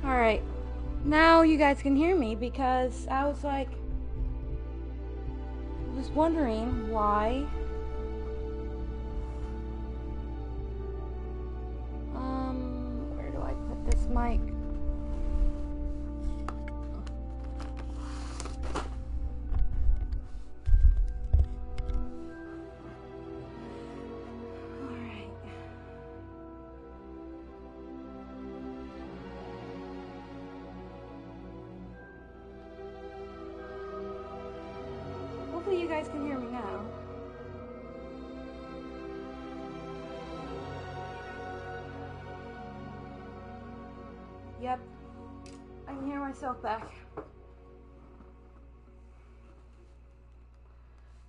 Alright, now you guys can hear me because I was like, was wondering why. Where do I put this mic? Alright. Hopefully you guys can hear me now. Yep, I can hear myself back.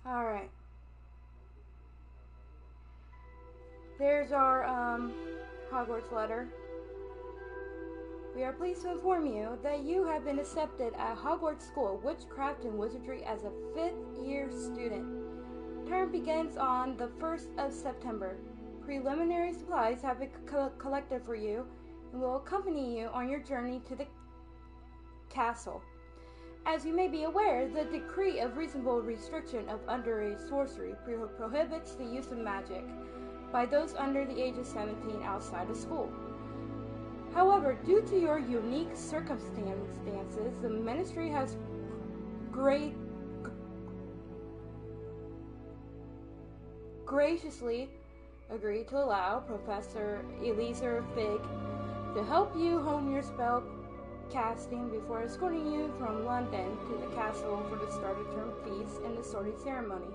Alright. There's our Hogwarts letter. We are pleased to inform you that you have been accepted at Hogwarts School, Witchcraft and Wizardry as a 5th year student. Term begins on the 1st of September. Preliminary supplies have been collected for you and will accompany you on your journey to the castle. As you may be aware, the decree of reasonable restriction of underage sorcery prohibits the use of magic by those under the age of 17 outside of school. However, due to your unique circumstances, the ministry has graciously agreed to allow Professor Eliezer Fig to help you hone your spell casting before escorting you from London to the castle for the start of term feast and the sorting ceremony.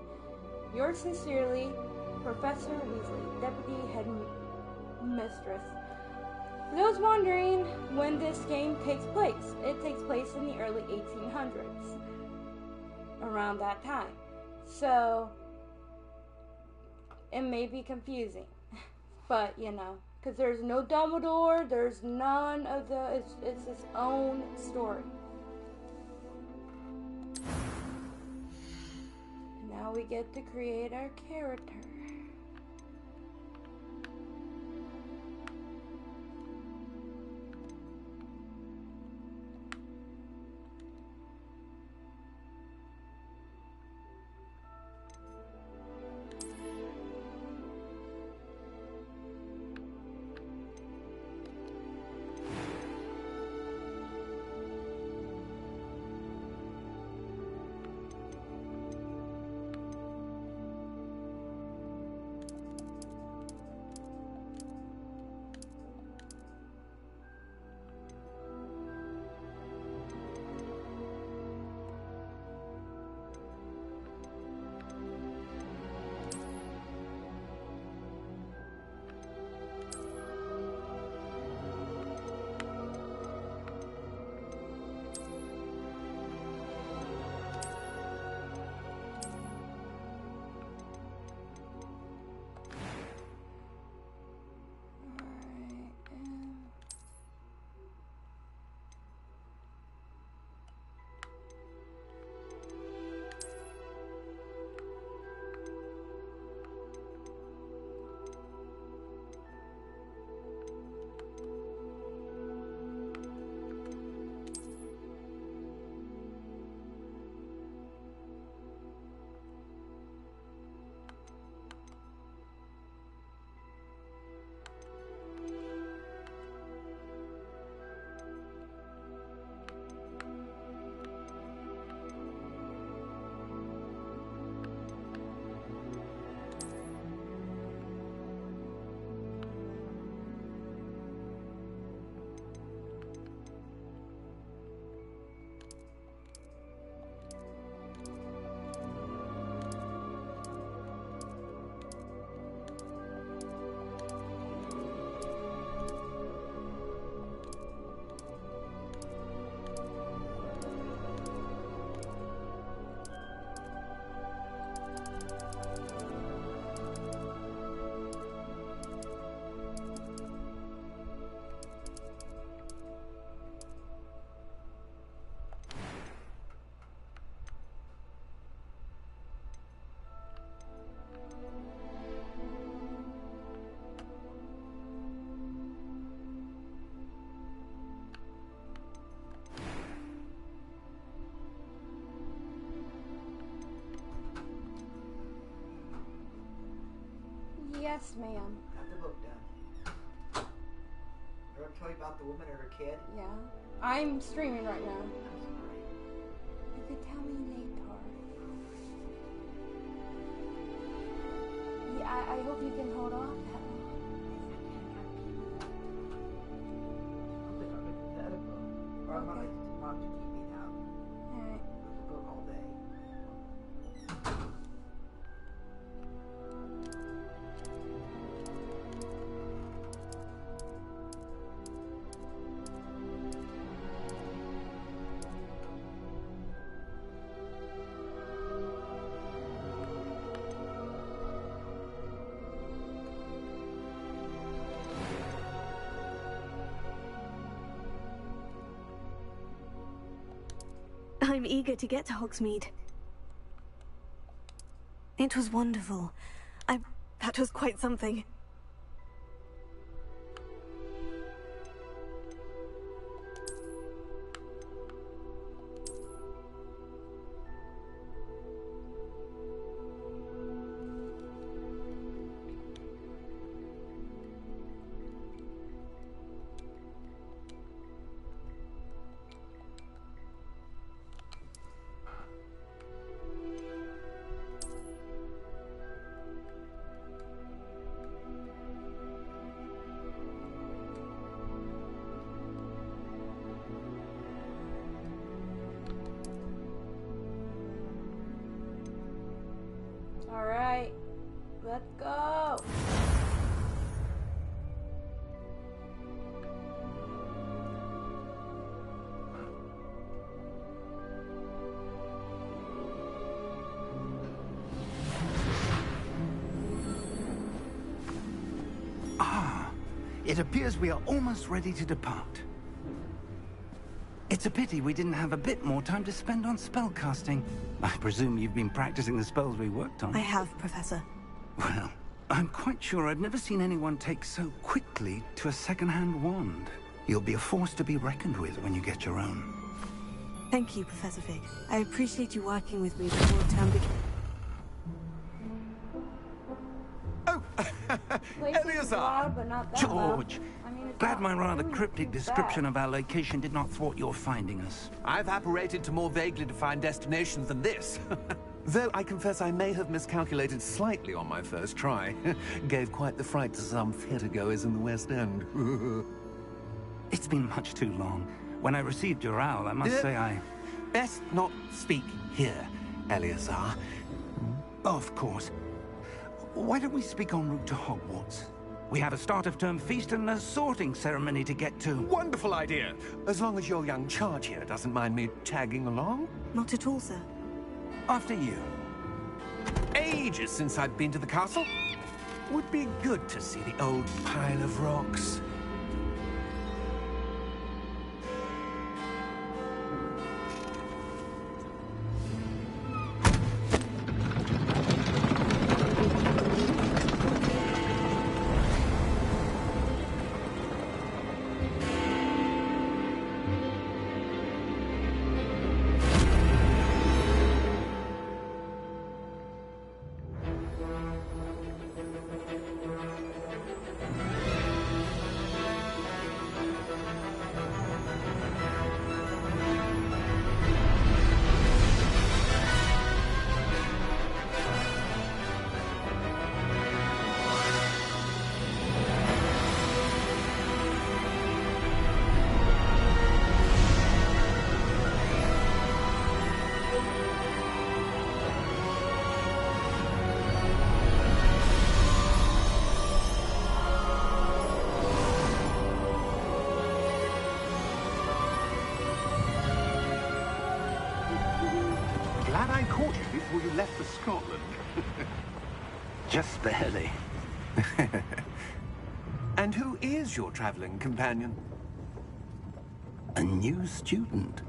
Yours sincerely, Professor Weasley, Deputy Headmistress. For those wondering when this game takes place, it takes place in the early 1800s, around that time. So, it may be confusing, but you know, because there's no Dumbledore, there's none of the, it's its own story. Now we get to create our character. Yes, ma'am. Got the book done. Did I tell you about the woman and her kid? Yeah. I'm streaming right now. I'm sorry. You could tell me later. Yeah, I hope you can hold off that long. I'll pick up the other book. Or I might like to watch TV now. Alright. With the book all day. I'm eager to get to Hogsmeade. It was wonderful. That was quite something. Alright. Let's go. It appears we are almost ready to depart. It's a pity we didn't have a bit more time to spend on spellcasting. I presume you've been practicing the spells we worked on. I have, Professor. Well, I'm quite sure I've never seen anyone take so quickly to a second-hand wand. You'll be a force to be reckoned with when you get your own. Thank you, Professor Fig. I appreciate you working with me before term begins. Eleazar! Loud, but not that loud. George! I mean, it's Glad not my rather really cryptic too description bad. of our location did not thwart your finding us. I've apparated to more vaguely defined destinations than this. Though I confess I may have miscalculated slightly on my first try. Gave quite the fright to some theatregoers in the West End. It's been much too long. When I received your owl, I must say I... Best not speak here, Eleazar. Of course. Why don't we speak en route to Hogwarts? We have a start-of-term feast and a sorting ceremony to get to. Wonderful idea! As long as your young charge here doesn't mind me tagging along. Not at all, sir. After you. Ages since I've been to the castle. Would be good to see the old pile of rocks. Glad I caught you before you left for Scotland. Just barely. And who is your traveling companion? A new student.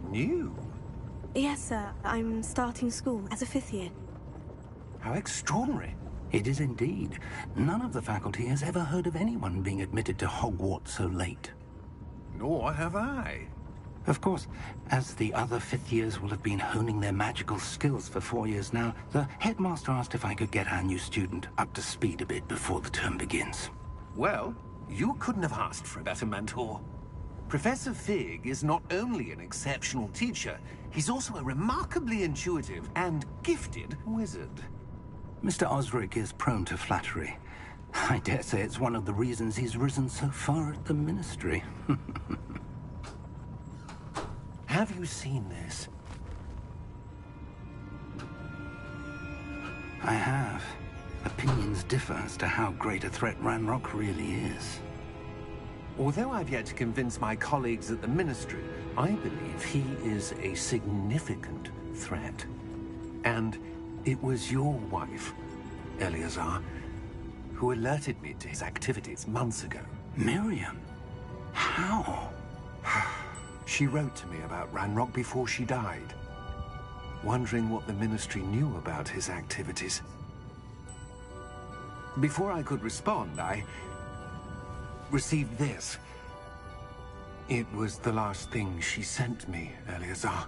New? Yes, sir. I'm starting school as a 5th year. How extraordinary. It is indeed. None of the faculty has ever heard of anyone being admitted to Hogwarts so late. Nor have I. Of course, as the other fifth years will have been honing their magical skills for 4 years now, the headmaster asked if I could get our new student up to speed a bit before the term begins. Well, you couldn't have asked for a better mentor. Professor Fig is not only an exceptional teacher, he's also a remarkably intuitive and gifted wizard. Mr. Osric is prone to flattery. I dare say it's one of the reasons he's risen so far at the Ministry. Have you seen this? I have. Opinions differ as to how great a threat Ranrock really is. Although I've yet to convince my colleagues at the Ministry, I believe he is a significant threat. And it was your wife, Eleazar, who alerted me to his activities months ago. Miriam? How? She wrote to me about Ranrock before she died, wondering what the Ministry knew about his activities. Before I could respond, I received this. It was the last thing she sent me, Eleazar.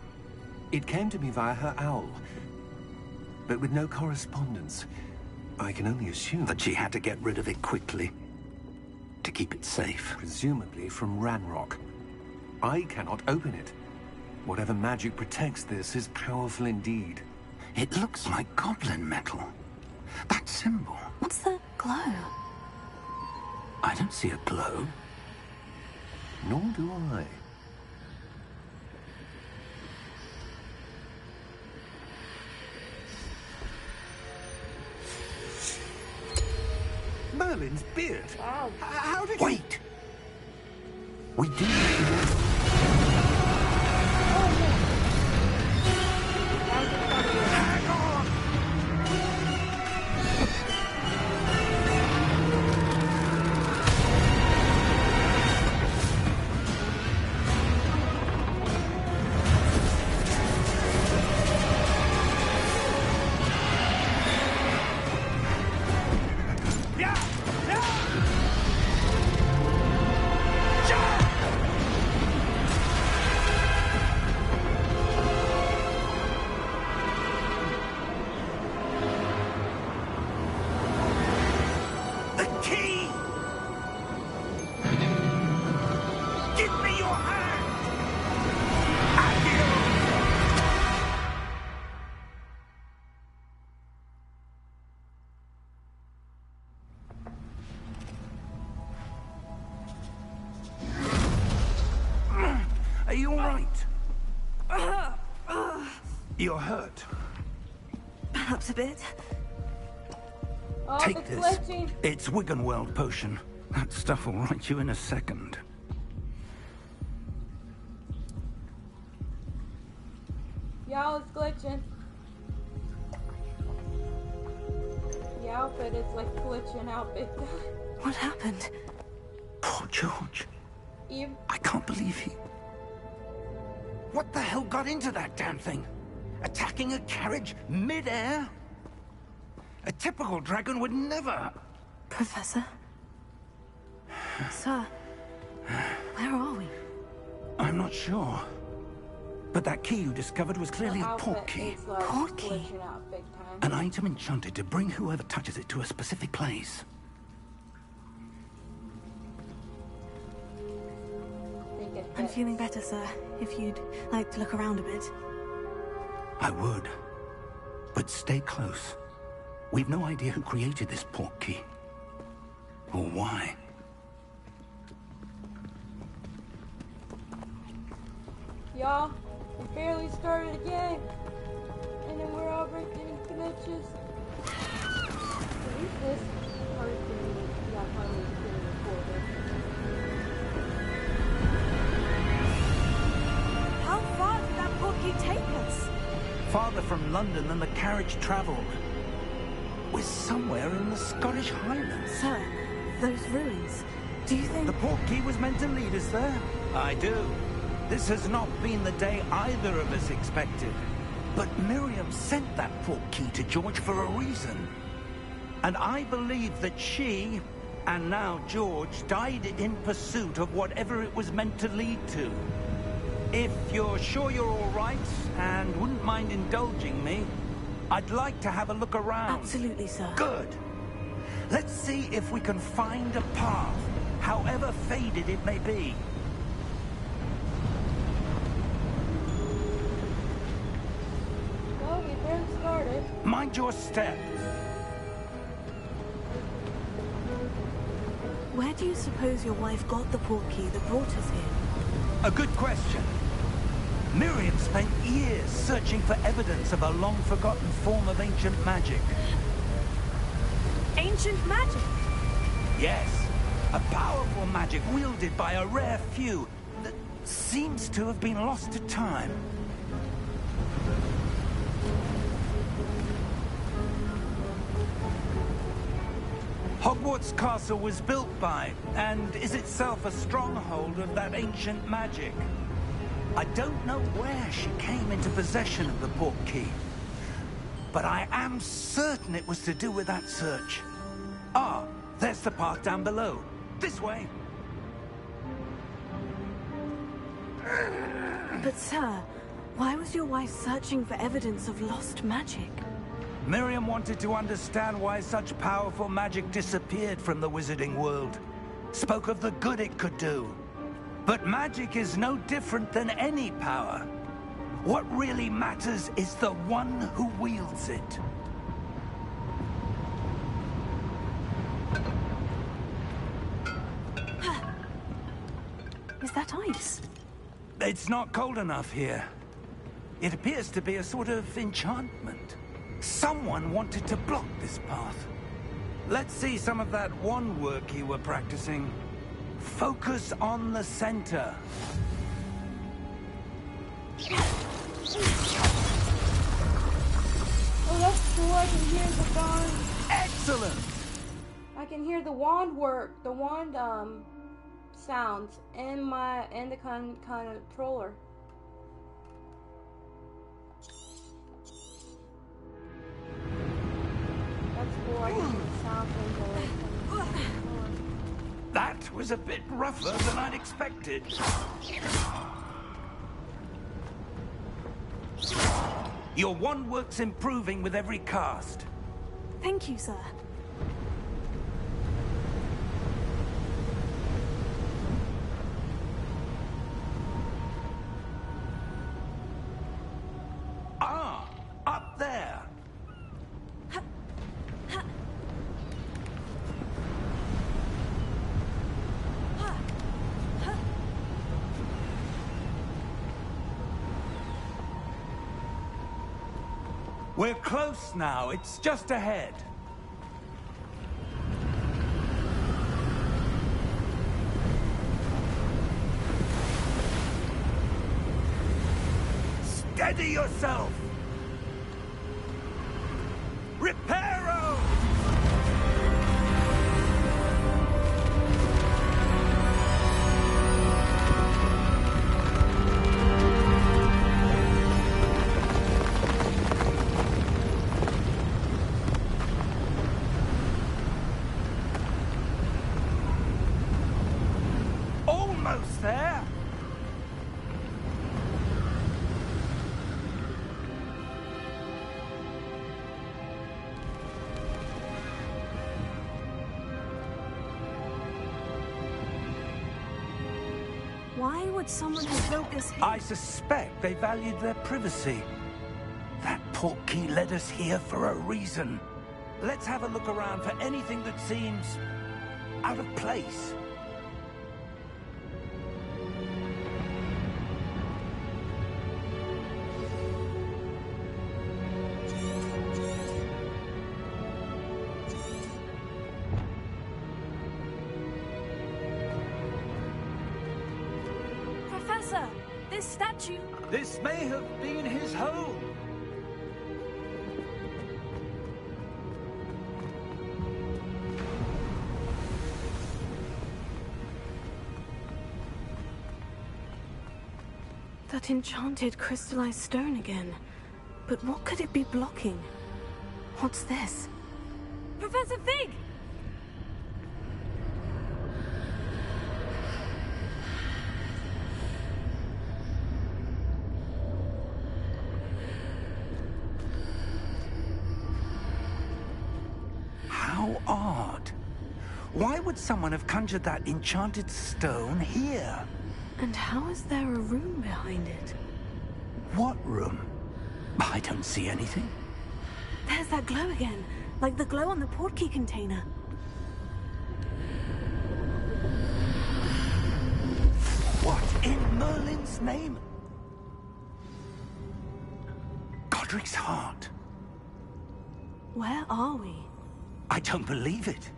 It came to me via her owl, but with no correspondence. I can only assume That she had to get rid of it quickly, to keep it safe. presumably from Ranrock. I cannot open it. Whatever magic protects this is powerful indeed. It looks like goblin metal. That symbol. What's that glow? I don't see a glow. Nor do I. Merlin's beard. Wow. How did you... Wait! We do. Hang on! Yeah! Yeah! The key! Give me your hand! Are you all right? You're hurt. Perhaps a bit. Oh, Take it's this. glitching. It's Wiggenweld potion. That stuff will right you in a second. Y'all, it's glitching. The outfit is like glitching out big time. What happened? Poor George. Eve, I can't believe he... What the hell got into that damn thing? Attacking a carriage mid-air? A typical dragon would never... Professor? Sir? Where are we? I'm not sure. But that key you discovered was clearly the a outfit port key. is like Port key? glitching out big time. An item enchanted to bring whoever touches it to a specific place. Think it I'm fits. feeling better, sir. If you'd like to look around a bit. I would. But stay close. We've no idea who created this port key. Or why. Y'all, we barely started a game. And then we're already getting glitches. At least this part is being, finally being recorded. How far did that portkey take us? Farther from London than the carriage travelled. We're somewhere in the Scottish Highlands. Sir, those ruins. Do you think... The port key was meant to lead us there? I do. This has not been the day either of us expected. But Miriam sent that port key to George for a reason. And I believe that she, and now George, died in pursuit of whatever it was meant to lead to. If you're sure you're all right and wouldn't mind indulging me, I'd like to have a look around. Absolutely, sir. Good. Let's see if we can find a path, however faded it may be. Well, we barely started. Mind your step. Where do you suppose your wife got the portkey that brought us here? A good question. Miriam spent years searching for evidence of a long-forgotten form of ancient magic. Ancient magic? Yes, a powerful magic wielded by a rare few that seems to have been lost to time. Hogwarts Castle was built by, and is itself a stronghold of that ancient magic. I don't know where she came into possession of the portkey, but I am certain it was to do with that search. Ah, there's the path down below. This way. But sir, why was your wife searching for evidence of lost magic? Miriam wanted to understand why such powerful magic disappeared from the wizarding world. Spoke of the good it could do. But magic is no different than any power. What really matters is the one who wields it. Is that ice? It's not cold enough here. It appears to be a sort of enchantment. Someone wanted to block this path. Let's see some of that wand work you were practicing. Focus on the center. Oh, that's cool. I can hear the wand. Excellent! I can hear the wand work, the wand sounds in the controller. That's cool. I can hear the sound from the controller. That was a bit rougher than I'd expected. Your wand work's improving with every cast. Thank you, sir. Ah, up there. We're close now. It's just ahead. Steady yourself! Reparo! Almost there! Why would someone have built this here? I suspect they valued their privacy. That portkey led us here for a reason. Let's have a look around for anything that seems out of place. Professor, this statue... This may have been his home. That enchanted crystallized stone again. But what could it be blocking? What's this? Professor Fig! odd. Why would someone have conjured that enchanted stone here? And how is there a room behind it? What room? I don't see anything. There's that glow again, like the glow on the portkey container. What in Merlin's name? Godric's heart. Where are we? I don't believe it.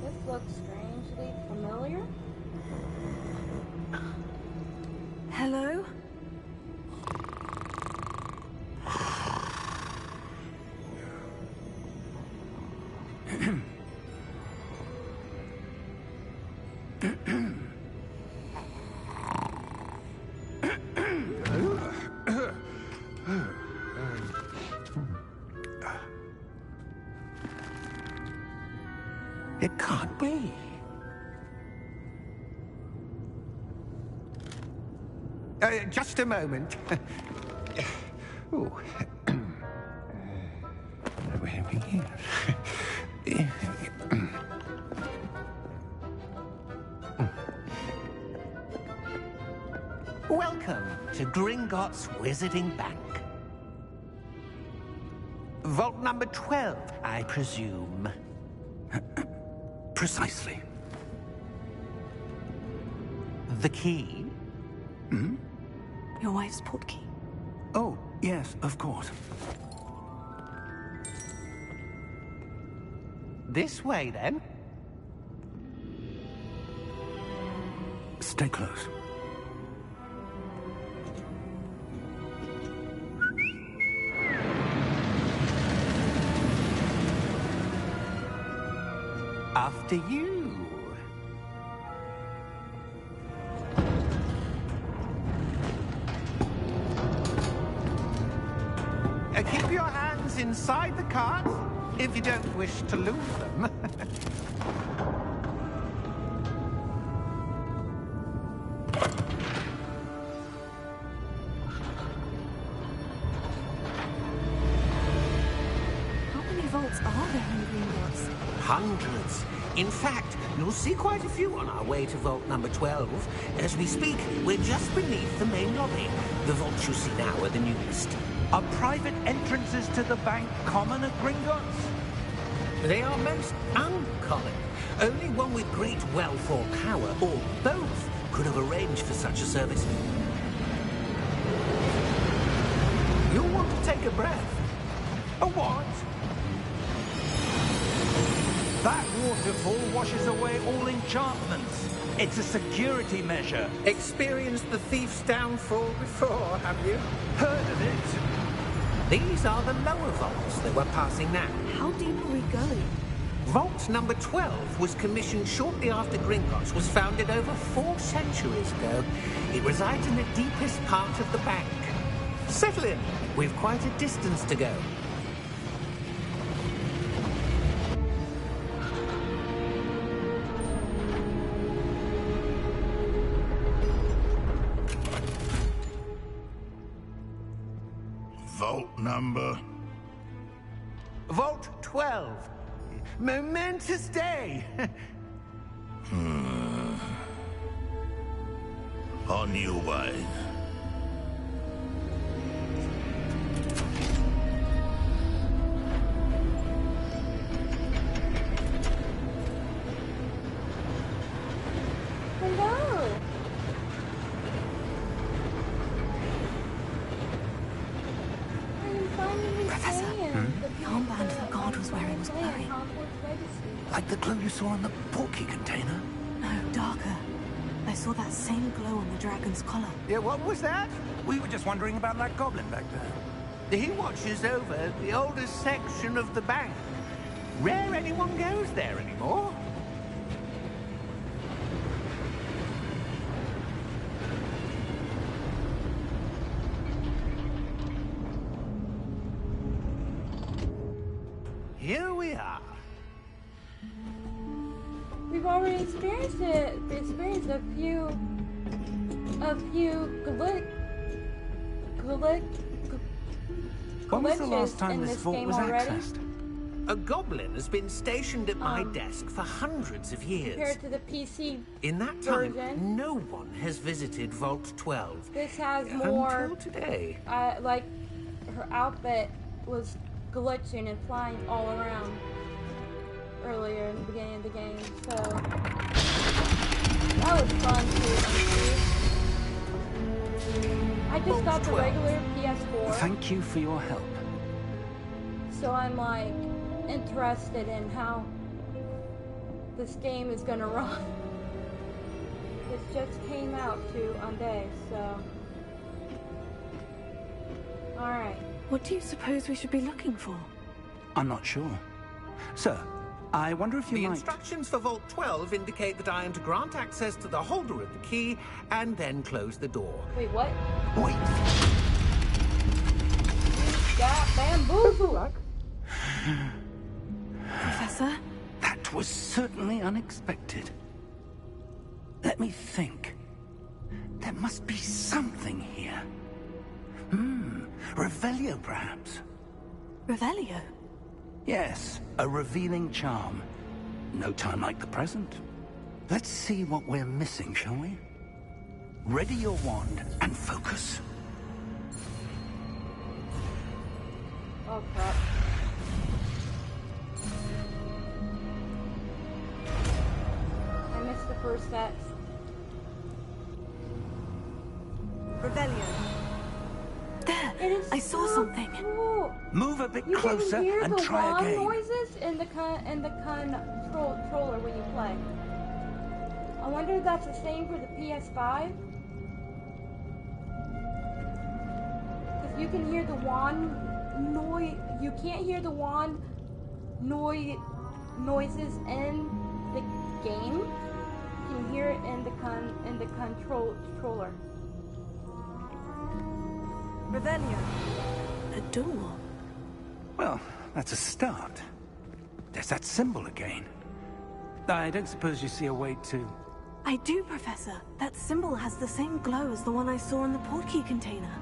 This looks strangely familiar. Hello? It can't be. Just a moment. Oh. Where are we? Welcome to Gringotts Wizarding Bank. Vault number 12, I presume. Precisely. The key? Hmm? Your wife's portkey. Oh, yes, of course. This way, then. Stay close. After you. Keep your hands inside the cart if you don't wish to lose them. How many vaults are there in Gringotts? Hundreds. In fact, you'll see quite a few on our way to vault number 12. As we speak, we're just beneath the main lobby. The vaults you see now are the newest. Are private entrances to the bank common at Gringotts? They are most uncommon. Only one with great wealth or power, or both, could have arranged for such a service. You'll want to take a breath. A what? That waterfall washes away all enchantments. It's a security measure. Experienced the thief's downfall before, have you? Heard of it? These are the lower vaults that we're passing now. How deep are we going? Vault number 12 was commissioned shortly after Gringotts was founded over 4 centuries ago. It resides in the deepest part of the bank. Settle in. We've quite a distance to go. Vault number? Vault 12. Momentous day. On your way. Hello. I am finally Professor, seeing the armband the guard was wearing was playing glowing. Hogwarts Legacy. Like the glow you saw in the portkey container? No, darker. I saw that same glow on the dragon's collar. Yeah, what was that? We were just wondering about that goblin back there. He watches over the oldest section of the bank. Rare anyone goes there anymore. Here we are. We've already experienced it. We experienced a few a few When was the last glitches time in this this vault game was already. accessed? A goblin has been stationed at my desk for hundreds of years. Compared to the PC In that time, version, no one has visited Vault 12. this has more. Until today. Like her outfit was glitching and flying all around earlier in the beginning of the game, so that was fun to undo. I just got the regular PS4. Thank you for your help. So I'm like interested in how this game is gonna run. This just came out on day, so alright. What do you suppose we should be looking for? I'm not sure. Sir, I wonder if you The might... instructions for Vault 12 indicate that I am to grant access to the holder of the key and then close the door. Wait, what? Wait. Got bamboozled! Professor? That was certainly unexpected. Let me think. There must be something here. Revelio, perhaps? Revelio? Yes, a revealing charm. No time like the present. Let's see what we're missing, shall we? Ready your wand and focus. Oh crap. I missed the first set. Revelio. There! It is I saw so something. Cool. Move a bit You closer can hear and the try wand again. noises in the controller when you play. I wonder if that's the same for the PS5. Because you can hear the wand noise. You can't hear the wand noises in the game. You can hear it in the controller. Revelio. A door. Well, that's a start. There's that symbol again. I don't suppose you see a way to... I do, Professor. That symbol has the same glow as the one I saw in the portkey container.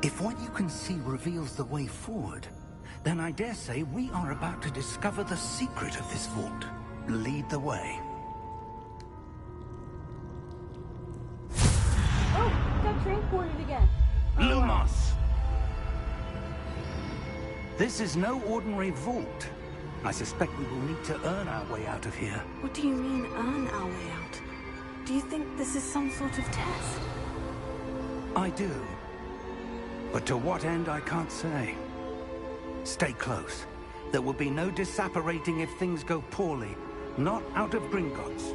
If what you can see reveals the way forward, then I dare say we are about to discover the secret of this vault. Lead the way. Oh, got transported again. Oh, wow. Lumos! This is no ordinary vault. I suspect we will need to earn our way out of here. What do you mean, earn our way out? Do you think this is some sort of test? I do. But to what end, I can't say. Stay close. There will be no disapparating if things go poorly. Not out of Gringotts.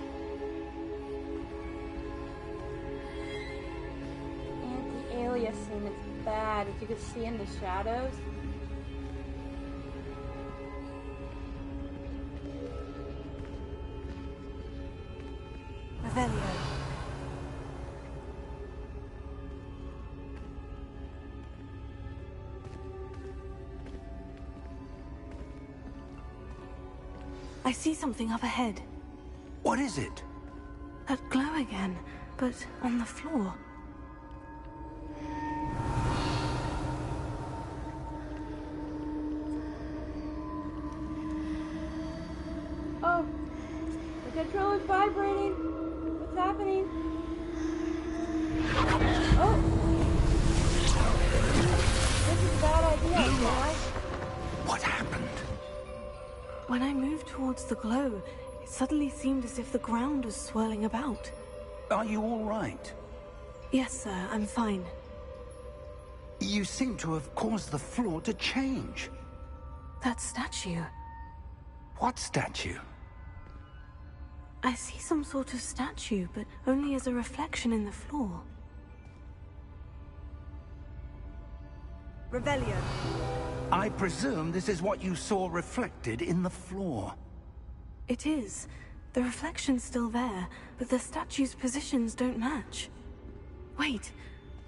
Anti-aliasing is bad, as you can see in the shadows. Revelio. I see something up ahead. What is it? That glow again, but on the floor. Oh, the controller's vibrating. What's happening? Oh, this is a bad idea, guys. What happened? When I moved towards the glow, it suddenly seemed as if the ground was swirling about. Are you all right? Yes, sir, I'm fine. You seem to have caused the floor to change. That statue. What statue? I see some sort of statue, but only as a reflection in the floor. Revelio. I presume this is what you saw reflected in the floor. It is. The reflection's still there, but the statue's positions don't match. Wait.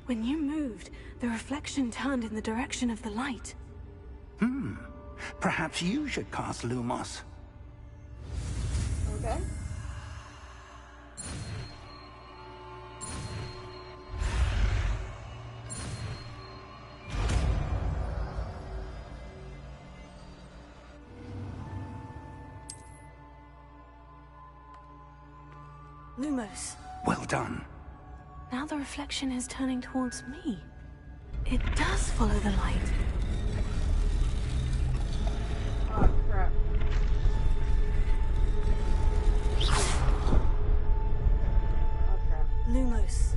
When you moved, the reflection turned in the direction of the light. Perhaps you should cast Lumos. Okay. Lumos. Well done. Now the reflection is turning towards me. It does follow the light. Oh, crap. Oh, crap. Lumos.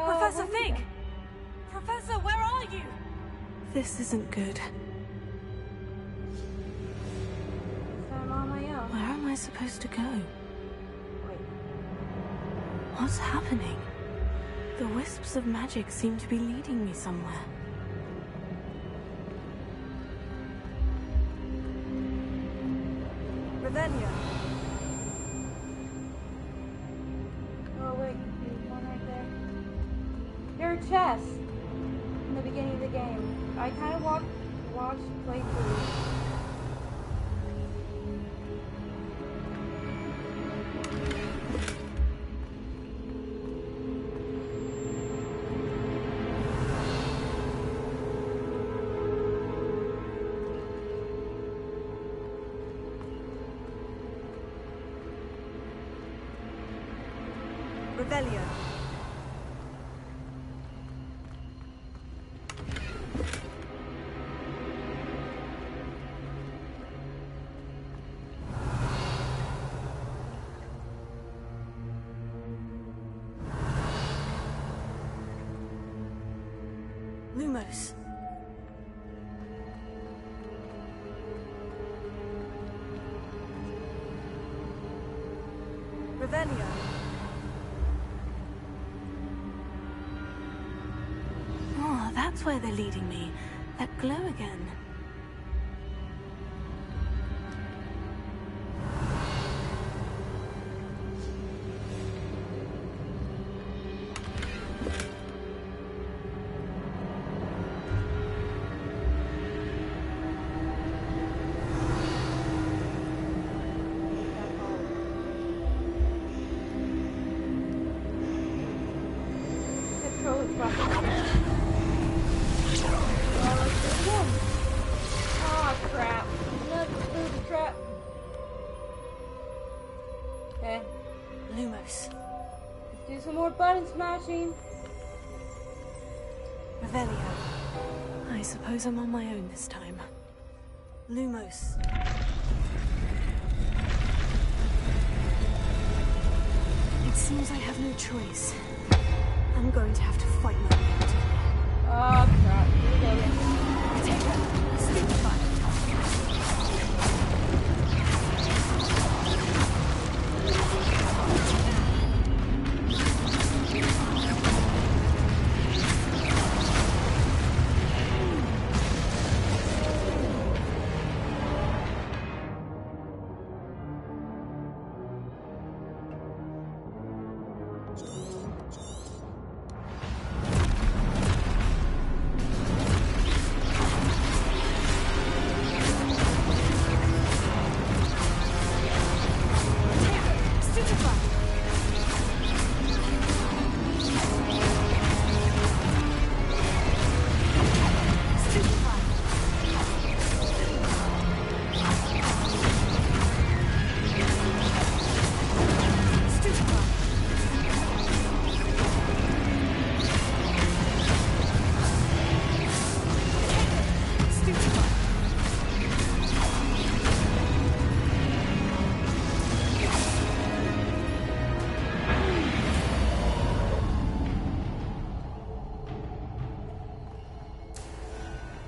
Professor Fig! Professor, where are you? This isn't good. I'm on my own. Where am I supposed to go? Wait. What's happening? The wisps of magic seem to be leading me somewhere. Revelio. Oh wait, there's one right there. There are chests in the beginning of the game. I kind of watched playthroughs. Revelio. Lumos. Revelio. Oh, that's where they're leading me. That glow again. Control is button. Oh crap. Another booby trap. Okay. Lumos. Let's do some more button smashing. Revelio. I suppose I'm on my own this time. Lumos. It seems I have no choice. I'm going to have to fight my way out of here. Oh, crap. Here we go again.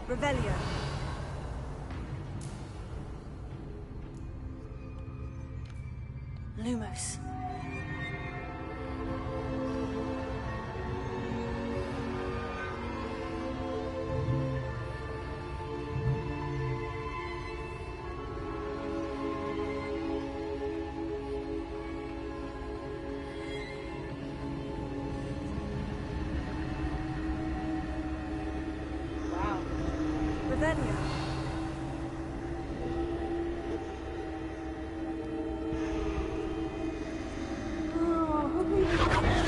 Revelio. Lumos. Wow. Revelio. Oh, hopefully we can get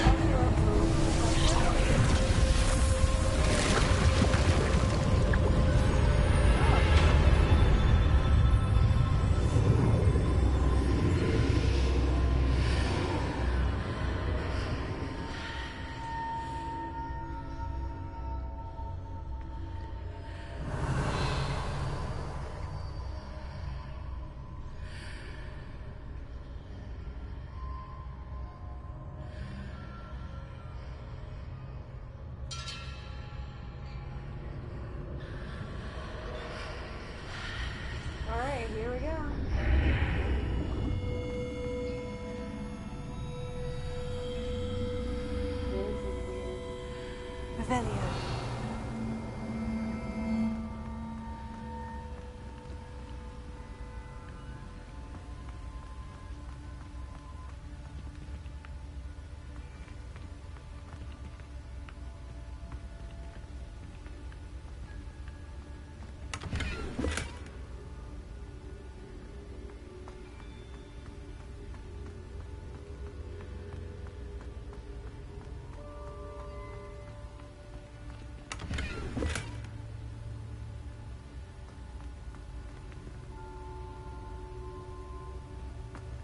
Alright, here we go. This is weird. Revelio.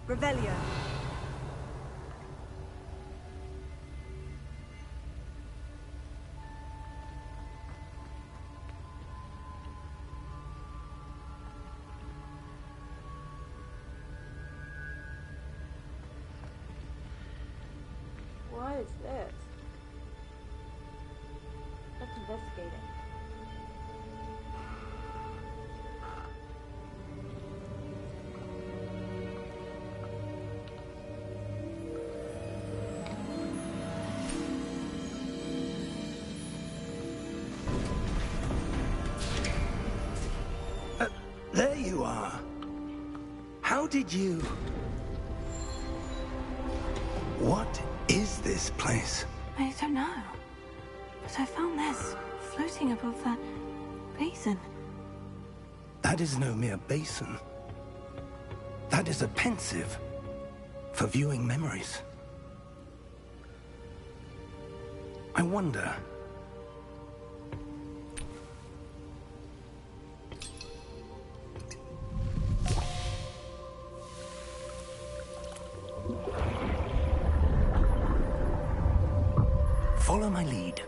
Revelio. What is this? Let's investigate it. There you are. How did you... What is this place? I don't know. But I found this floating above that basin. That is no mere basin. That is a pensive for viewing memories. I wonder... Follow my lead.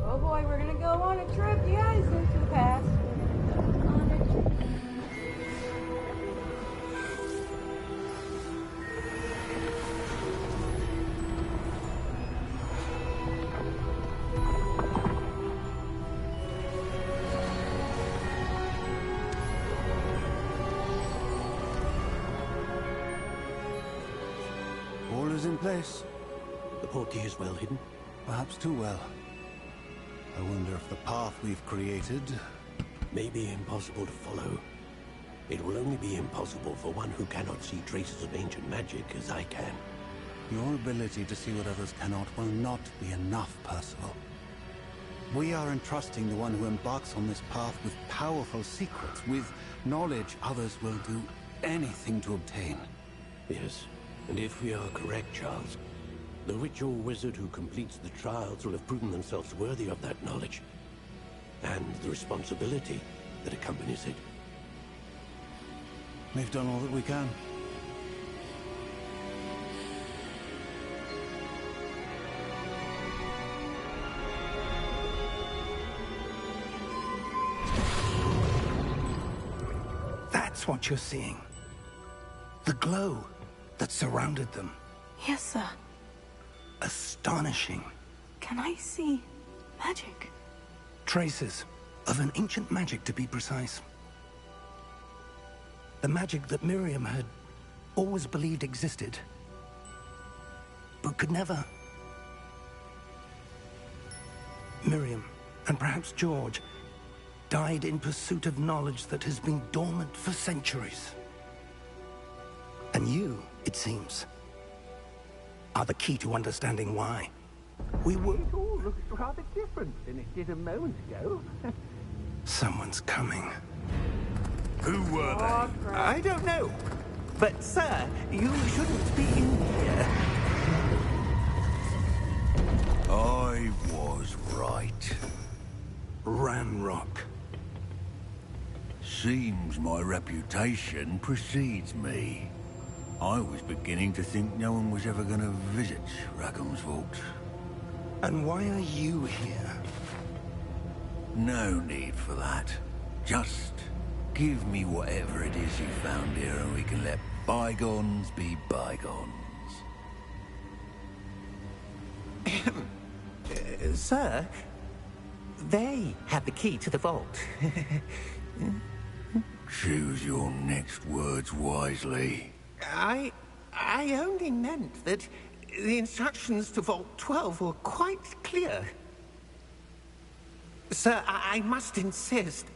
Oh boy, we're gonna go on a trip, you guys, into the past. We're gonna go on a trip. place. The portkey is well hidden? Perhaps too well. I wonder if the path we've created... may be impossible to follow. It will only be impossible for one who cannot see traces of ancient magic as I can. Your ability to see what others cannot will not be enough, Percival. We are entrusting the one who embarks on this path with powerful secrets, with knowledge others will do anything to obtain. Yes, and if we are correct, Charles, the witch or wizard who completes the trials will have proven themselves worthy of that knowledge, and the responsibility that accompanies it. We've done all that we can. That's what you're seeing. The glow that surrounded them. Yes, sir. Astonishing. Can I see magic? Traces of an ancient magic, to be precise. The magic that Miriam had always believed existed, but could never. Miriam, and perhaps George, died in pursuit of knowledge that has been dormant for centuries. And you, it seems, are the key to understanding why. It all looks rather different than it did a moment ago. Someone's coming. Who were they? I don't know. But, sir, you shouldn't be in here. I was right. Ranrock. Seems my reputation precedes me. I was beginning to think no one was ever going to visit Rackham's vault. And why are you here? No need for that. Just give me whatever it is you found here and we can let bygones be bygones. Sir, they have the key to the vault. Choose your next words wisely. I only meant that the instructions to Vault 12 were quite clear. Sir, I must insist.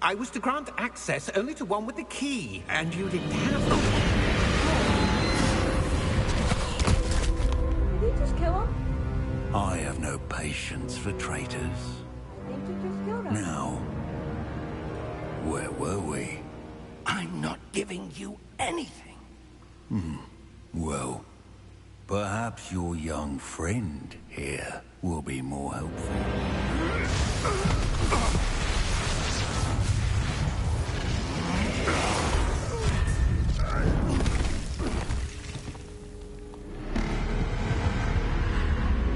I was to grant access only to one with the key, and you didn't have them. Did he just kill him? I have no patience for traitors. I think you just killed him. Now, where were we? I'm not giving you anything. Well, perhaps your young friend here will be more helpful.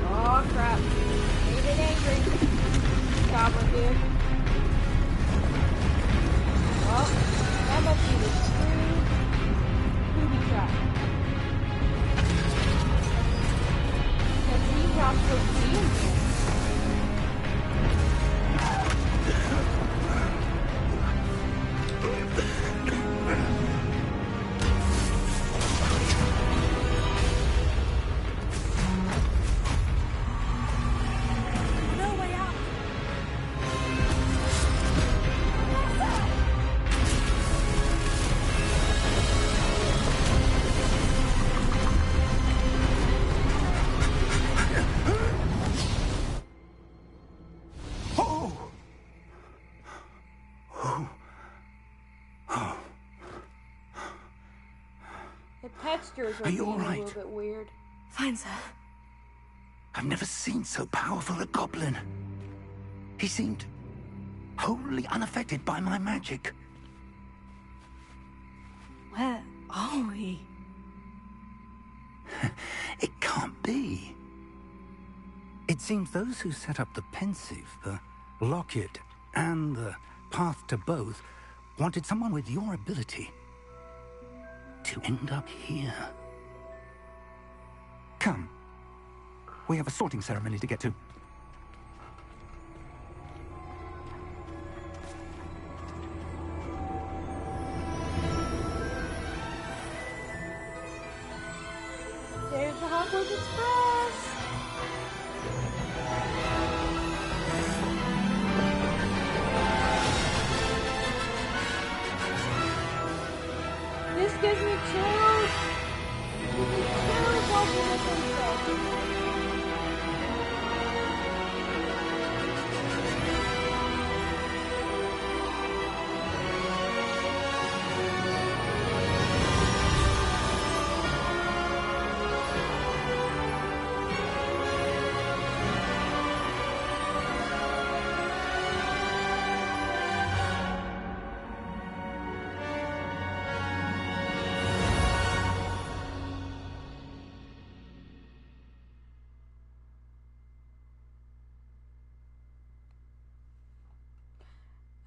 Oh crap. Made it angry. Goblin dude. Well, that must be the true booby trap. Because he's not supposed to be in here. No way out. The textures are Are you being all a right? little bit weird. Fine, sir. I've never seen so powerful a goblin. He seemed wholly unaffected by my magic. Where are we? It can't be. It seems those who set up the pensive, the locket, and the path to both wanted someone with your ability to end up here. Come. We have a sorting ceremony to get to. There's the Hogwarts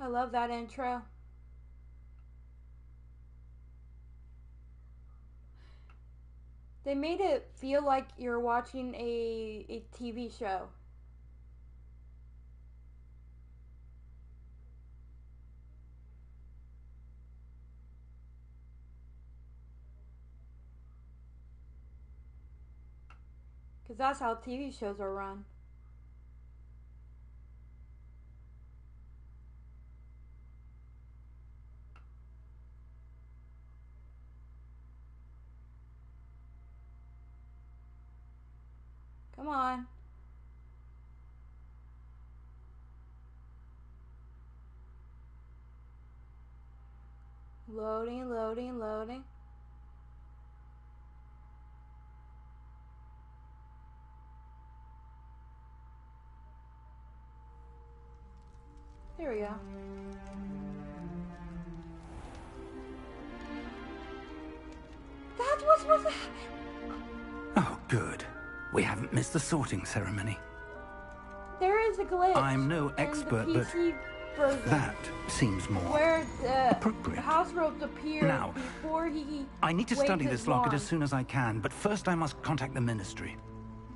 I love that intro. They made it feel like you're watching a TV show. Because that's how TV shows are run. Come on. Loading, loading, loading. There we go. That was what. Oh, good. We haven't missed the sorting ceremony. There is a glitch. I'm no expert, in the PC version that seems more where the appropriate. house ropes appear Now, before he. I need to waves study his this locket wand. as soon as I can, but first I must contact the Ministry.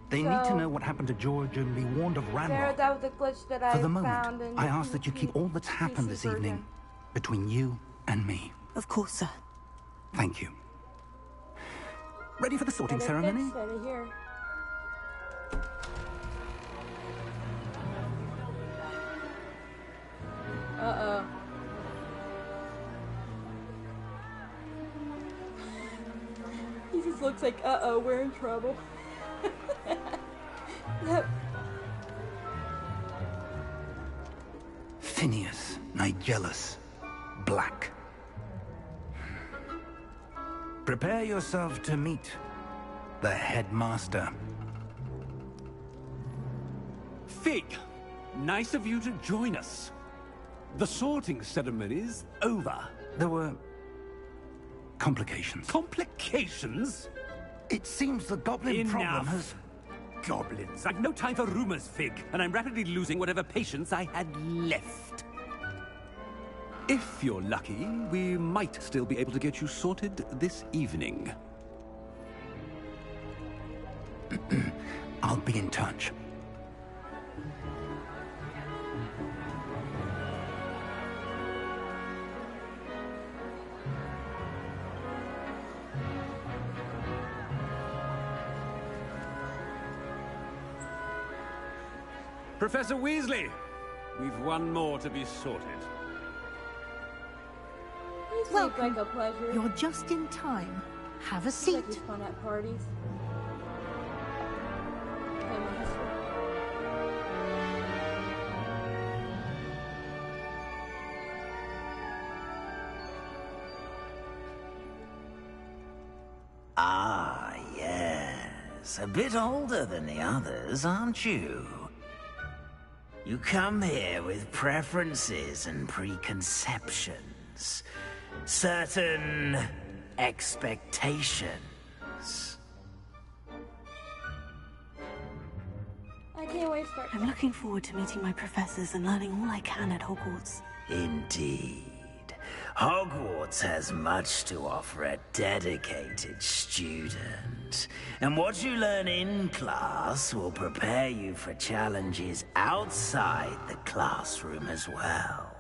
They need to know what happened to George and be warned of There, Ranrock. that was the glitch that I For the found moment, in I the ask that you keep all that's happened PC this version. evening between you and me. Of course, sir. Thank you. Ready for the sorting But it ceremony? fixed it here. Uh-oh. He just looks like, uh-oh, we're in trouble. Yep. Phineas, Nigellus, Black. Prepare yourself to meet the headmaster. Fig, nice of you to join us. The sorting ceremony's over. There were complications. Complications? It seems the goblin problem has... Goblins. I've no time for rumors, Fig, and I'm rapidly losing whatever patience I had left. If you're lucky, we might still be able to get you sorted this evening. I'll be in touch. Professor Weasley, we've one more to be sorted. He seems Welcome. like a pleasure. You're just in time. Have a Seems seat. like he's fun at parties. Him and his- Ah, yes. A bit older than the others, aren't you? You come here with preferences and preconceptions. Certain expectations. I can't wait to start. I'm looking forward to meeting my professors and learning all I can at Hogwarts. Indeed. Hogwarts has much to offer a dedicated student. And what you learn in class will prepare you for challenges outside the classroom as well.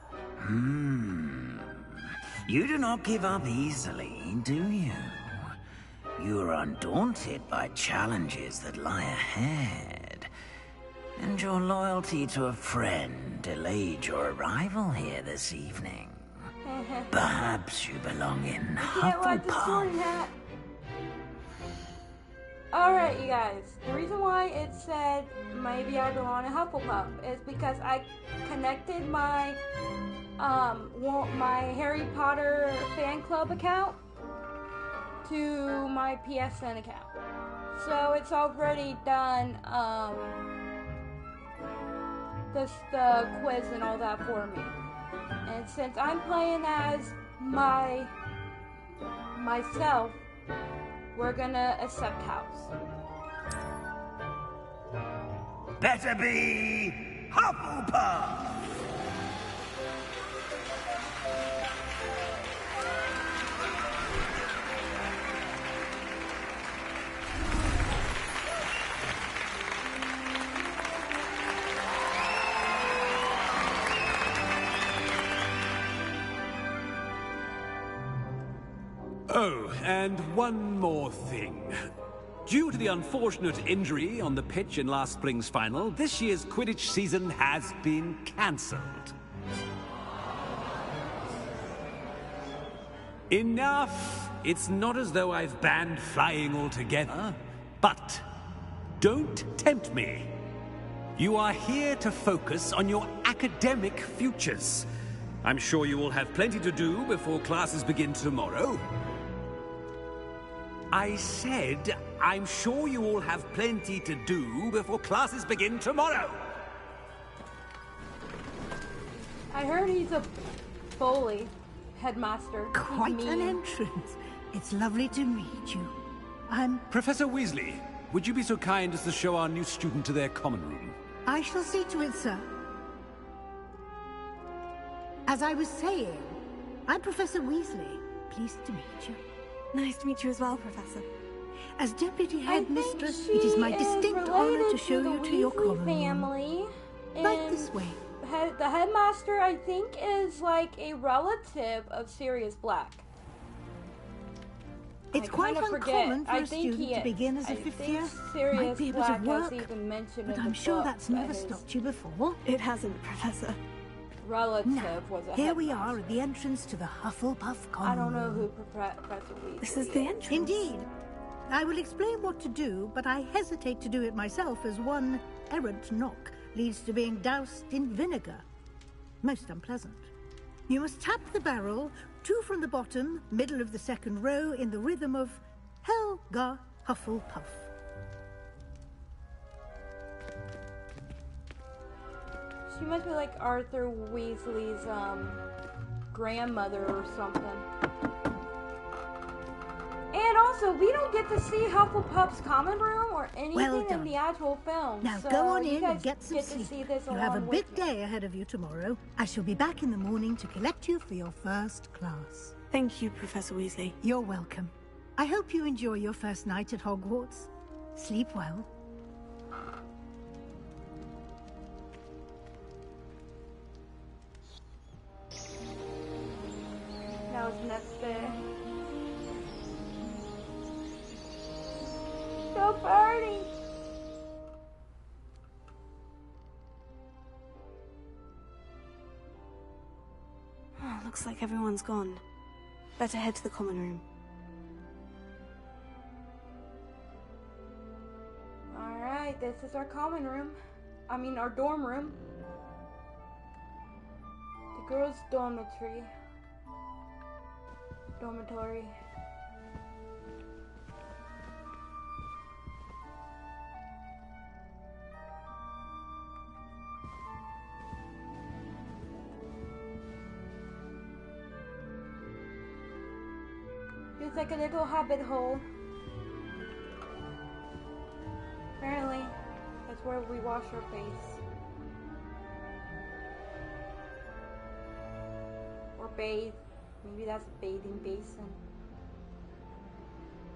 You do not give up easily, do you? You are undaunted by challenges that lie ahead. And your loyalty to a friend delayed your arrival here this evening. Perhaps you belong in Can't like the sorting Hufflepuff. hat. Alright, you guys. The reason why it said maybe I belong in Hufflepuff is because I connected my my Harry Potter fan club account to my PSN account. So it's already done the quiz and all that for me. And since I'm playing as myself, we're gonna accept house. Better be Hufflepuff! Oh, and one more thing. Due to the unfortunate injury on the pitch in last spring's final, this year's Quidditch season has been cancelled. Enough! It's not as though I've banned flying altogether, but don't tempt me. You are here to focus on your academic futures. I'm sure you will have plenty to do before classes begin tomorrow. I said, I'm sure you all have plenty to do before classes begin tomorrow. I heard he's a bully, headmaster. Quite an entrance. It's lovely to meet you. I'm... Professor Weasley, would you be so kind as to show our new student to their common room? I shall see to it, sir. As I was saying, I'm Professor Weasley. Pleased to meet you. Nice to meet you as well, Professor. As Deputy Headmistress, it is my distinct honor to show you to your common family. Right this way. The headmaster, I think, is like a relative of Sirius Black. It's quite uncommon for a student to begin as a fifth year. Might be a bit of work, but I'm sure that's never stopped you before. It hasn't, Professor. Relative was a here we are at the entrance to the Hufflepuff common I don't know room. who Professor Weasley This is the entrance. Indeed. I will explain what to do, but I hesitate to do it myself as one errant knock leads to being doused in vinegar. Most unpleasant. You must tap the barrel, 2 from the bottom, middle of the second row, in the rhythm of Helga Hufflepuff. She must be like Arthur Weasley's grandmother or something. And also, we don't get to see Hufflepuff's common room or anything in the actual film. Now so go on you in guys and get some to sleep. see this You have a along big with me. day ahead of you tomorrow. I shall be back in the morning to collect you for your first class. Thank you, Professor Weasley. You're welcome. I hope you enjoy your first night at Hogwarts. Sleep well. Now it's next day. Still burning. Oh, looks like everyone's gone. Better head to the common room. Alright, this is our common room. I mean, our dorm room. The girls' dormitory. Dormitory. Feels like a little hobbit hole. Apparently, that's where we wash our face. Or bathe. Maybe that's a bathing basin.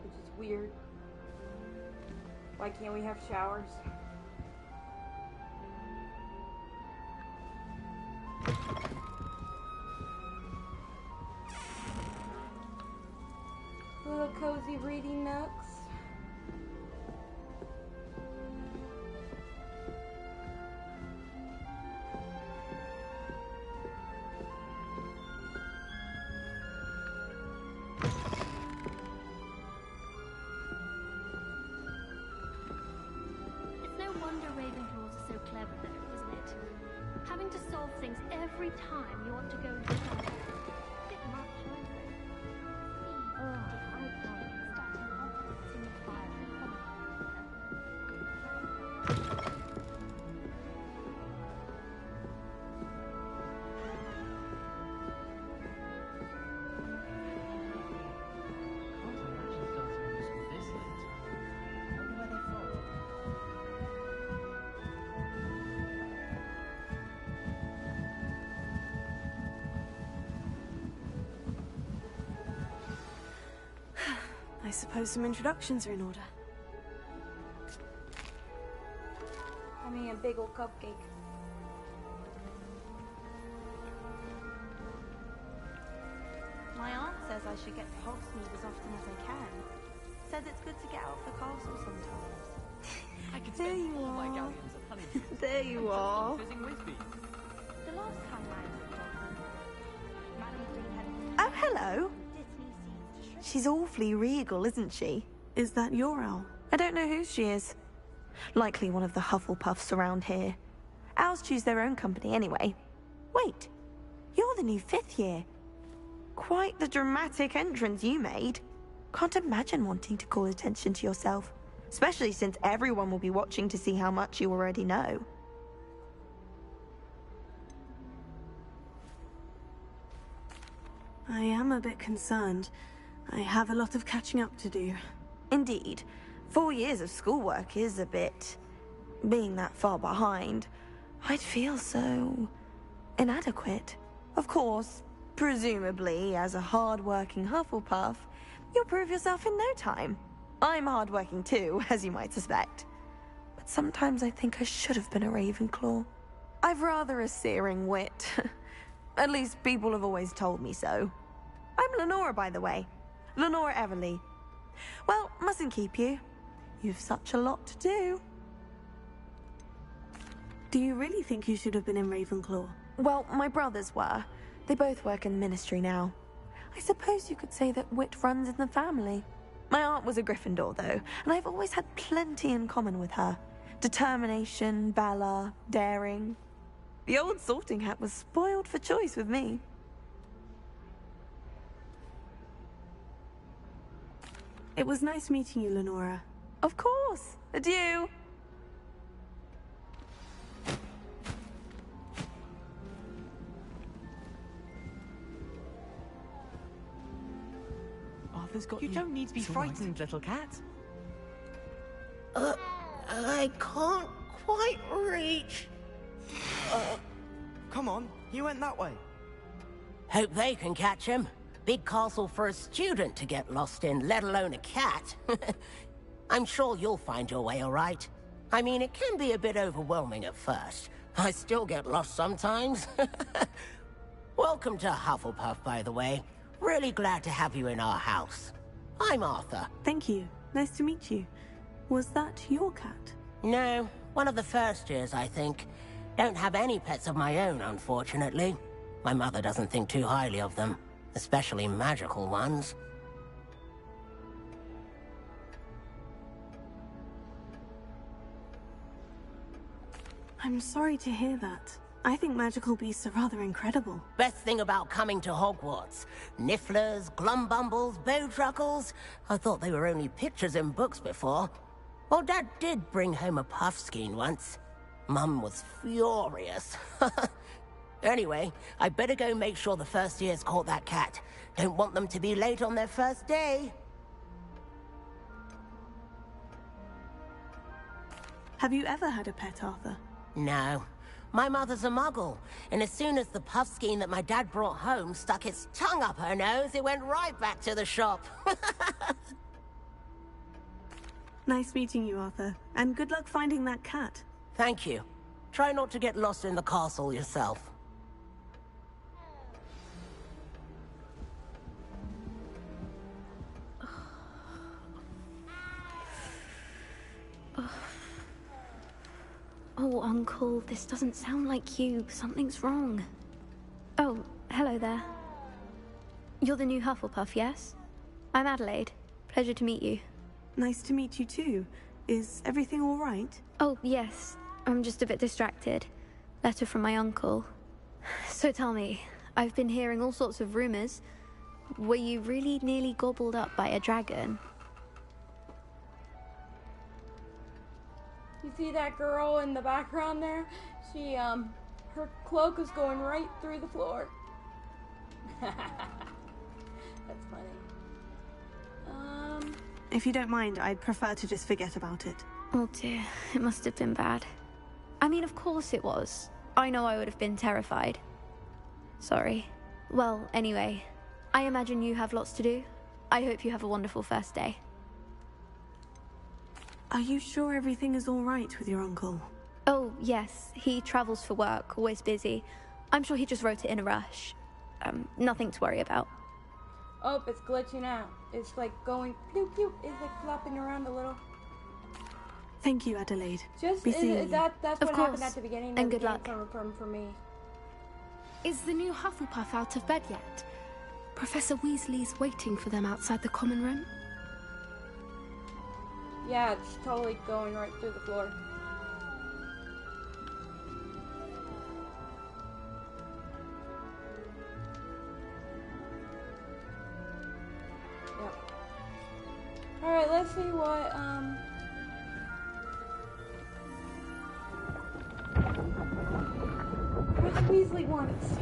Which is weird. Why can't we have showers? Little cozy reading nooks. It's no wonder Ravenclaws are so clever, though, isn't it? Having to solve things every time you want to go and do something. Bit much, aren't they? Ugh, I can't starting Hogwarts in the fire. I suppose some introductions are in order. I mean, a big old cupcake. My aunt says I should get to Hogsmeade as often as I can. Says it's good to get out of the castle sometimes. I could There spend you all my are. galleons at Honeydew. There you are. Fizzing with me. The last time I looked on Madam Green had Oh, hello. Disney seeds to shred. She's awfully regal, isn't she? Is that your owl? I don't know who she is. Likely one of the Hufflepuffs around here. Owls choose their own company anyway. Wait, you're the new 5th year. Quite the dramatic entrance you made. Can't imagine wanting to call attention to yourself, especially since everyone will be watching to see how much you already know. I am a bit concerned. I have a lot of catching up to do. Indeed. 4 years of schoolwork is a bit... Being that far behind, I'd feel so... inadequate. Of course, presumably, as a hard-working Hufflepuff, you'll prove yourself in no time. I'm hard-working too, as you might suspect. But sometimes I think I should have been a Ravenclaw. I've rather a searing wit. At least people have always told me so. I'm Lenora, by the way. Lenora Everly. Well, mustn't keep you. You've such a lot to do. Do you really think you should have been in Ravenclaw? Well, my brothers were. They both work in the Ministry now. I suppose you could say that wit runs in the family. My aunt was a Gryffindor, though, and I've always had plenty in common with her. Determination, valor, daring. The old sorting hat was spoiled for choice with me. It was nice meeting you, Lenora. Of course. Adieu. Arthur's got you. You don't need to be frightened, little cat. I can't quite reach. Come on, he went that way. Hope they can catch him. Big castle for a student to get lost in, let alone a cat. I'm sure you'll find your way all right. I mean, it can be a bit overwhelming at first. I still get lost sometimes. Welcome to Hufflepuff, by the way. Really glad to have you in our house. I'm Arthur. Thank you. Nice to meet you. Was that your cat? No, one of the first years, I think. Don't have any pets of my own, unfortunately. My mother doesn't think too highly of them, especially magical ones. I'm sorry to hear that. I think magical beasts are rather incredible. Best thing about coming to Hogwarts. Nifflers, glumbumbles, bowtruckles. I thought they were only pictures in books before. Well, Dad did bring home a puffskein once. Mum was furious. Anyway, I better go make sure the first years caught that cat. Don't want them to be late on their first day. Have you ever had a pet, Arthur? No. My mother's a muggle, and as soon as the puffskein that my dad brought home stuck its tongue up her nose, it went right back to the shop. Nice meeting you, Arthur. And good luck finding that cat. Thank you. Try not to get lost in the castle yourself. Oh, Uncle, this doesn't sound like you. Something's wrong. Oh, hello there. You're the new Hufflepuff, yes? I'm Adelaide. Pleasure to meet you. Nice to meet you too. Is everything all right? Oh, yes. I'm just a bit distracted. Letter from my uncle. So tell me, I've been hearing all sorts of rumors. Were you really nearly gobbled up by a dragon? You see that girl in the background there? She, her cloak is going right through the floor. That's funny. If you don't mind, I'd prefer to just forget about it. Oh dear, it must have been bad. I mean, of course it was. I know I would have been terrified. Sorry. Well, anyway, I imagine you have lots to do. I hope you have a wonderful first day. Are you sure everything is all right with your uncle? Oh, yes. He travels for work, always busy. I'm sure he just wrote it in a rush. Nothing to worry about. Oh, it's glitching out. It's like going pew pew. It's like flopping around a little. Thank you, Adelaide. Just Be seeing you. that's Of what course. happened at the beginning. And of the good game luck. for me. Is the new Hufflepuff out of bed yet? Professor Weasley's waiting for them outside the common room. Yeah, it's totally going right through the floor. Yep. Alright, let's see what, Chris Weasley wants.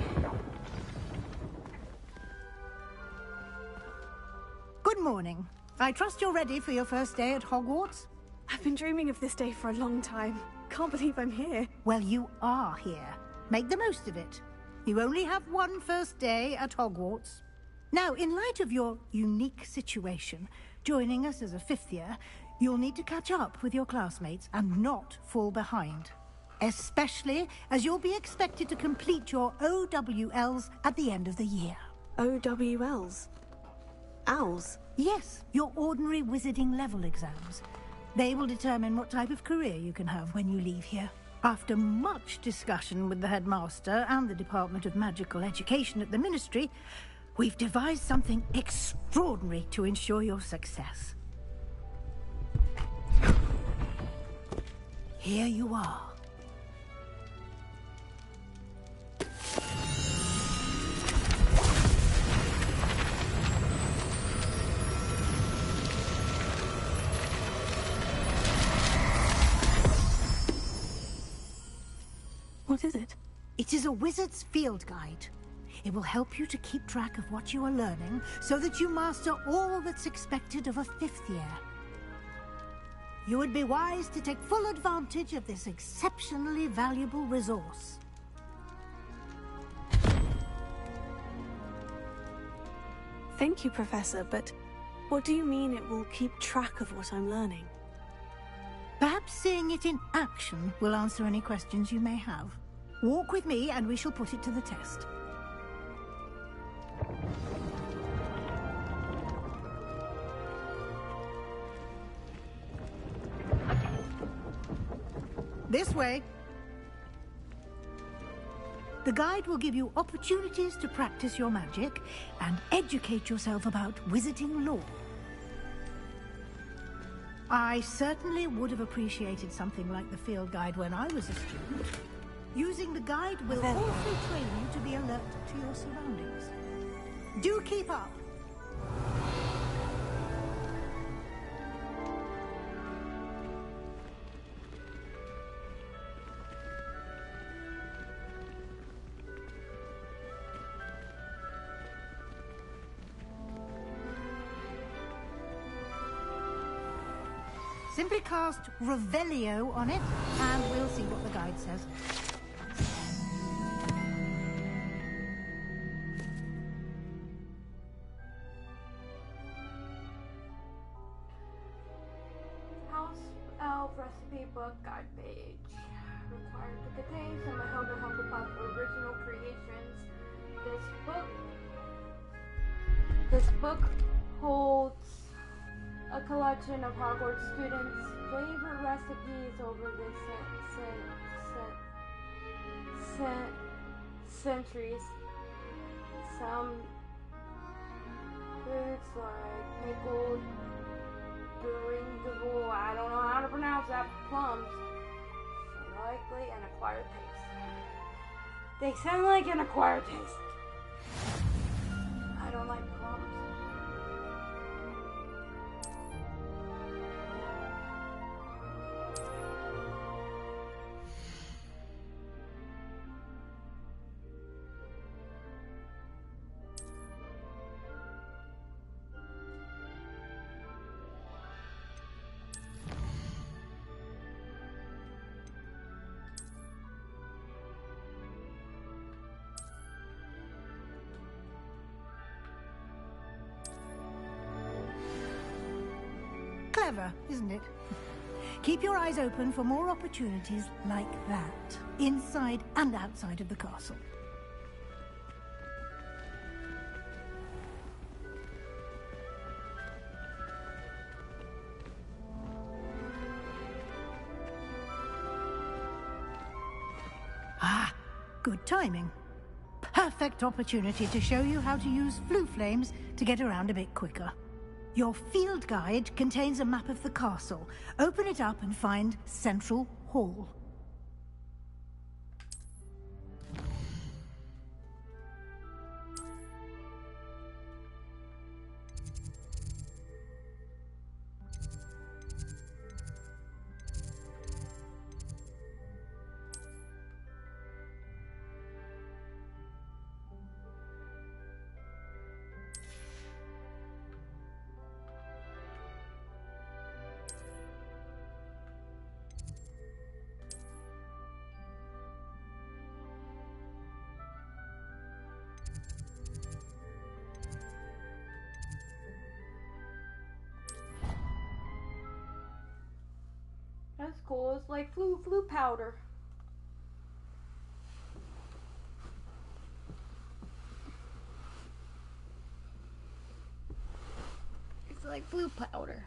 Good morning. I trust you're ready for your first day at Hogwarts? I've been dreaming of this day for a long time. Can't believe I'm here. Well, you are here. Make the most of it. You only have one first day at Hogwarts. Now, in light of your unique situation, joining us as a fifth year, you'll need to catch up with your classmates and not fall behind. Especially as you'll be expected to complete your OWLs at the end of the year. OWLs? Owls? Yes, your ordinary wizarding level exams. They will determine what type of career you can have when you leave here. After much discussion with the headmaster and the Department of Magical Education at the Ministry, we've devised something extraordinary to ensure your success. Here you are. What is it? It is a wizard's field guide. It will help you to keep track of what you are learning so that you master all that's expected of a fifth year. You would be wise to take full advantage of this exceptionally valuable resource. Thank you, Professor, but what do you mean it will keep track of what I'm learning? Perhaps seeing it in action will answer any questions you may have. Walk with me and we shall put it to the test. This way. The guide will give you opportunities to practice your magic and educate yourself about wizarding lore. I certainly would have appreciated something like the field guide when I was a student. Using the guide will also train you to be alert to your surroundings. Do keep up. Simply cast Revelio on it, and we'll see what the guide says. House Elf Recipe Book Guide page. Required to contain some of Helga Hufflepuff's original creations. This book holds a collection of Hogwarts students' favorite recipes over the centuries. Some foods like pickled Duringle, I don't know how to pronounce that, plums, likely an acquired taste. They sound like an acquired taste. I don't like plums. Clever, isn't it? Keep your eyes open for more opportunities like that, inside and outside of the castle. good timing. Perfect opportunity to show you how to use flue flames to get around a bit quicker. Your field guide contains a map of the castle. Open it up and find Central Hall. That's cool. It's like flue powder. It's like flue powder.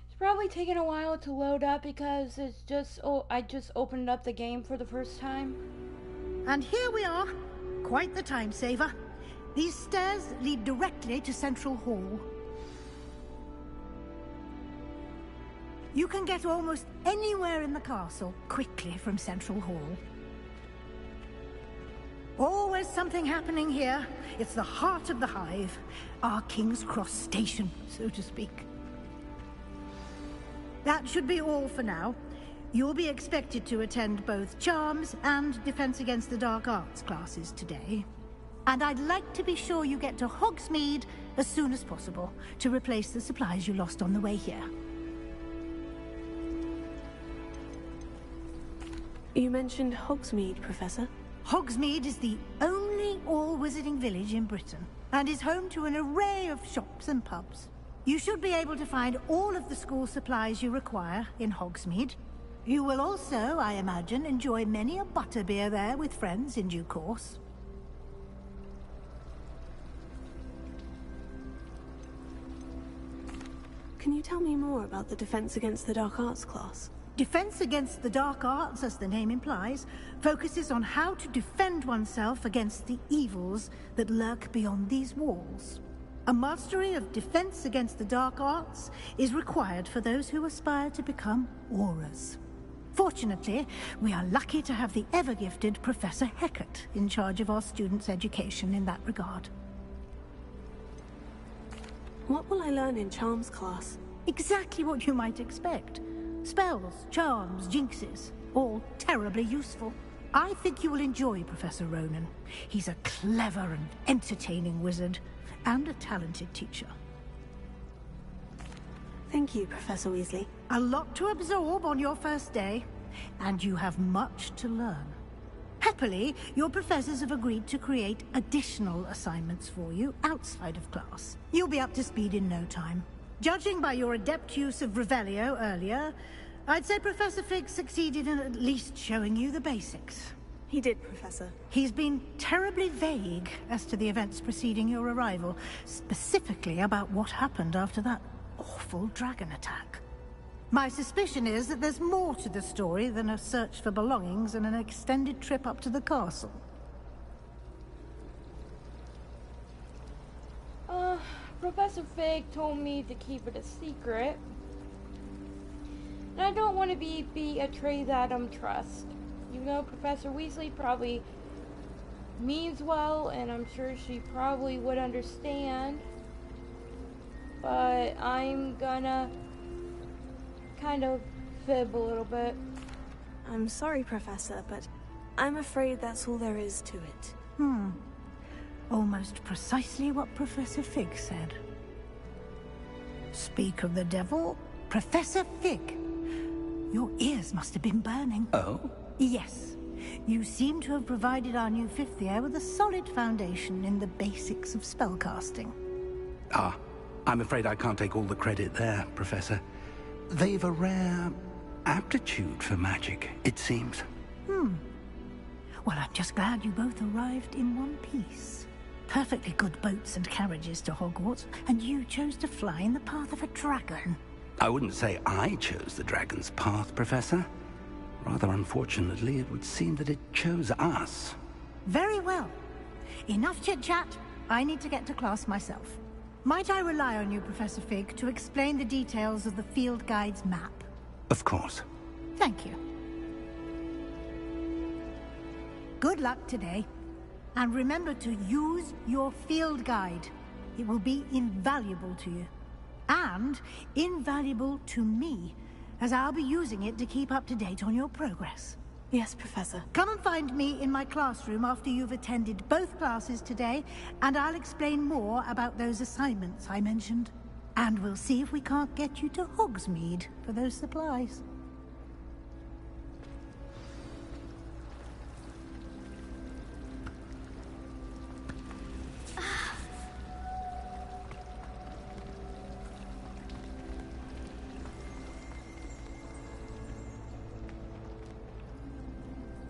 It's probably taking a while to load up because it's just, I just opened up the game for the first time. And here we are. Quite the time saver. These stairs lead directly to Central Hall. You can get almost anywhere in the castle quickly from Central Hall. Always something happening here. It's the heart of the hive. Our King's Cross station, so to speak. That should be all for now. You'll be expected to attend both Charms and Defense Against the Dark Arts classes today. And I'd like to be sure you get to Hogsmeade as soon as possible to replace the supplies you lost on the way here. You mentioned Hogsmeade, Professor. Hogsmeade is the only all-wizarding village in Britain and is home to an array of shops and pubs. You should be able to find all of the school supplies you require in Hogsmeade. You will also, I imagine, enjoy many a butterbeer there with friends in due course. Can you tell me more about the Defense Against the Dark Arts class? Defense Against the Dark Arts, as the name implies, focuses on how to defend oneself against the evils that lurk beyond these walls. A mastery of Defense Against the Dark Arts is required for those who aspire to become Aurors. Fortunately, we are lucky to have the ever-gifted Professor Hecat in charge of our students' education in that regard. What will I learn in Charms class? Exactly what you might expect. Spells, charms, jinxes, all terribly useful. I think you will enjoy Professor Ronan. He's a clever and entertaining wizard, and a talented teacher. Thank you, Professor Weasley. A lot to absorb on your first day, and you have much to learn. Happily, your professors have agreed to create additional assignments for you outside of class. You'll be up to speed in no time. Judging by your adept use of Revelio earlier, I'd say Professor Fig succeeded in at least showing you the basics. He did, Professor. He's been terribly vague as to the events preceding your arrival, specifically about what happened after that awful dragon attack. My suspicion is that there's more to the story than a search for belongings and an extended trip up to the castle. Professor Fig told me to keep it a secret. And I don't want to betray that trust. You know, Professor Weasley probably means well, and I'm sure she probably would understand. But I'm gonna kind of fib a little bit. I'm sorry, Professor, but I'm afraid that's all there is to it. Almost precisely what Professor Fig said. Speak of the devil, Professor Fig. Your ears must have been burning. Oh? Yes. You seem to have provided our new fifth year with a solid foundation in the basics of spellcasting. Ah, I'm afraid I can't take all the credit there, Professor. They've a rare aptitude for magic, it seems. Well, I'm just glad you both arrived in one piece. Perfectly good boats and carriages to Hogwarts, and you chose to fly in the path of a dragon. I wouldn't say I chose the dragon's path, Professor. Rather unfortunately, it would seem that it chose us. Very well. Enough chit-chat. I need to get to class myself. Might I rely on you, Professor Fig, to explain the details of the field guide's map? Of course. Thank you. Good luck today. And remember to use your field guide. It will be invaluable to you. And invaluable to me, as I'll be using it to keep up to date on your progress. Yes, Professor. Come and find me in my classroom after you've attended both classes today, and I'll explain more about those assignments I mentioned. And we'll see if we can't get you to Hogsmeade for those supplies.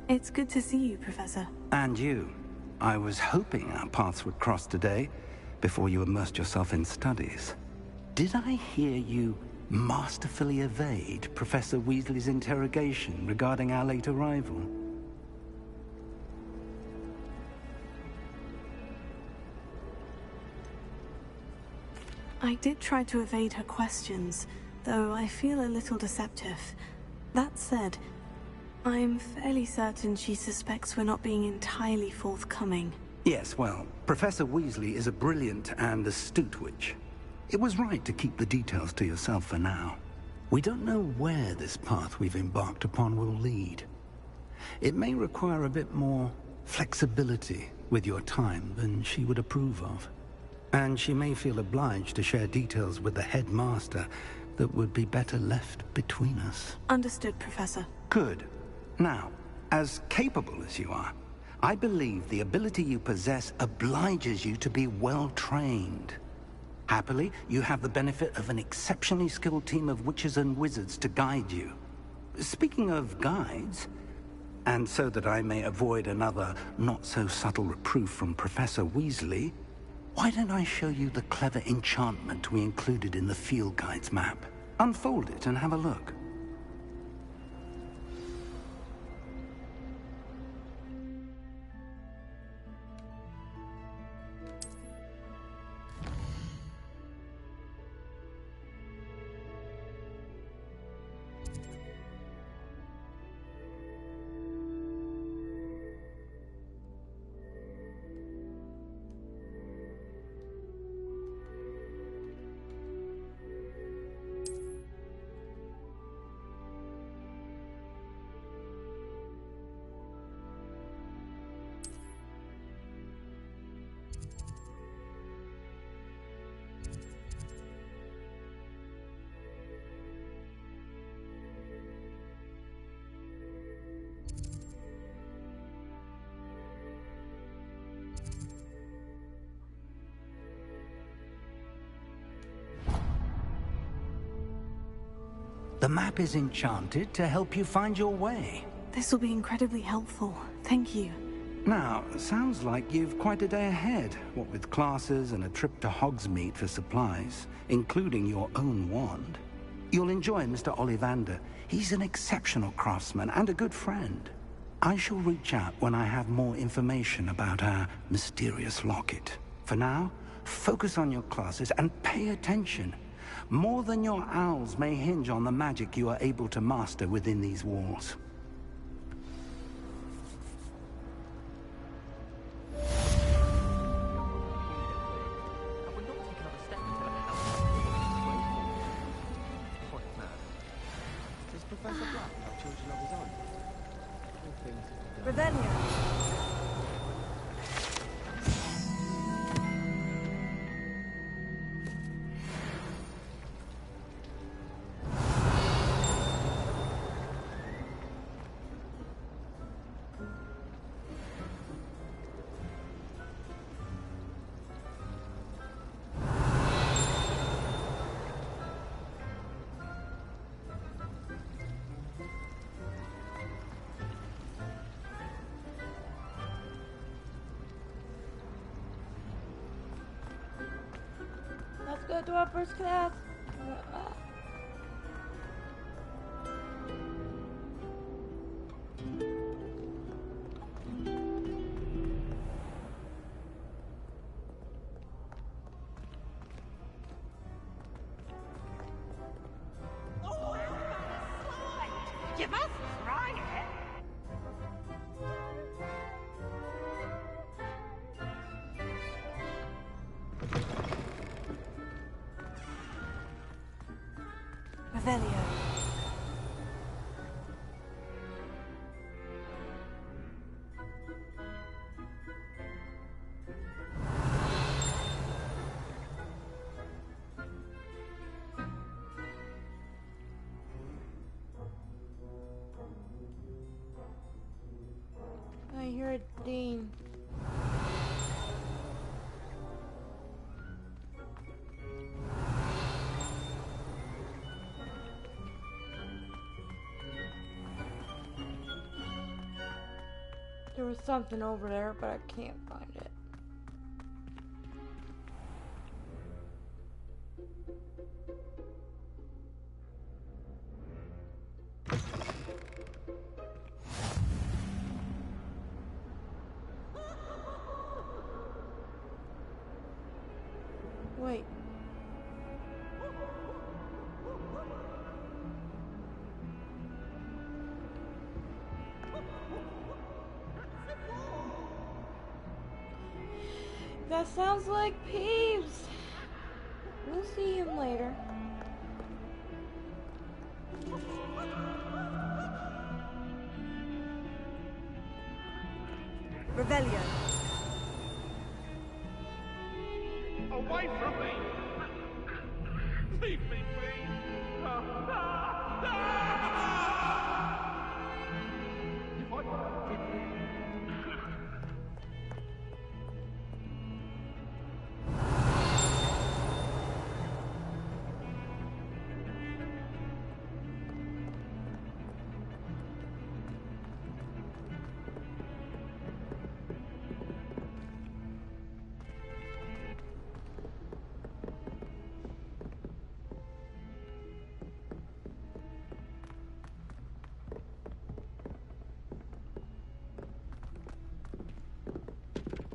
It's good to see you, Professor. And you. I was hoping our paths would cross today, before you immersed yourself in studies. Did I hear you masterfully evade Professor Weasley's interrogation regarding our late arrival? I did try to evade her questions, though I feel a little deceptive. That said, I'm fairly certain she suspects we're not being entirely forthcoming. Yes, well, Professor Weasley is a brilliant and astute witch. It was right to keep the details to yourself for now. We don't know where this path we've embarked upon will lead. It may require a bit more flexibility with your time than she would approve of. And she may feel obliged to share details with the headmaster that would be better left between us. Understood, Professor. Good. Now, as capable as you are, I believe the ability you possess obliges you to be well-trained. Happily, you have the benefit of an exceptionally skilled team of witches and wizards to guide you. Speaking of guides, and so that I may avoid another not-so-subtle reproof from Professor Weasley, why don't I show you the clever enchantment we included in the field guide's map? Unfold it and have a look. The map is enchanted to help you find your way. This will be incredibly helpful. Thank you. Now, sounds like you've quite a day ahead, what with classes and a trip to Hogsmeade for supplies, including your own wand. You'll enjoy Mr. Ollivander. He's an exceptional craftsman and a good friend. I shall reach out when I have more information about our mysterious locket. For now, focus on your classes and pay attention. More than your owls may hinge on the magic you are able to master within these walls. go to our first class. You must try it. Revelio. I hear a ding. There was something over there, but I can't find it. Wait. That sounds like Peeves. We'll see him later. Revelio. Away from me! Leave me be!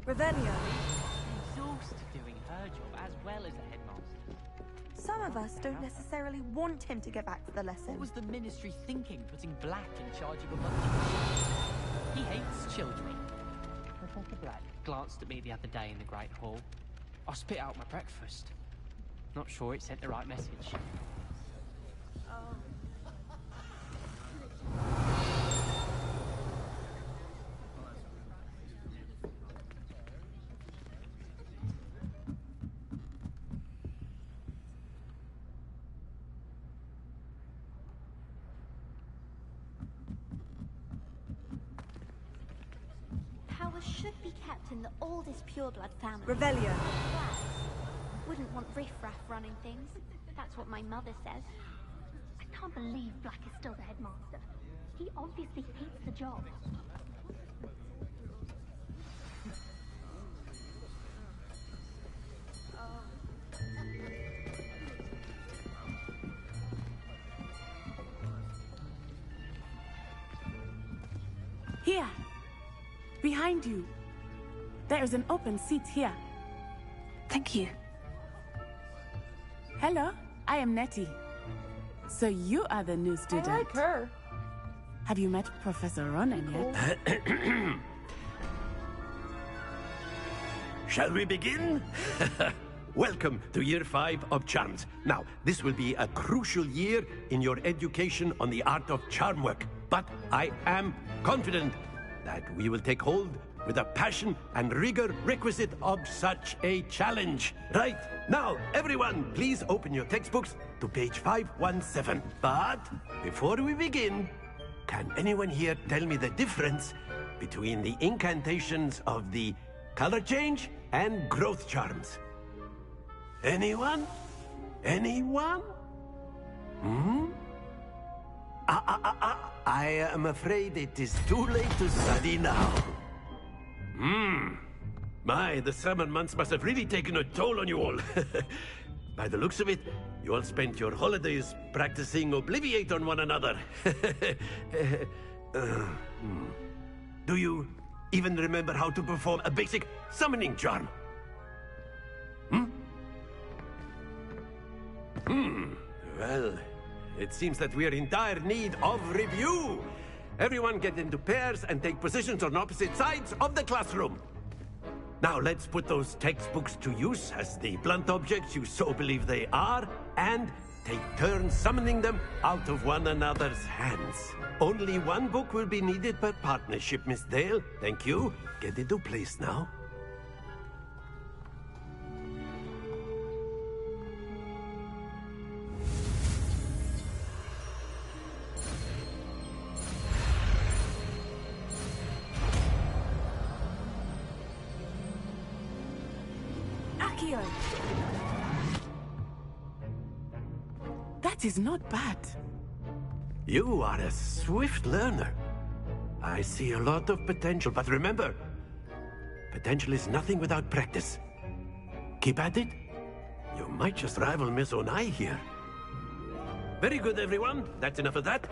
Revelio. Exhausted doing her job as well as the headmaster. Some of us don't necessarily want him to get back to the lesson. What was the ministry thinking, putting Black in charge of a bunch of... He hates children. Professor Black glanced at me the other day in the Great Hall. I spit out my breakfast. Not sure it sent the right message. Power should be kept in the oldest pureblood family. Revelio. Wouldn't want riffraff running things. That's what my mother says. I can't believe Black is still the headmaster. He obviously hates the job. Here. Behind you. There is an open seat here. Thank you. Hello, I am Nettie. So you are the new student. I like her. Have you met Professor Ronan yet? Shall we begin? Welcome to Year 5 of Charms. Now, this will be a crucial year in your education on the art of charm work. But I am confident that we will take hold with the passion and rigor requisite of such a challenge. Right, now, everyone, please open your textbooks to page 517. But before we begin, can anyone here tell me the difference between the incantations of the color change and growth charms? Anyone? Anyone? I am afraid it is too late to study now. My, the summer months must have really taken a toll on you all. By the looks of it, you all spent your holidays practicing Obliviate on one another. Do you even remember how to perform a basic summoning charm? Well, it seems that we are in dire need of review. Everyone get into pairs and take positions on opposite sides of the classroom. Now let's put those textbooks to use as the blunt objects you so believe they are, and take turns summoning them out of one another's hands. Only one book will be needed per partnership, Miss Dale. Thank you. Get into place now. That is not bad. You are a swift learner. I see a lot of potential, but remember, potential is nothing without practice. Keep at it. You might just rival Miss Onai here. Very good, everyone. That's enough of that.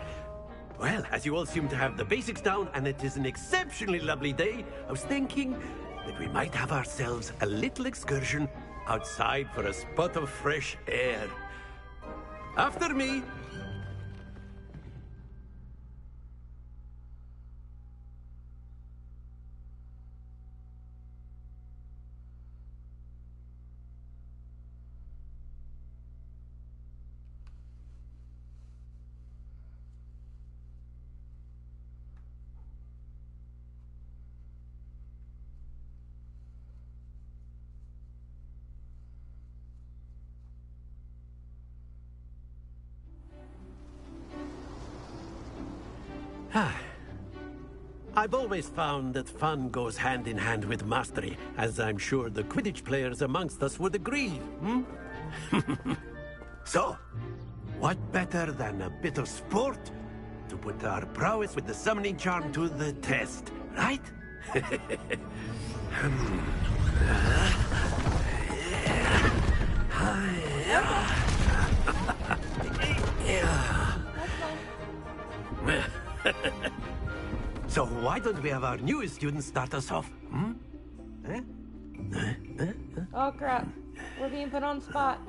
Well, as you all seem to have the basics down, and it is an exceptionally lovely day, I was thinking that we might have ourselves a little excursion outside for a spot of fresh air. After me. I've always found that fun goes hand in hand with mastery, as I'm sure the Quidditch players amongst us would agree, So, what better than a bit of sport to put our prowess with the summoning charm to the test, right? So why don't we have our newest student start us off? Oh crap, we're being put on the spot.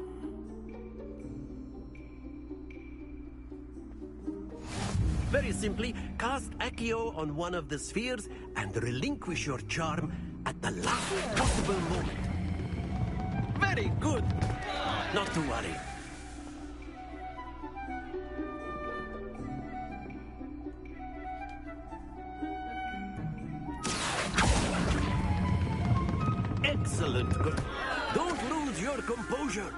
Very simply, cast Accio on one of the spheres and relinquish your charm at the last possible moment. Very good. Not to worry. Excellent. Good. Don't lose your composure.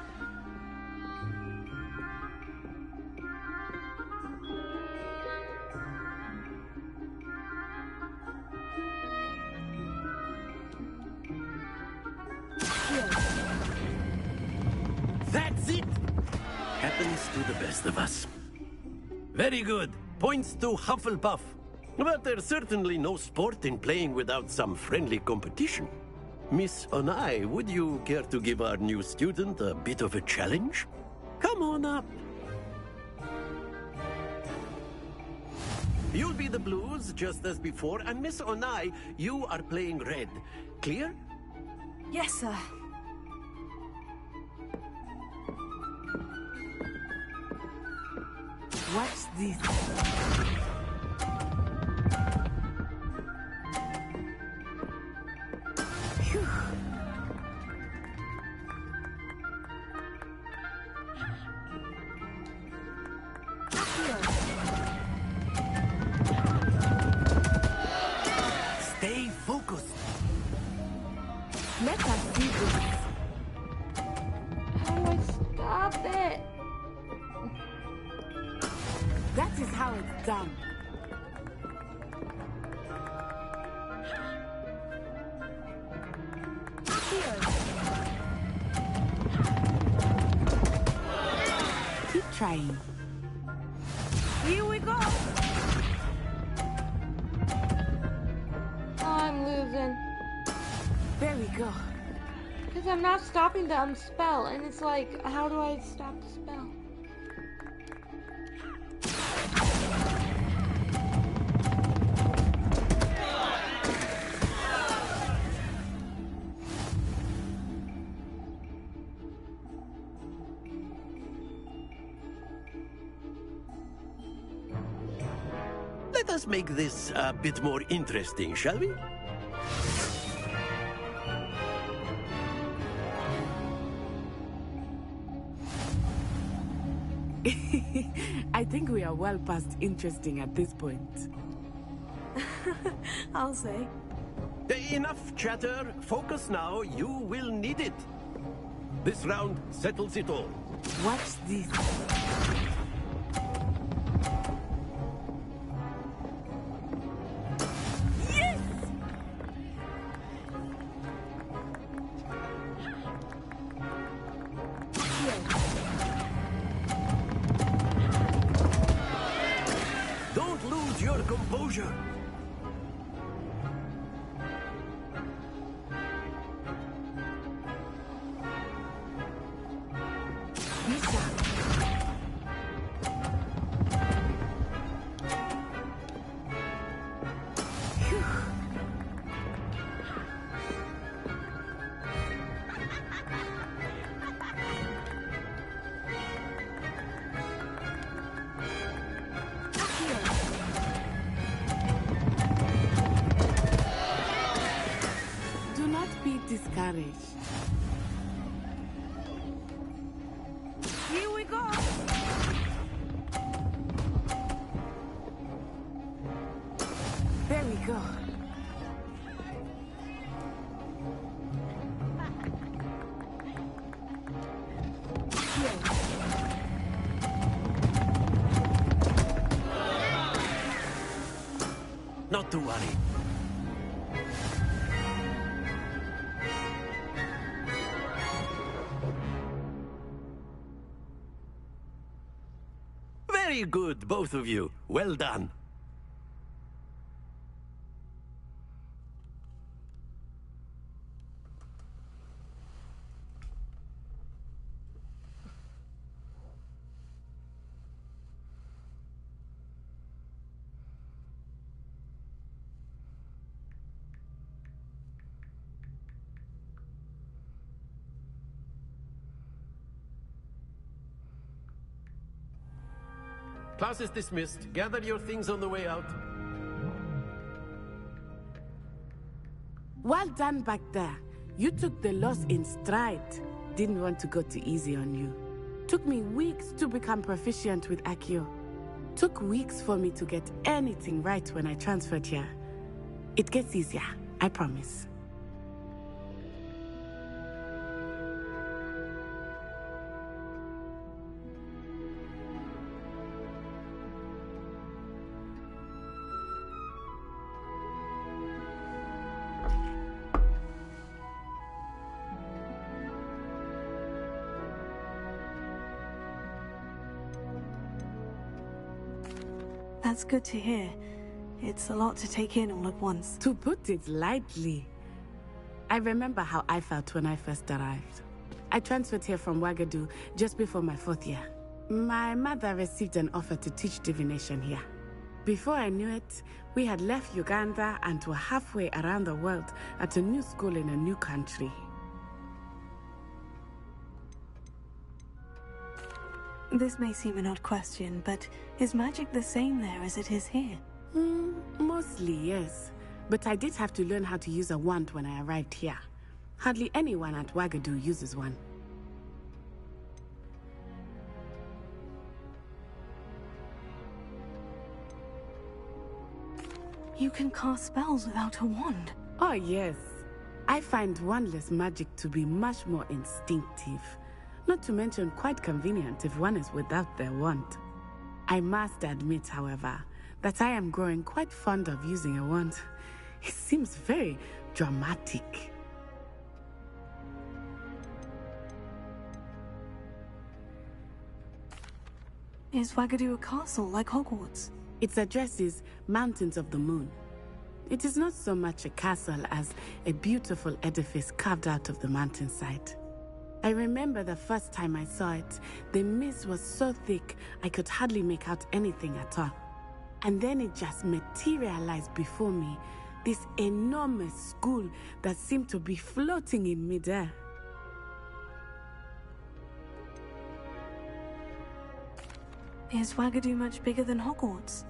That's it. Happens to the best of us. Very good. Points to Hufflepuff. But there's certainly no sport in playing without some friendly competition. Miss Onai, would you care to give our new student a bit of a challenge? Come on up. You'll be the blues, just as before, and Miss Onai, you are playing red. Clear? Yes, sir. What's this? Stay focused. Let us see this. How do I stop it? That is how it's done. Keep trying. Here we go. I'm losing. There we go. Because I'm not stopping the spell, and it's like, how do I stop the spell? Let us make this a bit more interesting, shall we? I think we are well past interesting at this point. I'll say. Enough chatter. Focus now. You will need it. This round settles it all. Watch this. Don't lose your composure. Do not be discouraged. Here we go. There we go. Not to worry. Very good, both of you. Well done. Class is dismissed. Gather your things on the way out. Well done back there. You took the loss in stride. Didn't want to go too easy on you. Took me weeks to become proficient with Accio. Took weeks for me to get anything right when I transferred here. It gets easier, I promise. That's good to hear. It's a lot to take in all at once. To put it lightly, I remember how I felt when I first arrived. I transferred here from Wagadu just before my 4th year. My mother received an offer to teach divination here. Before I knew it, we had left Uganda and were halfway around the world at a new school in a new country. This may seem an odd question, but is magic the same there as it is here? Mostly, yes. But I did have to learn how to use a wand when I arrived here. Hardly anyone at Wagadu uses one. You can cast spells without a wand? Oh, yes. I find wandless magic to be much more instinctive. Not to mention quite convenient if one is without their wand. I must admit, however, that I am growing quite fond of using a wand. It seems very dramatic. Is Wagadu a castle like Hogwarts? Its address is Mountains of the Moon. It is not so much a castle as a beautiful edifice carved out of the mountainside. I remember the first time I saw it, the mist was so thick I could hardly make out anything at all. And then it just materialized before me, this enormous school that seemed to be floating in midair. Is Wagadu much bigger than Hogwarts?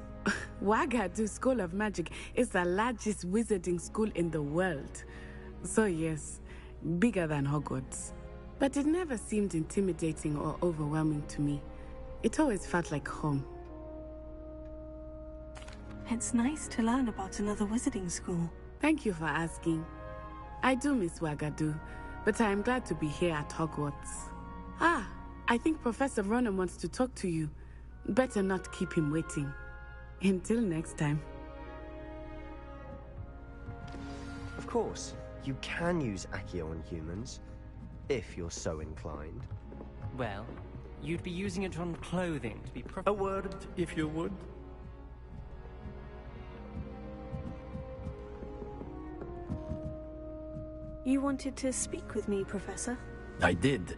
Wagadu School of Magic is the largest wizarding school in the world. So yes, bigger than Hogwarts. But it never seemed intimidating or overwhelming to me. It always felt like home. It's nice to learn about another wizarding school. Thank you for asking. I do miss Wagadu, but I am glad to be here at Hogwarts. Ah, I think Professor Ronan wants to talk to you. Better not keep him waiting. Until next time. Of course, you can use Accio on humans, if you're so inclined. Well, you'd be using it on clothing to be A word, if you would. You wanted to speak with me, Professor? I did.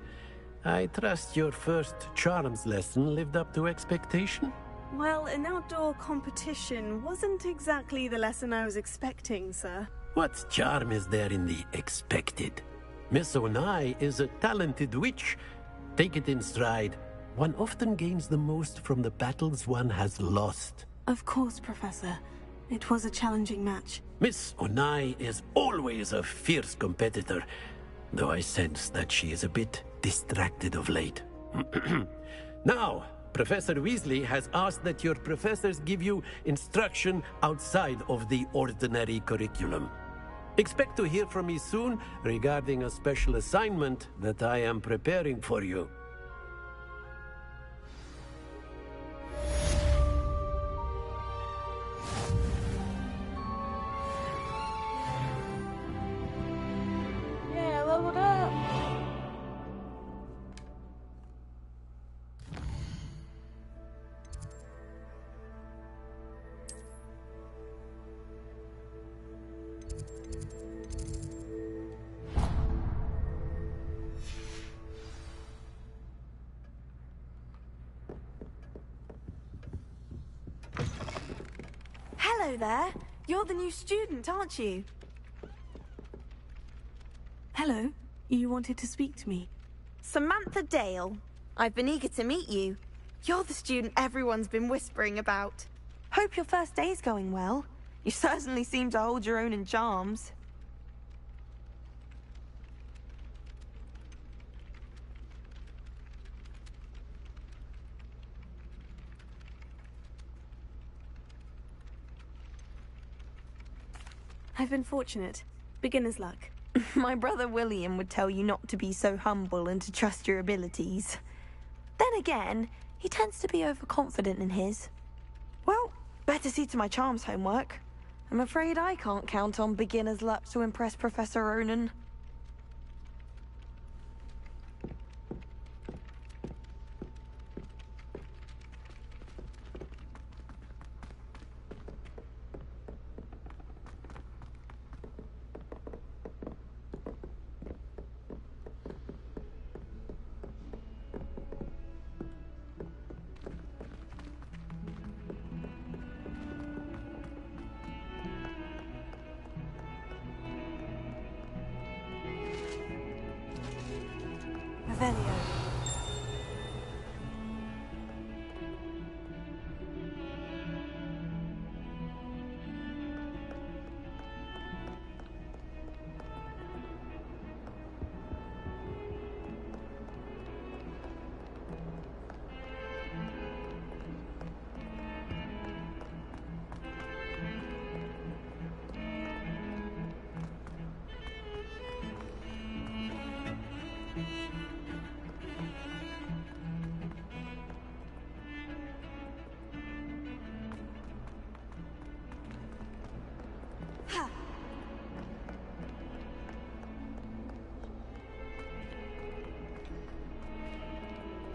I trust your first charms lesson lived up to expectation? Well, an outdoor competition wasn't exactly the lesson I was expecting, sir. What charm is there in the expected? Miss Onai is a talented witch. Take it in stride. One often gains the most from the battles one has lost. Of course, Professor. It was a challenging match. Miss Onai is always a fierce competitor, though I sense that she is a bit distracted of late. Now, Professor Weasley has asked that your professors give you instruction outside of the ordinary curriculum. Expect to hear from me soon regarding a special assignment that I am preparing for you. Yeah, leveled up. Hello there. You're the new student, aren't you? Hello. You wanted to speak to me? Samantha Dale. I've been eager to meet you. You're the student everyone's been whispering about. Hope your first day's going well. You certainly seem to hold your own in charms. I've been fortunate. Beginner's luck. My brother William would tell you not to be so humble and to trust your abilities. Then again, he tends to be overconfident in his. Well, better see to my charms homework. I'm afraid I can't count on beginner's luck to impress Professor Ronan. Revelio.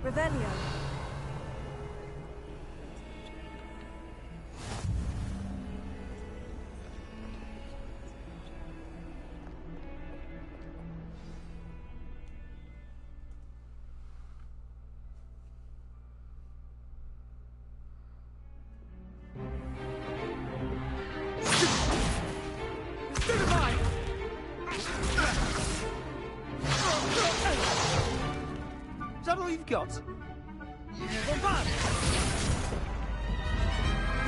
Revelio. got?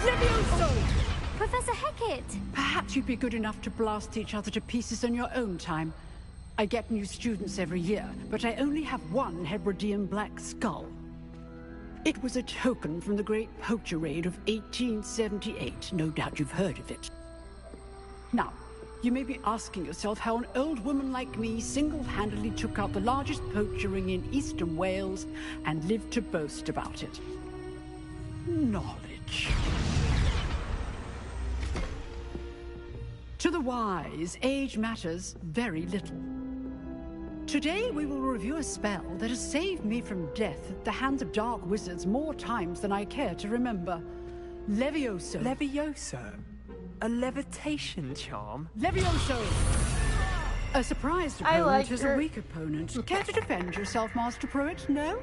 Levioso! Professor Hecat! Perhaps you'd be good enough to blast each other to pieces on your own time. I get new students every year, but I only have one Hebridean black skull. It was a token from the Great Poacher Raid of 1878. No doubt you've heard of it. Now, you may be asking yourself how an old woman like me single-handedly took out the largest poacher ring in eastern Wales and lived to boast about it. Knowledge. To the wise, age matters very little. Today we will review a spell that has saved me from death at the hands of dark wizards more times than I care to remember. Levioso. Levioso? A levitation charm? Levioso! A surprised opponent is a weak opponent. Care to defend yourself, Master Pruitt? No?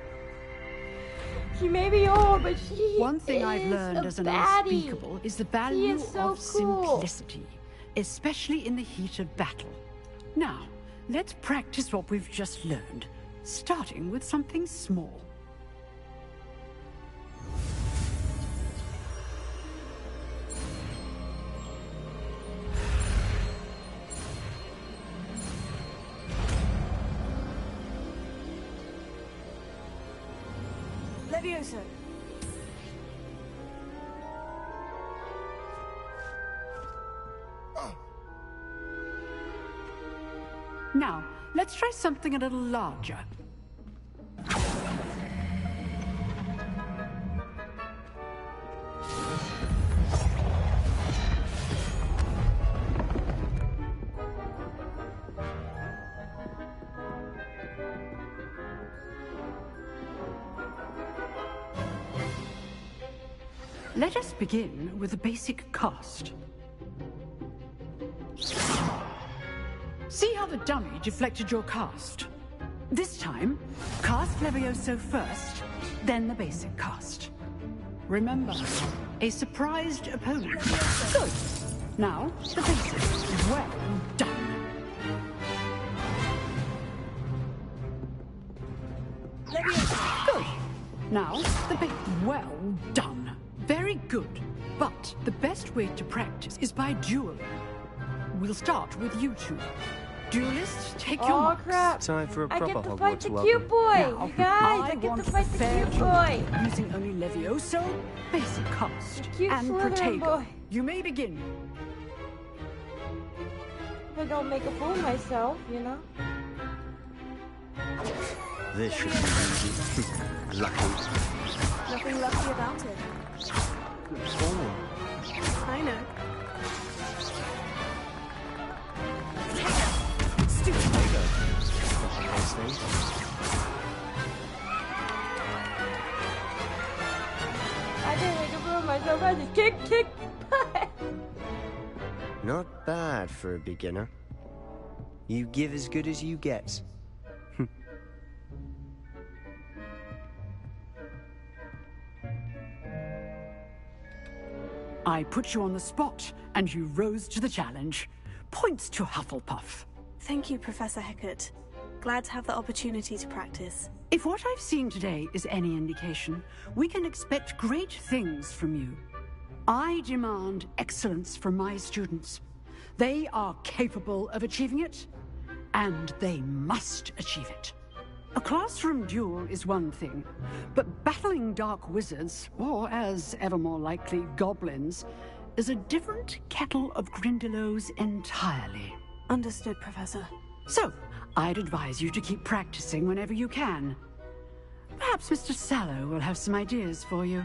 She may be old, but she One thing I've learned as an unspeakable is the value of simplicity, especially in the heat of battle. Now, let's practice what we've just learned, starting with something small. Levioso. Now, let's try something a little larger. Let us begin with the basic cast. See how the dummy deflected your cast? This time, cast Levioso first, then the basic cast. Remember, a surprised opponent. Good. Now, the basic. Well done. Levioso. Good. Now, the basic. Well done. Very good. But the best way to practice is by dueling. We'll start with you two. Duelists, take your marks. Crap. Time for a proper I get to Hogwarts fight the welcome. cute boy. Now, You guys, I get want to fight the fair cute boy. dueling, using only Levioso, basic cast, cute and Slytherin Protego. boy. You may begin. I don't make a fool of myself, you know? This should be easy. Lucky. Nothing lucky about it. Oh. I know. Stupid. I didn't make a fool of myself. I just kick. Not bad for a beginner. You give as good as you get. I put you on the spot, and you rose to the challenge. Points to Hufflepuff. Thank you, Professor Hecat. Glad to have the opportunity to practice. If what I've seen today is any indication, we can expect great things from you. I demand excellence from my students. They are capable of achieving it, and they must achieve it. A classroom duel is one thing, but battling dark wizards, or as ever more likely, goblins, is a different kettle of Grindylows entirely. Understood, Professor. So, I'd advise you to keep practicing whenever you can. Perhaps Mr. Sallow will have some ideas for you.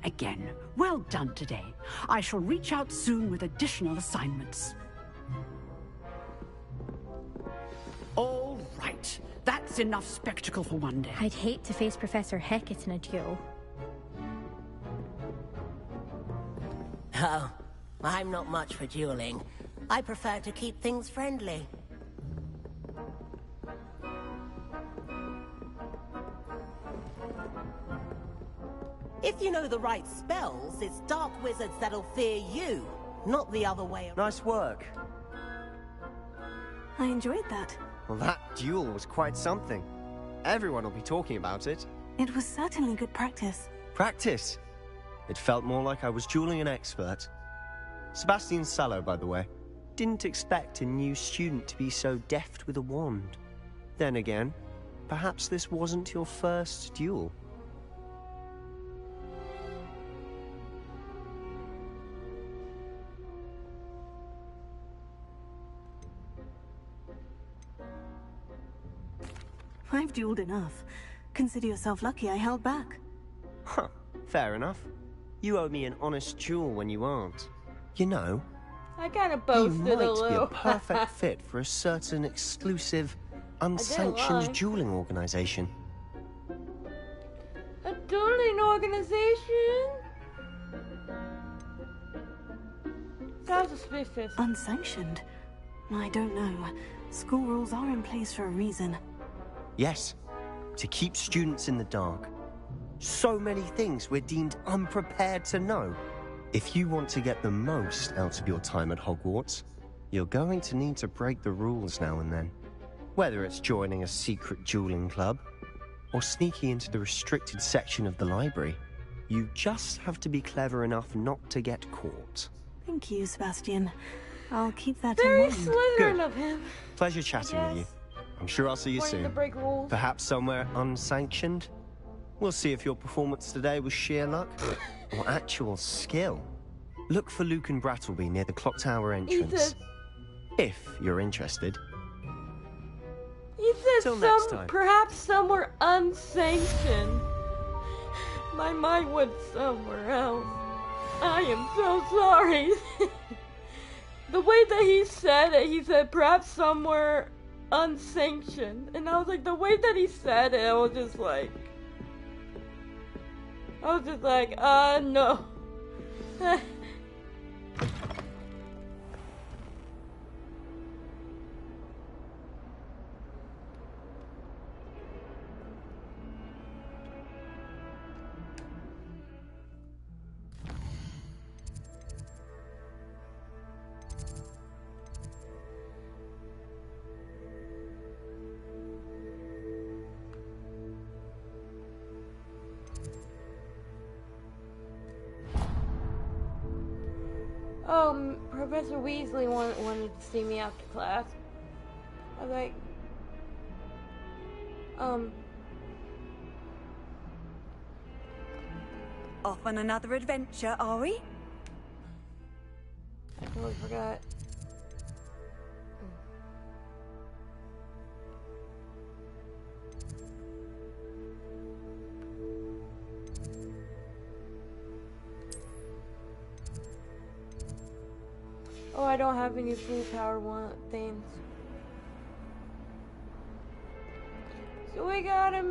Again, well done today. I shall reach out soon with additional assignments. All right. That's enough spectacle for one day. I'd hate to face Professor Hecat in a duel. Oh, I'm not much for dueling. I prefer to keep things friendly. If you know the right spells, it's dark wizards that'll fear you, not the other way around. Nice work. I enjoyed that. Well, that duel was quite something. Everyone will be talking about it. It was certainly good practice. Practice? It felt more like I was dueling an expert. Sebastian Sallow, by the way. Didn't expect a new student to be so deft with a wand. Then again, perhaps this wasn't your first duel. I've dueled enough. Consider yourself lucky I held back. Huh, fair enough. You owe me an honest duel when you aren't. You know, I kind of you boasted might a be a little. perfect fit for a certain exclusive, unsanctioned lie. dueling organization. A dueling organization? Sounds suspicious. Unsanctioned? I don't know. School rules are in place for a reason. Yes, to keep students in the dark. So many things we're deemed unprepared to know. If you want to get the most out of your time at Hogwarts, you're going to need to break the rules now and then. Whether it's joining a secret dueling club, or sneaking into the restricted section of the library, you just have to be clever enough not to get caught. Thank you, Sebastian. I'll keep that Very in mind. Slytherin of him. Pleasure chatting with you. I'm sure I'll see you Wanting to soon. break rules. Perhaps somewhere unsanctioned? We'll see if your performance today was sheer luck or actual skill. Look for Luke and Brattleby near the clock tower entrance. If you're interested. He said Till next time. perhaps somewhere unsanctioned. My mind went somewhere else. I am so sorry. The way that he said perhaps somewhere unsanctioned. And I was like, the way that he said it, I was just like, no. Professor Weasley wanted to see me after class. I was like, Off on another adventure, are we? I totally forgot. Oh, I don't have any full power things. So we gotta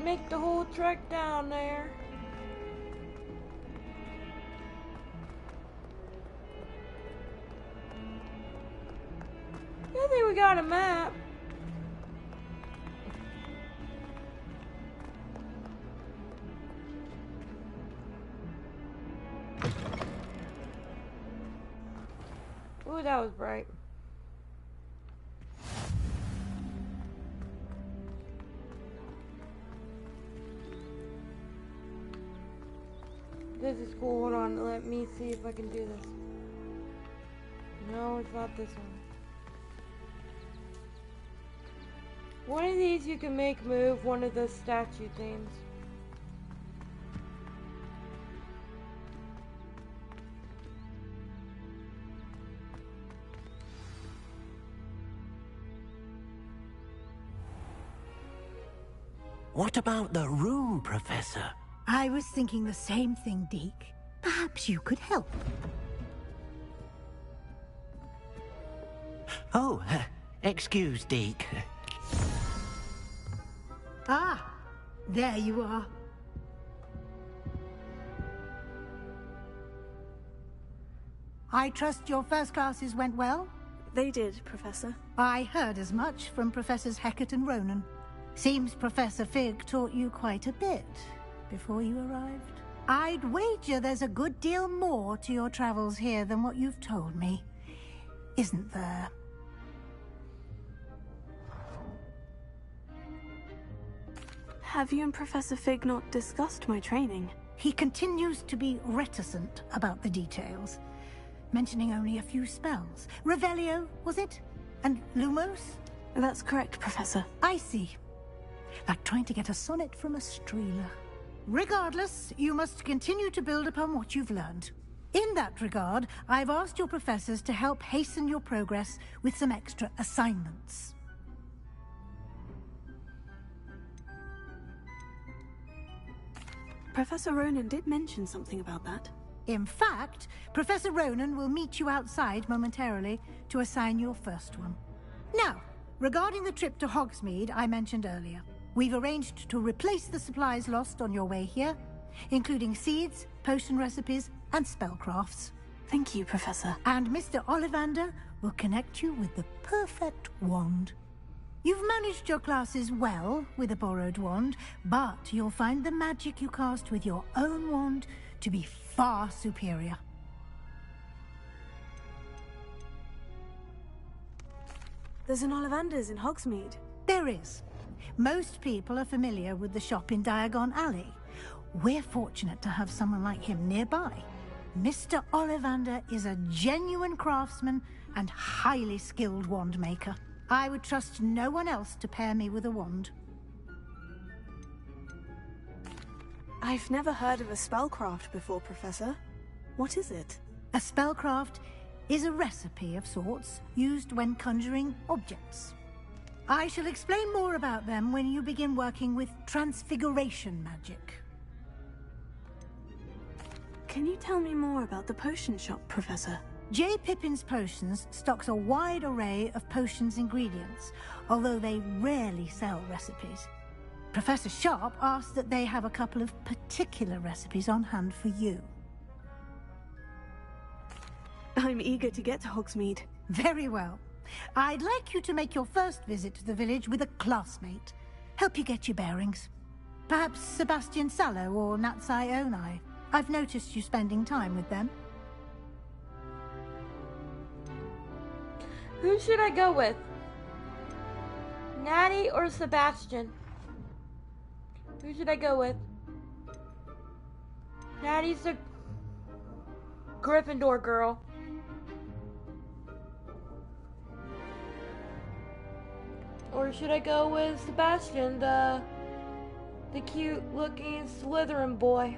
make the whole trek down there. I think we got a map. Ooh, that was bright. This is cool. Hold on. Let me see if I can do this. No, it's not this one. One of these you can make move one of the statue things. What about the room, Professor? I was thinking the same thing, Deke. Perhaps you could help. Oh, excuse, Deke. Ah, there you are. I trust your first classes went well? They did, Professor. I heard as much from Professors Hecat and Ronan. Seems Professor Fig taught you quite a bit before you arrived. I'd wager there's a good deal more to your travels here than what you've told me. Isn't there? Have you and Professor Fig not discussed my training? He continues to be reticent about the details, mentioning only a few spells. Revelio, was it? And Lumos? That's correct, Professor. I see. Like trying to get a sonnet from a streeler. Regardless, you must continue to build upon what you've learned. In that regard, I've asked your professors to help hasten your progress with some extra assignments. Professor Ronan did mention something about that. In fact, Professor Ronan will meet you outside momentarily to assign your first one. Now, regarding the trip to Hogsmeade I mentioned earlier, we've arranged to replace the supplies lost on your way here, including seeds, potion recipes, and spellcrafts. Thank you, Professor. And Mr. Ollivander will connect you with the perfect wand. You've managed your classes well with a borrowed wand, but you'll find the magic you cast with your own wand to be far superior. There's an Ollivander's in Hogsmeade. There is. Most people are familiar with the shop in Diagon Alley. We're fortunate to have someone like him nearby. Mr. Ollivander is a genuine craftsman and highly skilled wand maker. I would trust no one else to pair me with a wand. I've never heard of a spellcraft before, Professor. What is it? A spellcraft is a recipe of sorts used when conjuring objects. I shall explain more about them when you begin working with transfiguration magic. Can you tell me more about the potion shop, Professor? J. Pippin's Potions stocks a wide array of potions ingredients, although they rarely sell recipes. Professor Sharp asked that they have a couple of particular recipes on hand for you. I'm eager to get to Hogsmeade. Very well. I'd like you to make your first visit to the village with a classmate. Help you get your bearings. Perhaps Sebastian Sallow or Natsai Onai. I've noticed you spending time with them. Who should I go with? Natty or Sebastian? Who should I go with? Natty's the Gryffindor girl. Or should I go with Sebastian, the cute-looking Slytherin boy?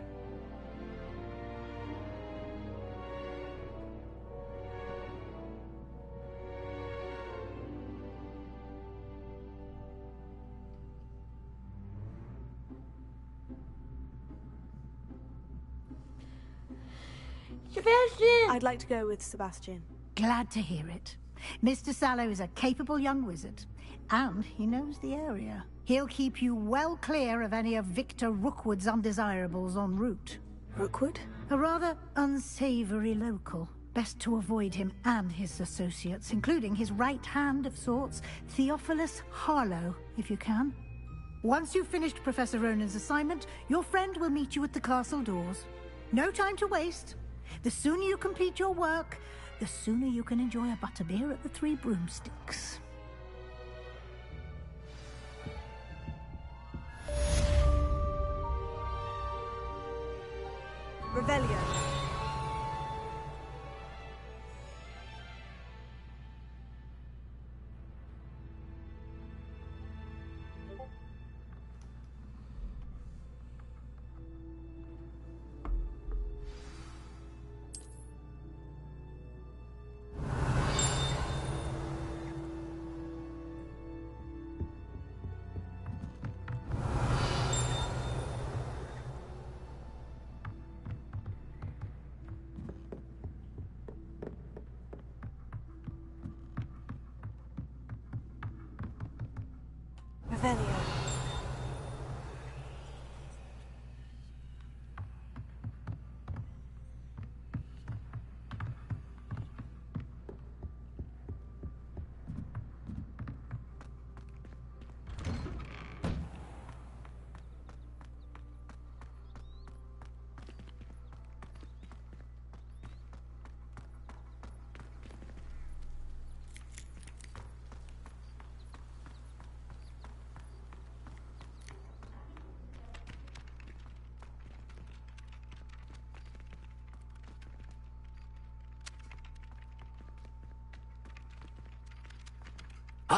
Sebastian! I'd like to go with Sebastian. Glad to hear it. Mr. Sallow is a capable young wizard, and he knows the area. He'll keep you well clear of any of Victor Rookwood's undesirables en route. Rookwood? A rather unsavory local. Best to avoid him and his associates, including his right hand of sorts, Theophilus Harlow, if you can. Once you've finished Professor Ronan's assignment, your friend will meet you at the castle doors. No time to waste. The sooner you complete your work, the sooner you can enjoy a butterbeer at the Three Broomsticks. Revelio.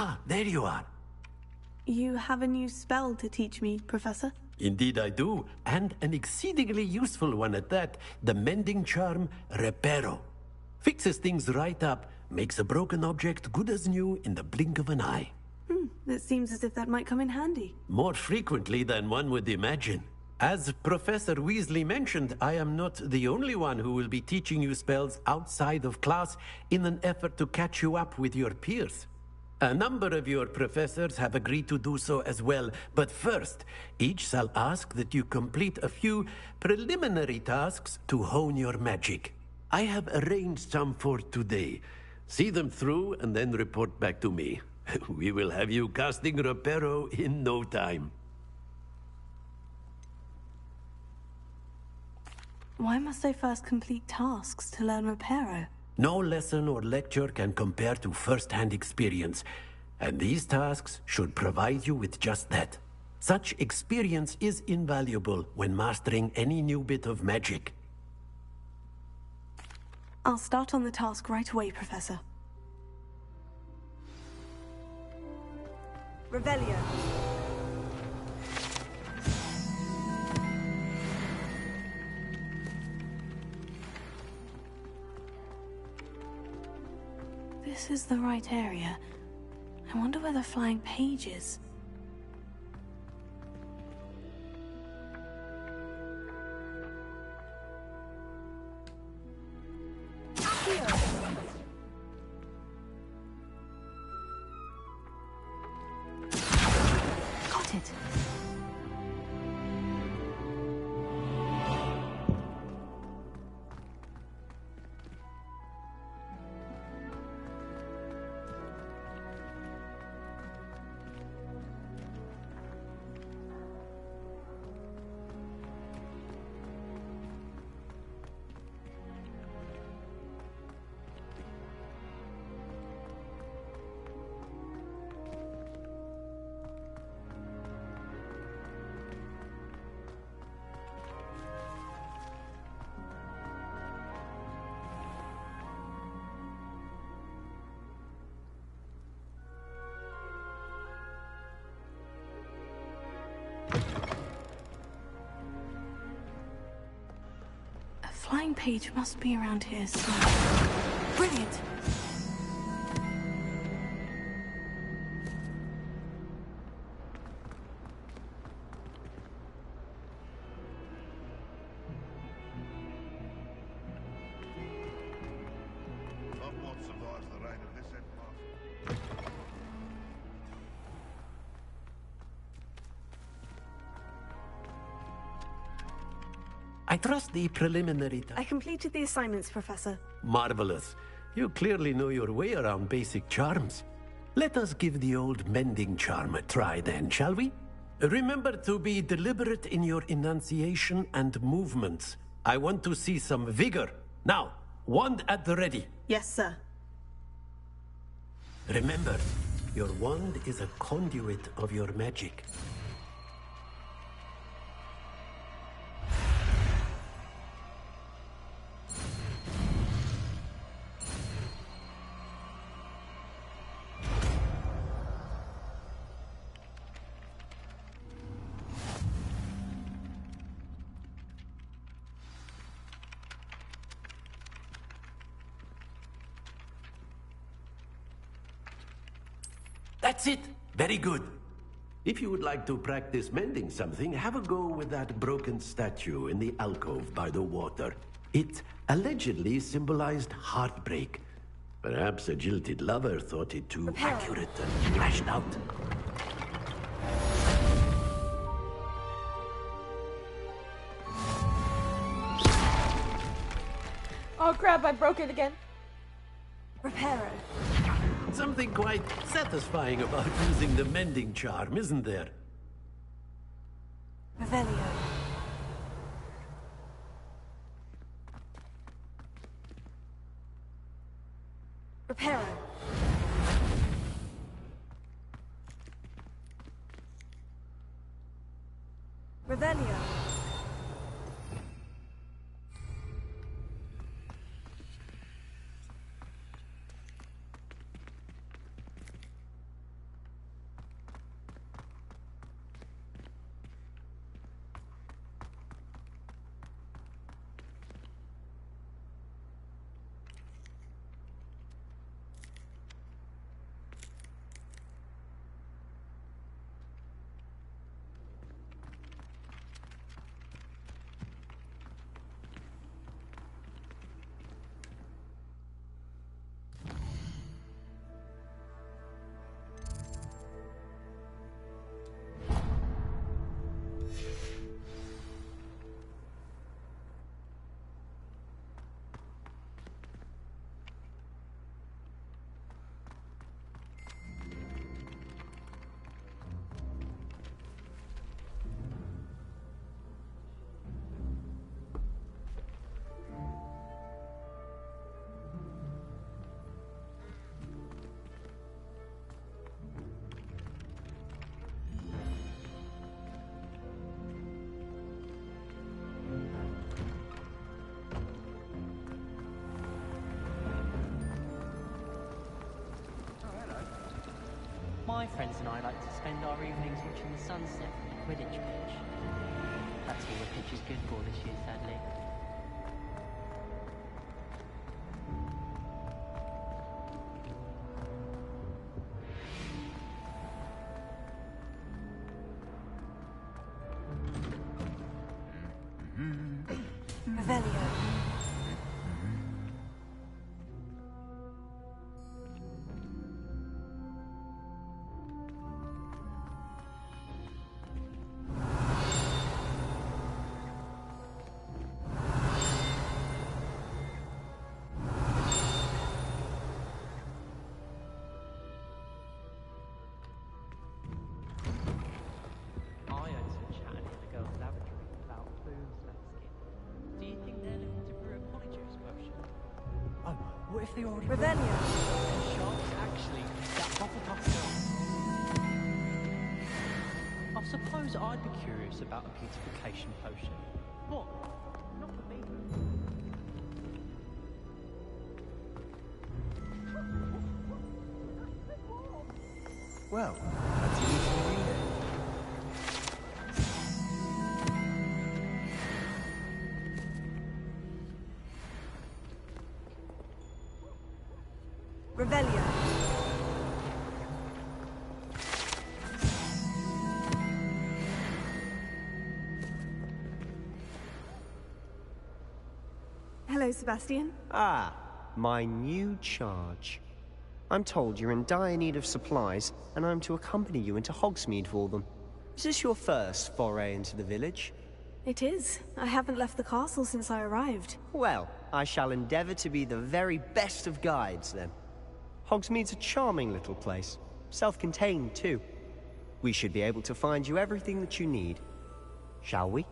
Ah, there you are. You have a new spell to teach me, Professor? Indeed I do, and an exceedingly useful one at that. The mending charm, Reparo. Fixes things right up, makes a broken object good as new in the blink of an eye. It seems as if that might come in handy. More frequently than one would imagine. As Professor Weasley mentioned, I am not the only one who will be teaching you spells outside of class in an effort to catch you up with your peers. A number of your professors have agreed to do so as well, but first, each shall ask that you complete a few preliminary tasks to hone your magic. I have arranged some for today. See them through and then report back to me. We will have you casting Reparo in no time. Why must I first complete tasks to learn Reparo? No lesson or lecture can compare to first-hand experience, and these tasks should provide you with just that. Such experience is invaluable when mastering any new bit of magic. I'll start on the task right away, Professor. Revelio. This is the right area. I wonder where the flying page is. Got it. Flying page must be around here somewhere. Brilliant! Not what survives the reign of this headmaster. I trust the preliminary I completed the assignments, Professor. Marvelous. You clearly know your way around basic charms. Let us give the old mending charm a try then, shall we? Remember to be deliberate in your enunciation and movements. I want to see some vigor. Now, wand at the ready. Yes, sir. Remember, your wand is a conduit of your magic. That's it. Very good. If you would like to practice mending something, have a go with that broken statue in the alcove by the water. It allegedly symbolized heartbreak. Perhaps a jilted lover thought it too accurate and lashed out. Oh crap, I broke it again. Reparo. Something quite satisfying about using the mending charm, isn't there? Revelio. Reparo. Revelio. My friends and I like to spend our evenings watching the sunset from the Quidditch pitch. That's all the pitch is good for this year, sadly. Revelio. What if they already... Revelio. Sharks actually that Hufflepuff girl. I suppose I'd be curious about a beautification potion. What? Not for me. Well, that's easy to read it. Revelio. Hello, Sebastian. Ah, my new charge. I'm told you're in dire need of supplies, and I'm to accompany you into Hogsmeade for them. Is this your first foray into the village? It is. I haven't left the castle since I arrived. Well, I shall endeavour to be the very best of guides, then. Hogsmeade's a charming little place. Self-contained, too. We should be able to find you everything that you need. Shall we?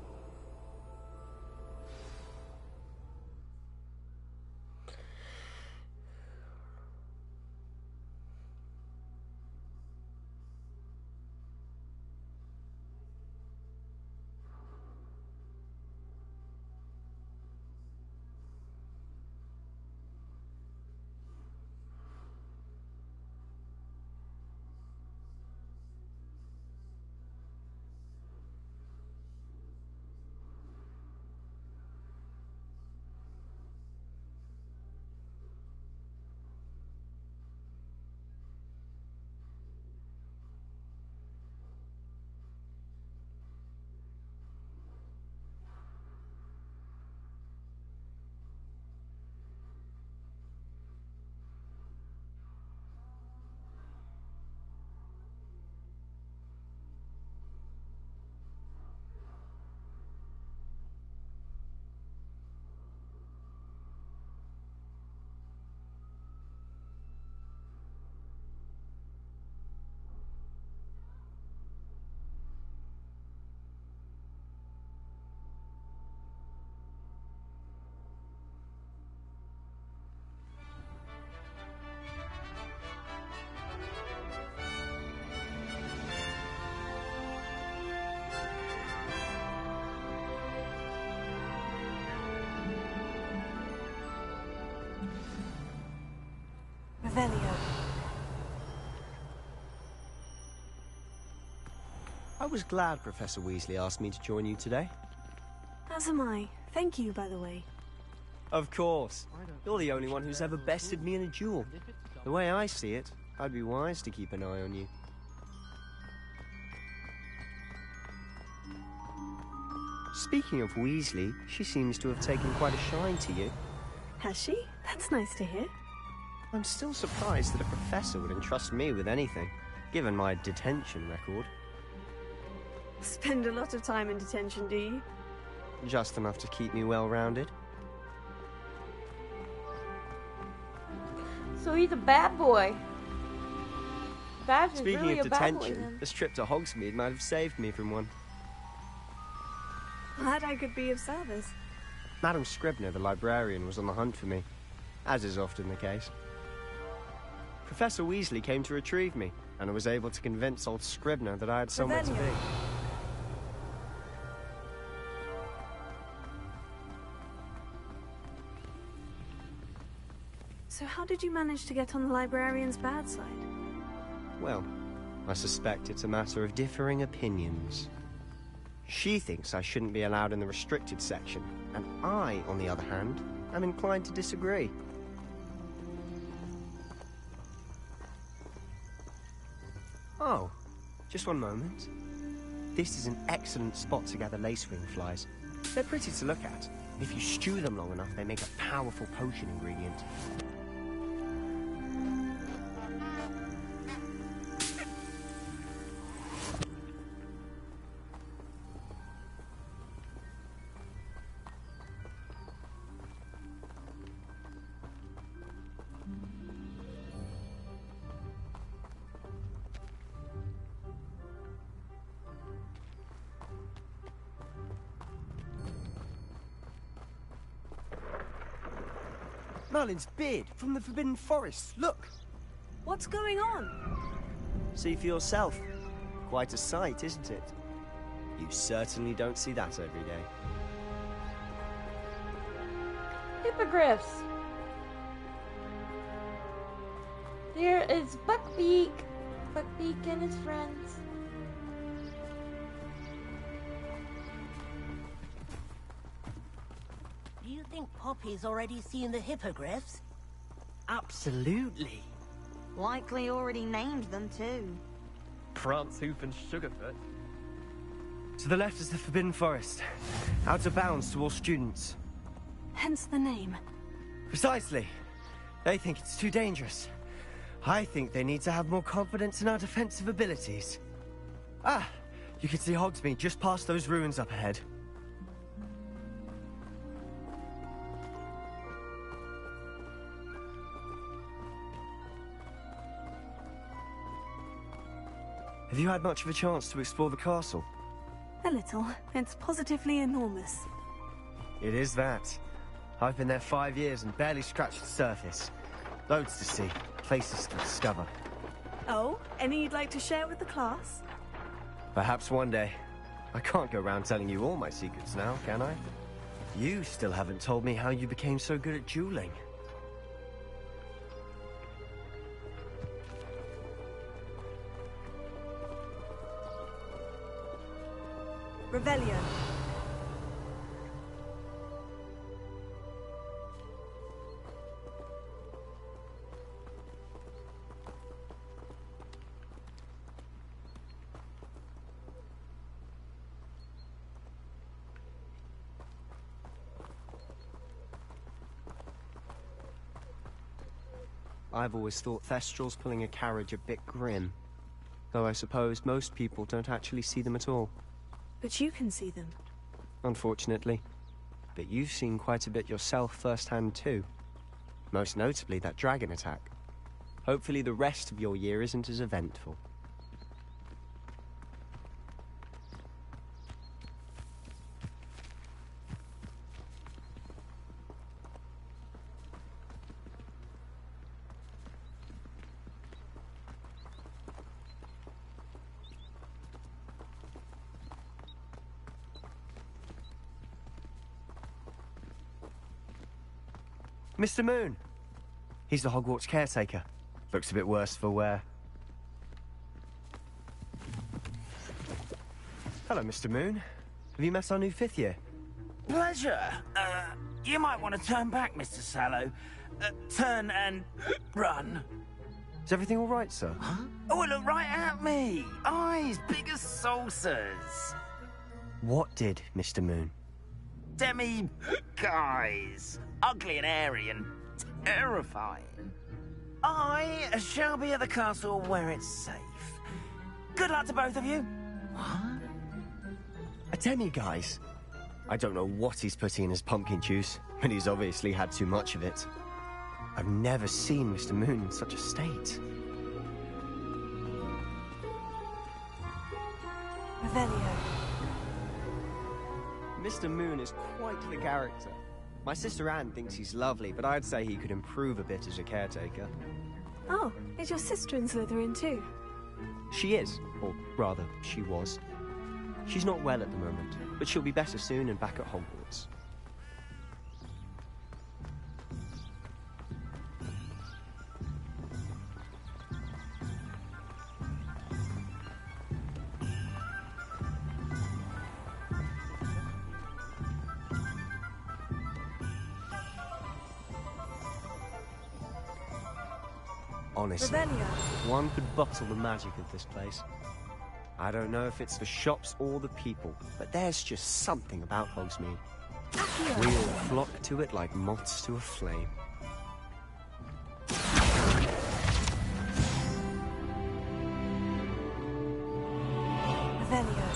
Revelio. I was glad Professor Weasley asked me to join you today. As am I. Thank you, by the way. Of course. You're the only one who's ever bested me in a duel. The way I see it, I'd be wise to keep an eye on you. Speaking of Weasley, she seems to have taken quite a shine to you. Has she? That's nice to hear. I'm still surprised that a professor would entrust me with anything, given my detention record. Spend a lot of time in detention, do you? Just enough to keep me well-rounded. So he's a bad boy. Badger's Speaking really of a bad boy, detention, then. this trip to Hogsmeade might have saved me from one. Glad I could be of service. Madam Scribner, the librarian, was on the hunt for me, as is often the case. Professor Weasley came to retrieve me, and I was able to convince old Scribner that I had somewhere to be. So how did you manage to get on the librarian's bad side? Well, I suspect it's a matter of differing opinions. She thinks I shouldn't be allowed in the restricted section, and I, on the other hand, am inclined to disagree. Oh, just one moment. This is an excellent spot to gather lacewing flies. They're pretty to look at. If you stew them long enough, they make a powerful potion ingredient. Merlin's beard from the Forbidden Forest. Look! What's going on? See for yourself. Quite a sight, isn't it? You certainly don't see that every day. Hippogriffs. Here is Buckbeak. Buckbeak and his friends. Do you think Poppy's already seen the hippogriffs? Absolutely. Likely already named them too. Prancehoof and Sugarfoot. To the left is the Forbidden Forest. Out of bounds to all students. Hence the name. Precisely. They think it's too dangerous. I think they need to have more confidence in our defensive abilities. Ah, you can see Hogsmeade just past those ruins up ahead. Have you had much of a chance to explore the castle? A little. It's positively enormous. It is that. I've been there 5 years and barely scratched the surface. Loads to see, places to discover. Oh, any you'd like to share with the class? Perhaps one day. I can't go around telling you all my secrets now, can I? You still haven't told me how you became so good at dueling. Revelio. I've always thought Thestrals pulling a carriage a bit grim. Though I suppose most people don't actually see them at all. But you can see them. Unfortunately. But you've seen quite a bit yourself firsthand too. Most notably that dragon attack. Hopefully the rest of your year isn't as eventful. Mr. Moon! He's the Hogwarts caretaker. Looks a bit worse for wear. Hello, Mr. Moon. Have you met our new 5th year? Pleasure. You might want to turn back, Mr. Sallow. Turn and run. Is everything all right, sir? Huh? Oh, look right at me. Eyes big as saucers. What did, Mr. Moon? Demi guys. Ugly and airy and terrifying. I shall be at the castle where it's safe. Good luck to both of you. What? A demi-guise? I don't know what he's putting in his pumpkin juice, but he's obviously had too much of it. I've never seen Mr. Moon in such a state. Revelio. Mr. Moon is quite the character. My sister Anne thinks he's lovely, but I'd say he could improve a bit as a caretaker. Oh, is your sister in Slytherin too? She is, or rather, she was. She's not well at the moment, but she'll be better soon and back at Hogwarts. Honestly, Revelio. if one could bottle the magic of this place. I don't know if it's the shops or the people, but there's just something about Hogsmeade. We all flock to it like moths to a flame. Revelio.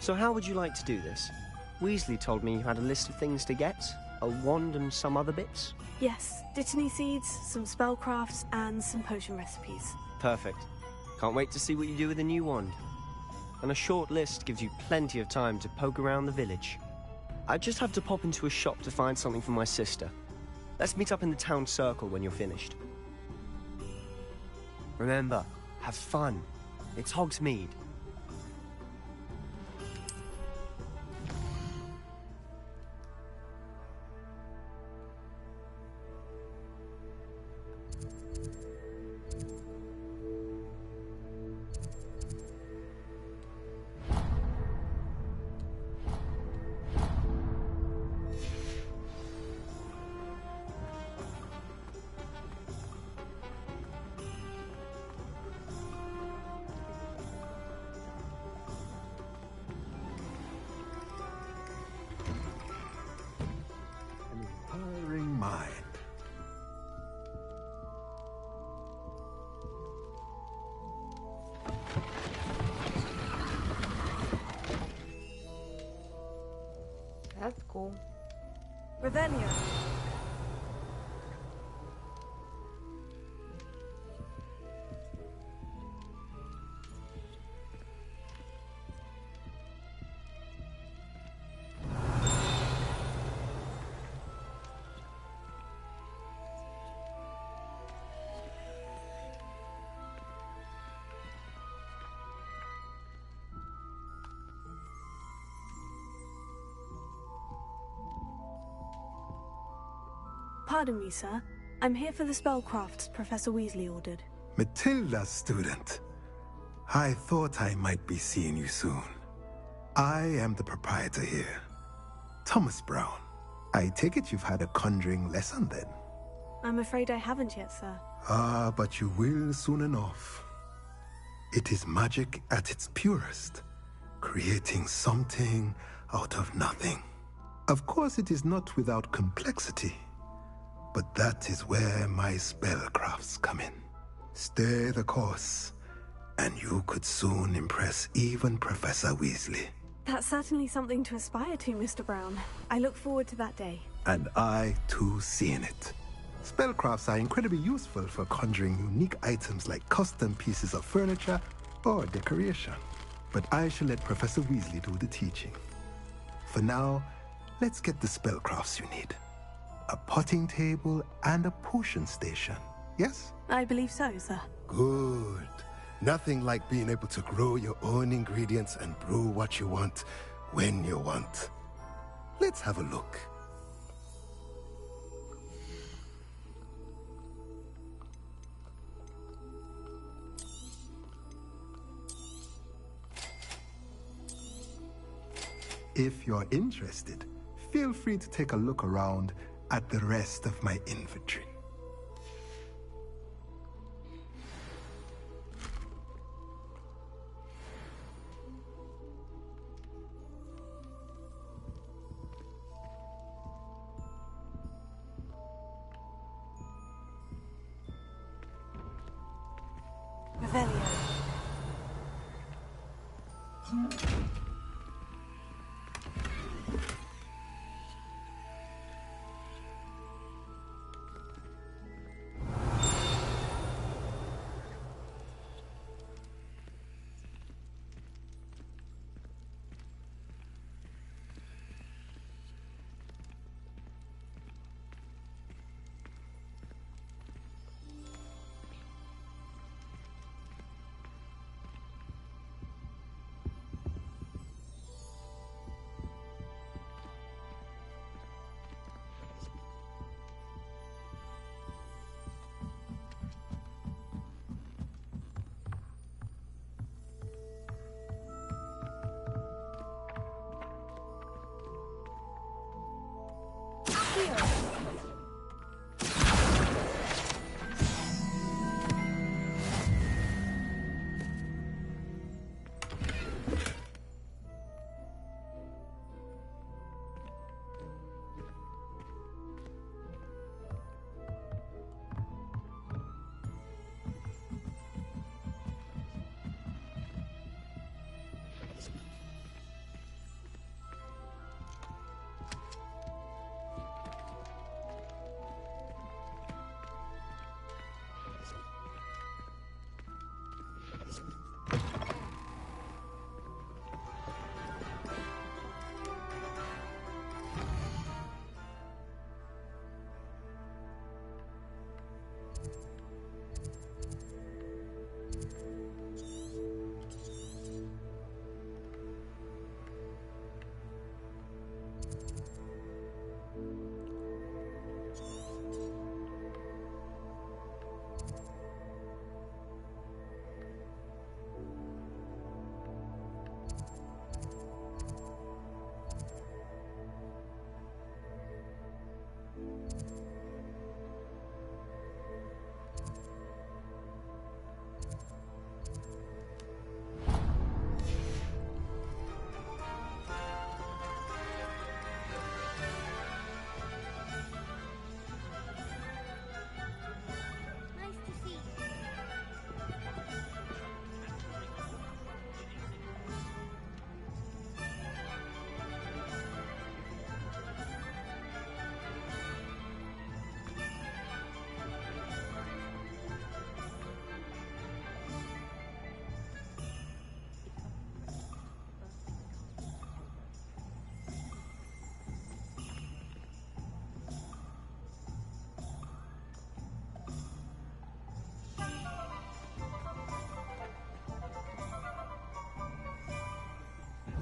So how would you like to do this? Weasley told me you had a list of things to get, a wand and some other bits. Yes, Dittany seeds, some spellcrafts, and some potion recipes. Perfect. Can't wait to see what you do with the new wand. And a short list gives you plenty of time to poke around the village. I just have to pop into a shop to find something for my sister. Let's meet up in the town circle when you're finished. Remember, have fun. It's Hogsmeade. Inquiring mind. That's cool. Revelio. Pardon me, sir. I'm here for the spellcrafts Professor Weasley ordered. Matilda, student. I thought I might be seeing you soon. I am the proprietor here, Thomas Brown. I take it you've had a conjuring lesson then? I'm afraid I haven't yet, sir. Ah, but you will soon enough. It is magic at its purest, creating something out of nothing. Of course, it is not without complexity, but that is where my spellcrafts come in. Stay the course, and you could soon impress even Professor Weasley. That's certainly something to aspire to, Mr. Brown. I look forward to that day. And I, too, seeing it. Spellcrafts are incredibly useful for conjuring unique items like custom pieces of furniture or decoration. But I shall let Professor Weasley do the teaching. For now, let's get the spellcrafts you need. A potting table and a potion station, yes? I believe so, sir. Good. Nothing like being able to grow your own ingredients and brew what you want when you want. Let's have a look. If you're interested, feel free to take a look around at the rest of my inventory. Revelio.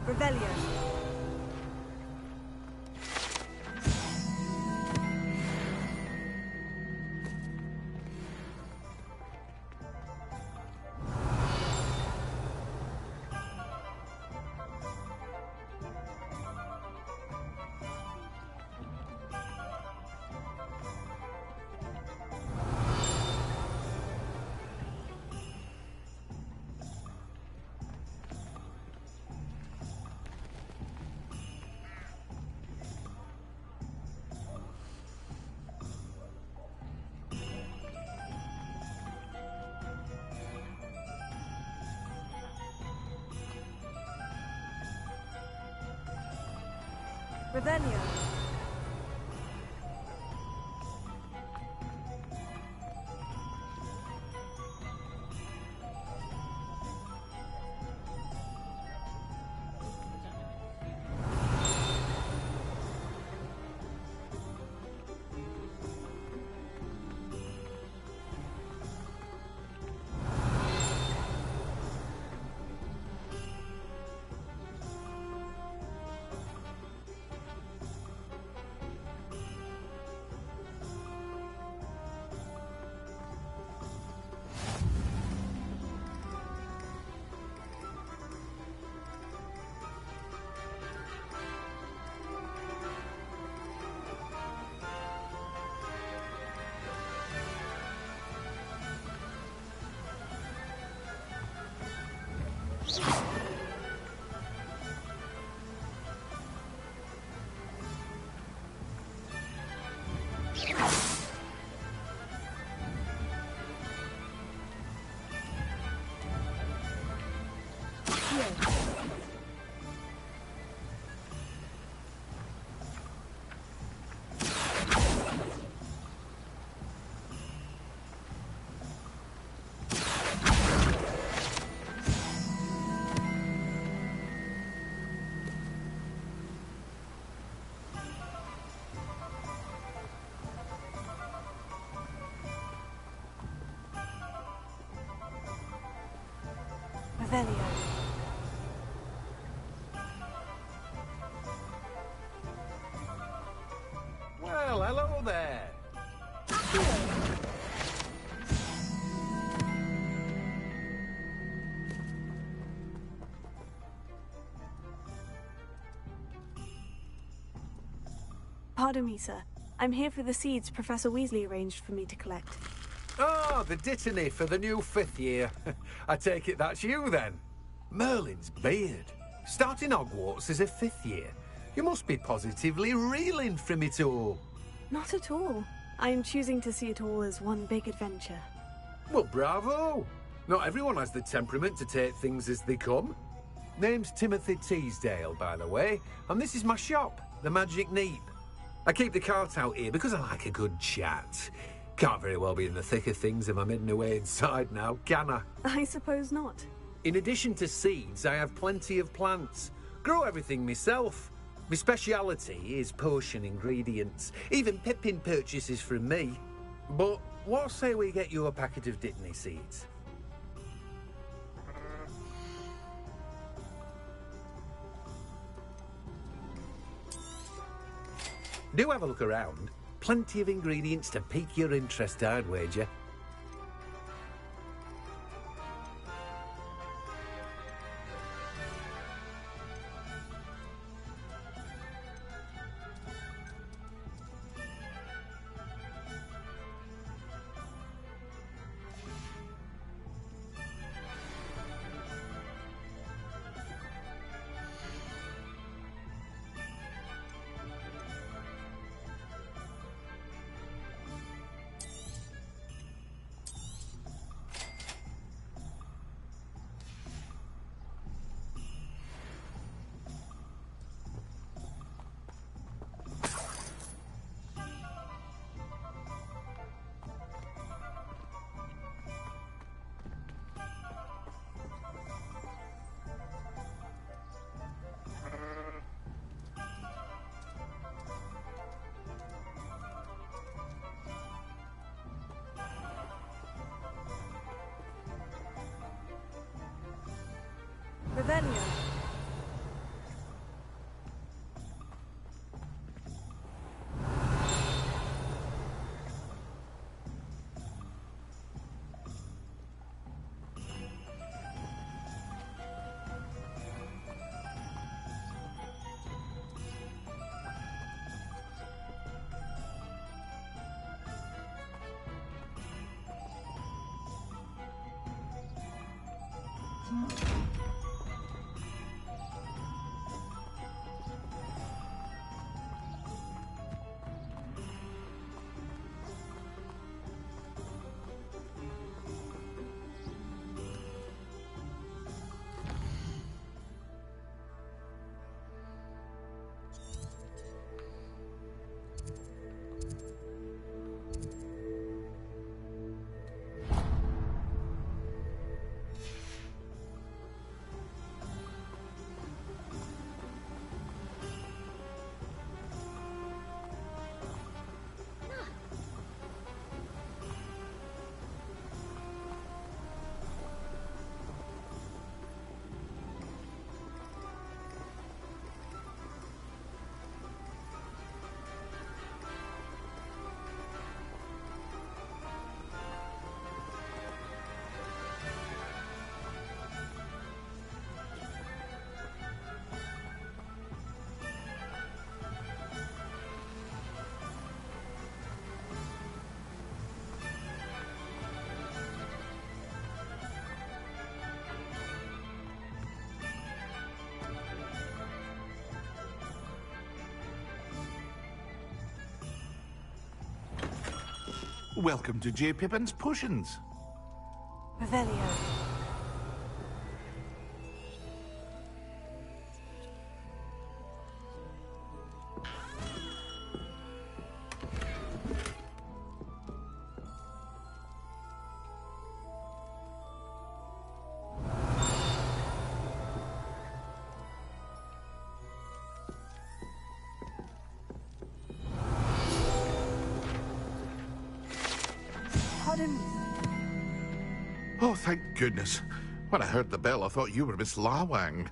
Revelio. Revelio. Revelio. Well, hello there. Pardon me, sir. I'm here for the seeds Professor Weasley arranged for me to collect. Oh, the dittany for the new 5th year. I take it that's you, then. Merlin's beard. Starting Hogwarts as a 5th year. You must be positively reeling from it all. Not at all. I am choosing to see it all as one big adventure. Well, bravo. Not everyone has the temperament to take things as they come. Name's Timothy Teasdale, by the way, and this is my shop, the Magic Neep. I keep the cart out here because I like a good chat. Can't very well be in the thick of things if I'm hidden away inside now, can I? I suppose not. In addition to seeds, I have plenty of plants. Grow everything myself. My speciality is potion ingredients. Even Pippin purchases from me. But what say we get you a packet of dittany seeds? Do have a look around. Plenty of ingredients to pique your interest, I'd wager. Revelio. Welcome to J. Pippin's Potions. Revelio. Oh, thank goodness. When I heard the bell, I thought you were Miss Lawang.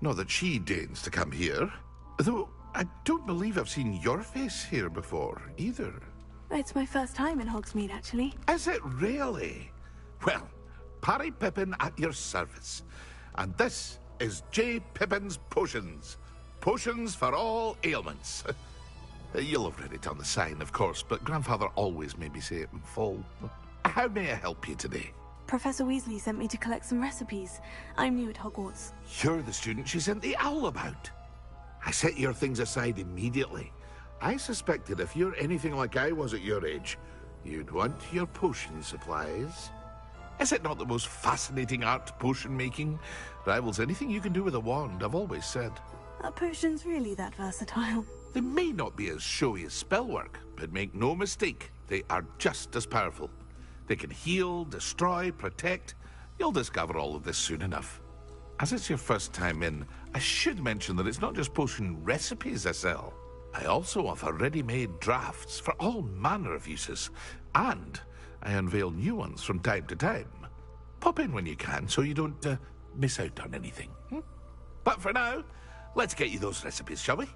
Not that she deigns to come here. Though, I don't believe I've seen your face here before, either. It's my first time in Hogsmeade, actually. Is it really? Well, Parry Pippin at your service. And this is J. Pippin's Potions. Potions for all ailments. You'll have read it on the sign, of course, but Grandfather always made me say it in full. How may I help you today? Professor Weasley sent me to collect some recipes. I'm new at Hogwarts. You're the student she sent the owl about. I set your things aside immediately. I suspected if you're anything like I was at your age, you'd want your potion supplies. Is it not the most fascinating art, potion making? Rivals anything you can do with a wand, I've always said. Are potions really that versatile? They may not be as showy as spellwork, but make no mistake, they are just as powerful. They can heal, destroy, protect. You'll discover all of this soon enough. As it's your first time in, I should mention that it's not just potion recipes I sell. I also offer ready-made drafts for all manner of uses, and I unveil new ones from time to time. Pop in when you can so you don't miss out on anything. But for now, let's get you those recipes, shall we?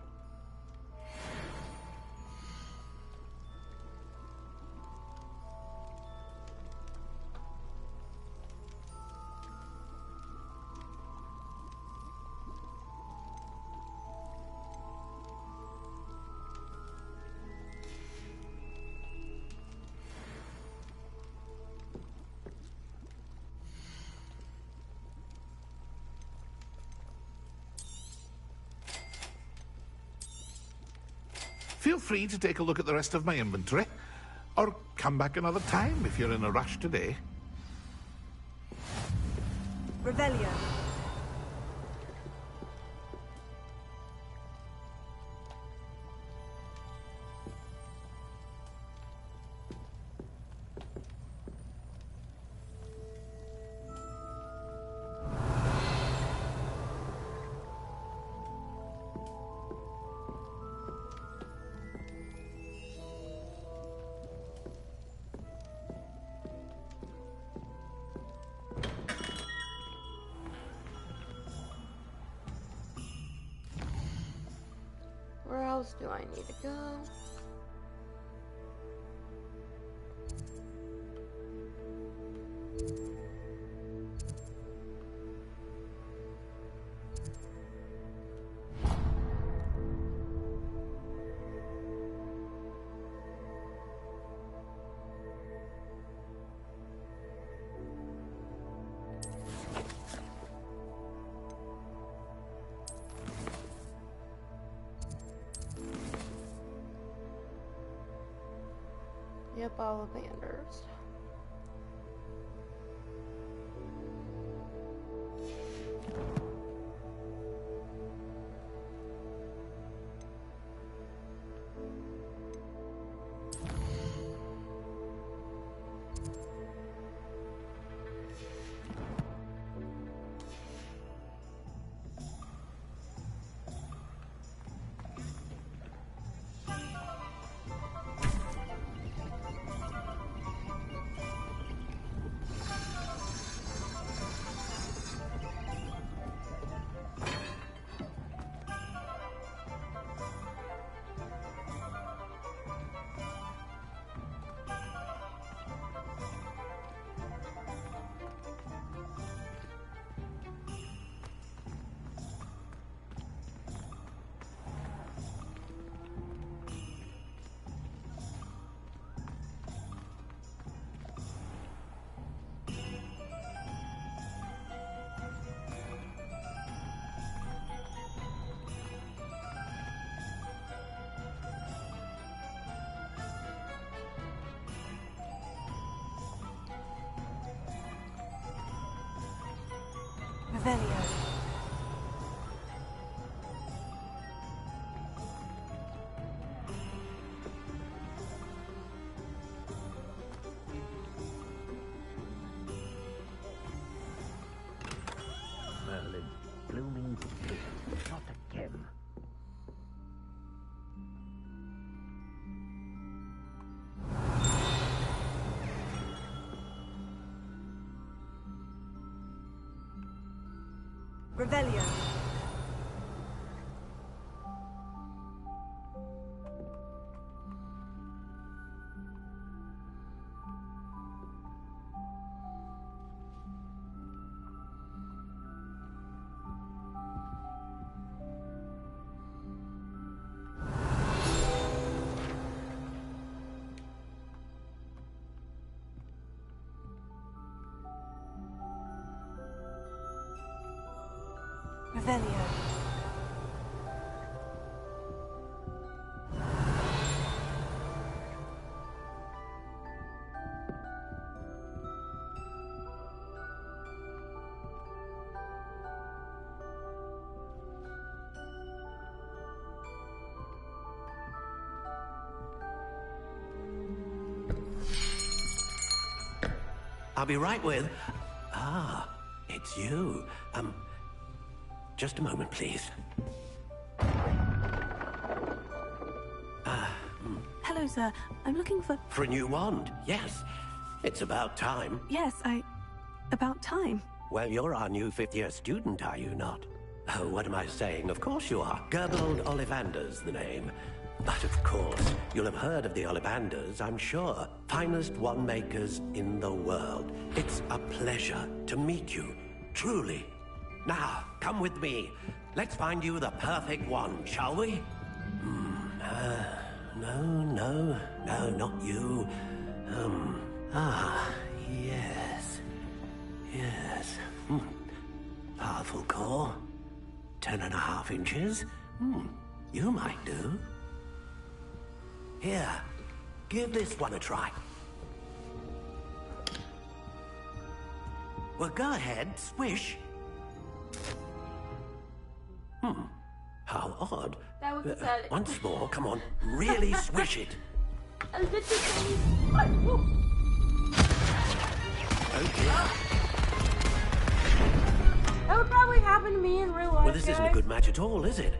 Feel free to take a look at the rest of my inventory, or come back another time if you're in a rush today. Revelio. Where else do I need to go? Yep, Ollivanders. Revelio. Merlin, blooming stick, not again. Revelio. Revelio. I'll be right with... Ah, it's you. Just a moment, please. Hello, sir. I'm looking for... For a new wand, yes. It's about time. Yes, about time. Well, you're our new fifth-year student, are you not? Oh, what am I saying? Of course you are. Gerbold Ollivander's the name. But of course, you'll have heard of the Ollivanders, I'm sure. Finest wand makers in the world. It's a pleasure to meet you, truly. Now, come with me. Let's find you the perfect wand, shall we? No, not you. Yes. Powerful core. 10.5 inches. You might do. Here, give this one a try. Well, go ahead, swish. How odd. That was pathetic. Once more, come on, really swish it. Okay. That would probably happen to me in real life. Well, this isn't a good match at all, is it?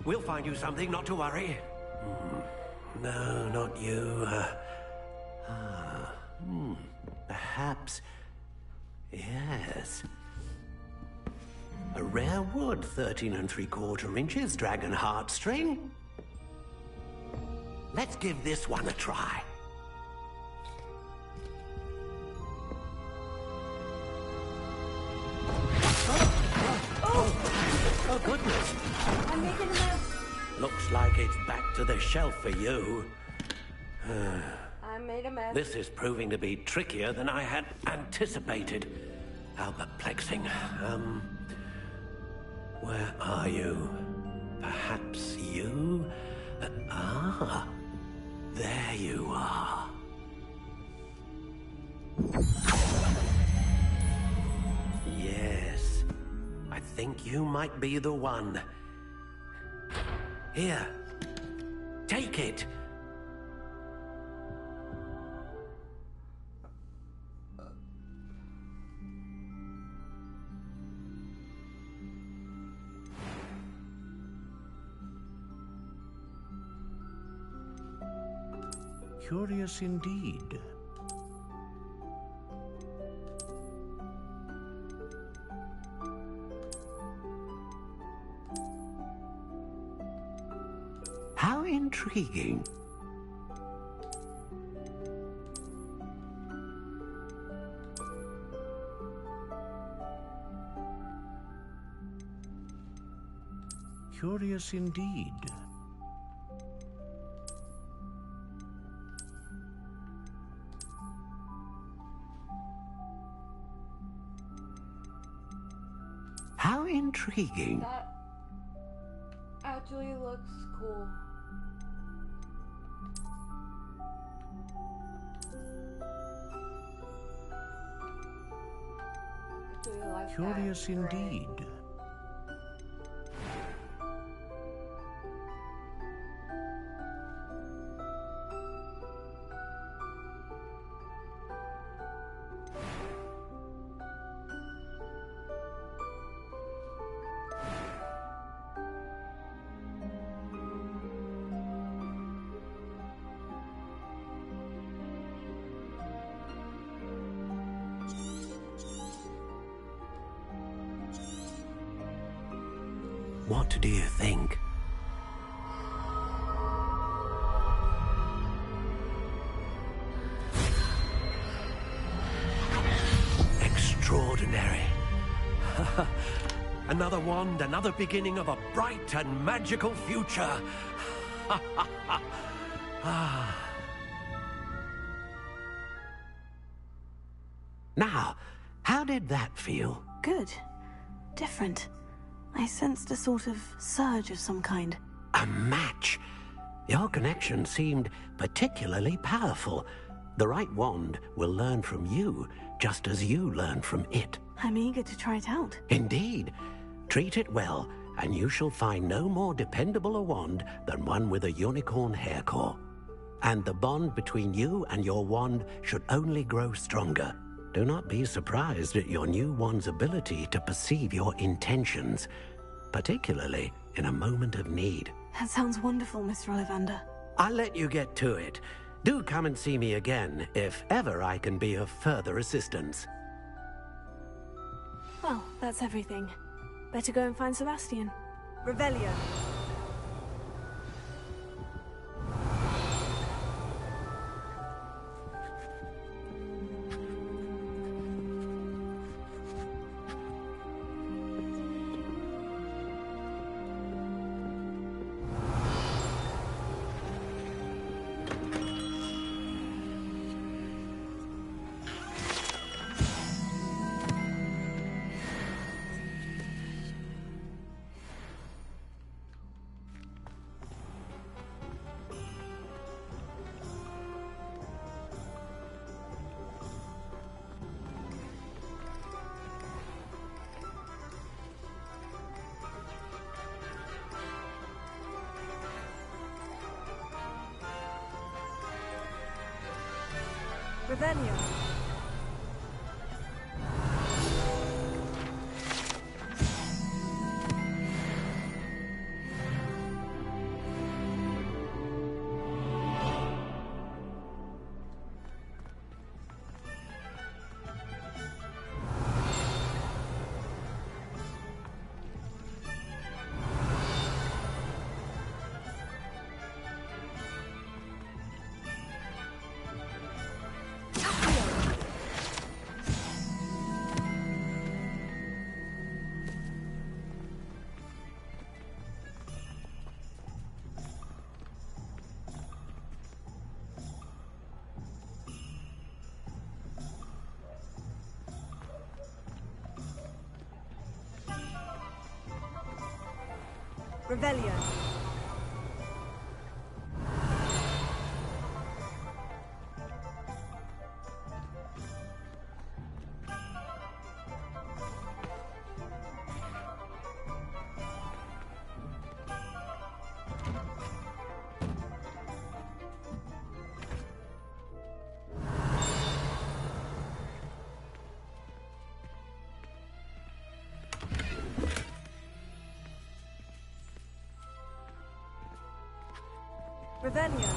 We'll find you something, not to worry. No, not you. Perhaps... Yes. A rare wood, 13 3/4 inches, dragon heartstring. Let's give this one a try. Oh, goodness. I'm making a mess. Looks like it's back to the shelf for you. I made a mess. This is proving to be trickier than I had anticipated. How perplexing. Where are you? Perhaps you? Ah, there you are. Yes, I think you might be the one. Here, take it. Curious indeed. How intriguing. Curious indeed. How intriguing. That actually looks cool. Actually like Curious that. indeed. What do you think? Extraordinary. Another wand, another beginning of a bright and magical future. Now, how did that feel? Good. Different. I sensed a sort of surge of some kind. A match. Your connection seemed particularly powerful. The right wand will learn from you, just as you learn from it. I'm eager to try it out. Indeed. Treat it well, and you shall find no more dependable a wand than one with a unicorn hair core. And the bond between you and your wand should only grow stronger. Do not be surprised at your new wand's ability to perceive your intentions, particularly in a moment of need. That sounds wonderful, Mr. Ollivander. I'll let you get to it. Do come and see me again, if ever I can be of further assistance. Well, that's everything. Better go and find Sebastian. Revelio. Revelio. Revelio. Revelio.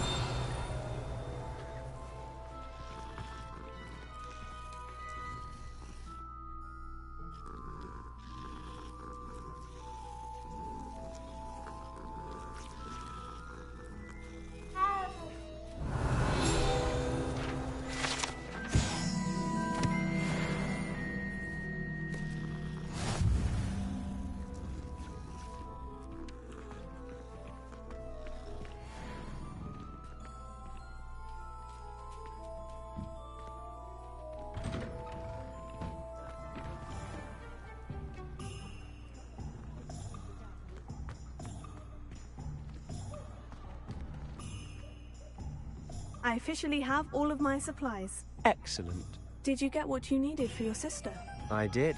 I officially have all of my supplies. Excellent. Did you get what you needed for your sister? I did.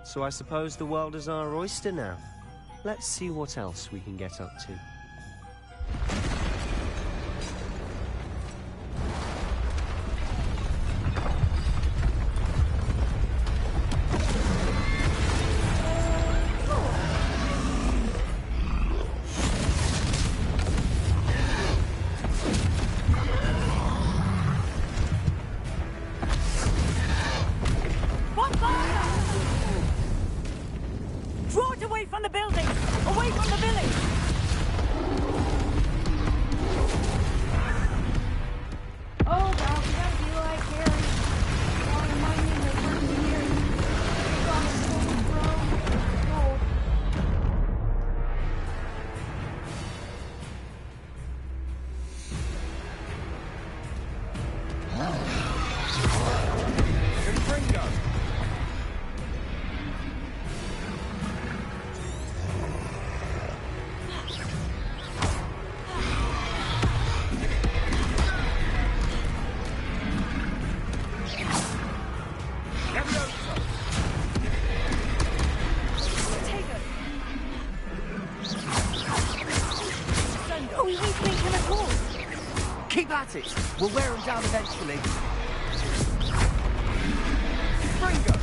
So I suppose the world is our oyster now. Let's see what else we can get up to. Draw it away from the building! Away from the village! Oh, God, we gotta be like Harry. Oh, remind me of the first year. It's on the school, bro. Gold. Confringo! Are we weakening him at all? Keep at it. We'll wear him down eventually. Confringo!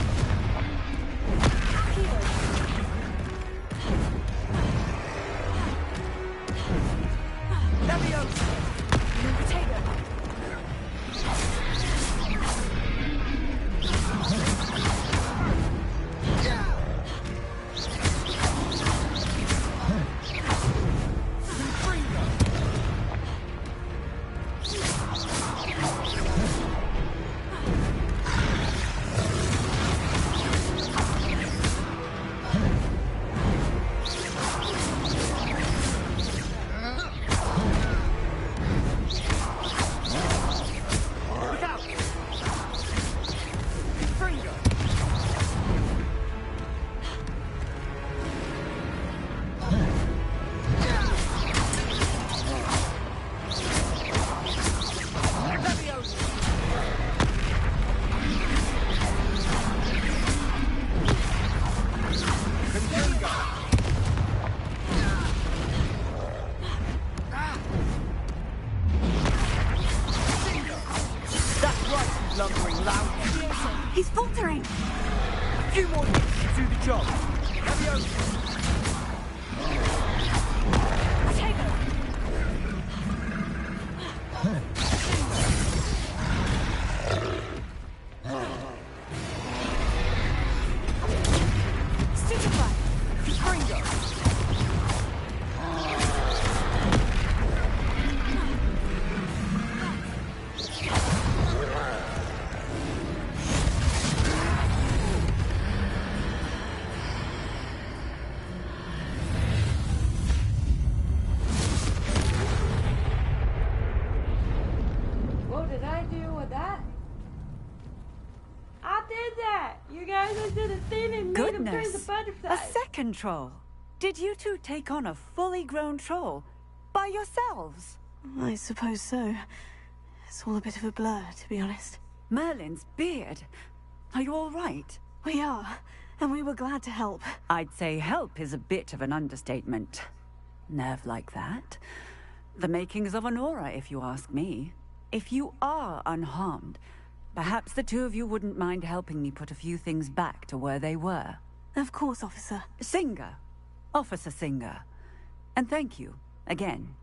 Lumbering loud. He's faltering! A few more hits to do the job. Stupefy! Confringo! What did I do with that? I did that! You guys, I did a thing and made him turn the Goodness! butterfly. A second troll! Did you two take on a fully grown troll? By yourselves? I suppose so. It's all a bit of a blur, to be honest. Merlin's beard. Are you all right? We are, and we were glad to help. I'd say help is a bit of an understatement. Nerve like that. The makings of an aura, if you ask me. If you are unharmed, perhaps the two of you wouldn't mind helping me put a few things back to where they were. Of course, officer. Singer. Officer Singer. And thank you, again.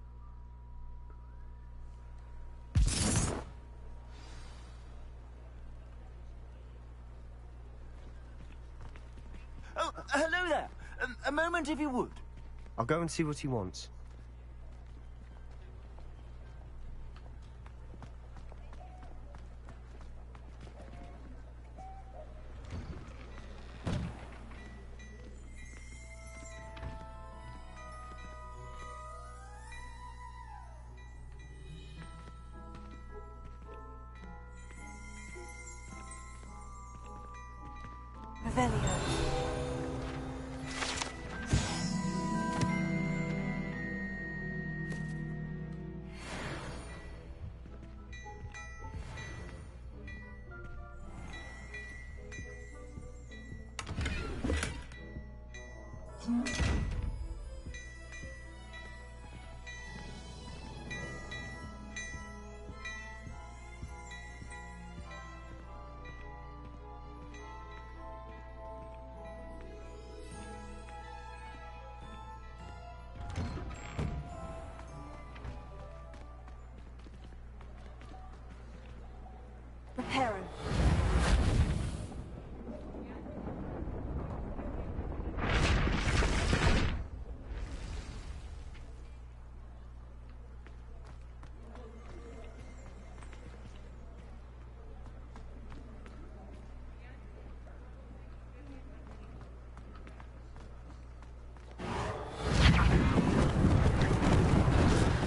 A moment, if you would. I'll go and see what he wants. Revelio. Reparo.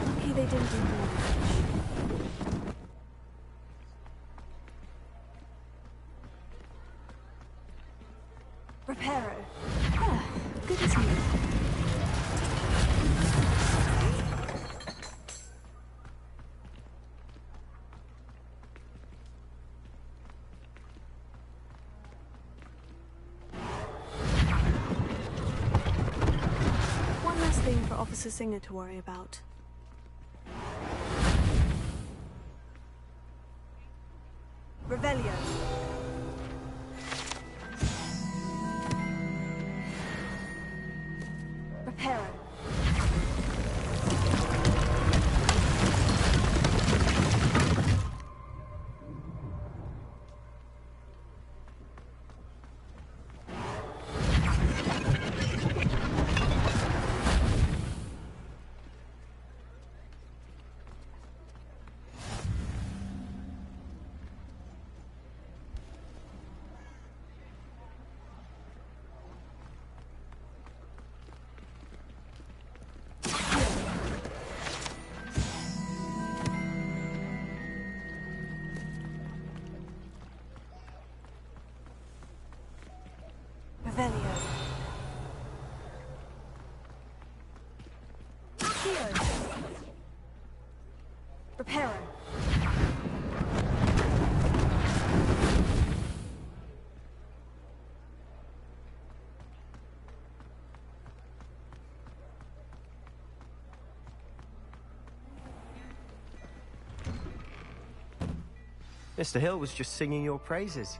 Lucky they didn't do more. Reparo. Ah, good as new. One less thing for Officer Singer to worry about. Revelio. Reparo. Revelio. Accio. Reparo. Mr. Hill was just singing your praises.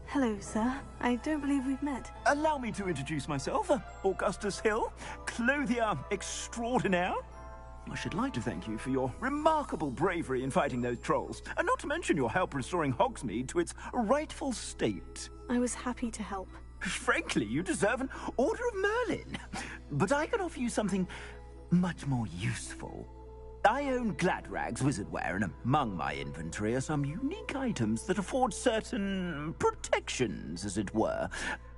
Hello, sir. I don't believe we've met. Allow me to introduce myself. Augustus Hill, clothier extraordinaire. I should like to thank you for your remarkable bravery in fighting those trolls, and not to mention your help restoring Hogsmeade to its rightful state. I was happy to help. Frankly, you deserve an Order of Merlin. But I can offer you something much more useful. I own Gladrag's wizardware, and among my inventory are some unique items that afford certain protections, as it were.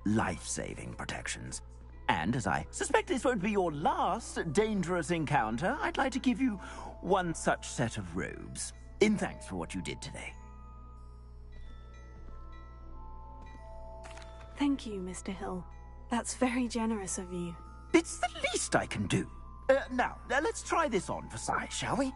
Life-saving protections. And as I suspect this won't be your last dangerous encounter, I'd like to give you one such set of robes, in thanks for what you did today. Thank you, Mr. Hill. That's very generous of you. It's the least I can do. Now, let's try this on for size, shall we?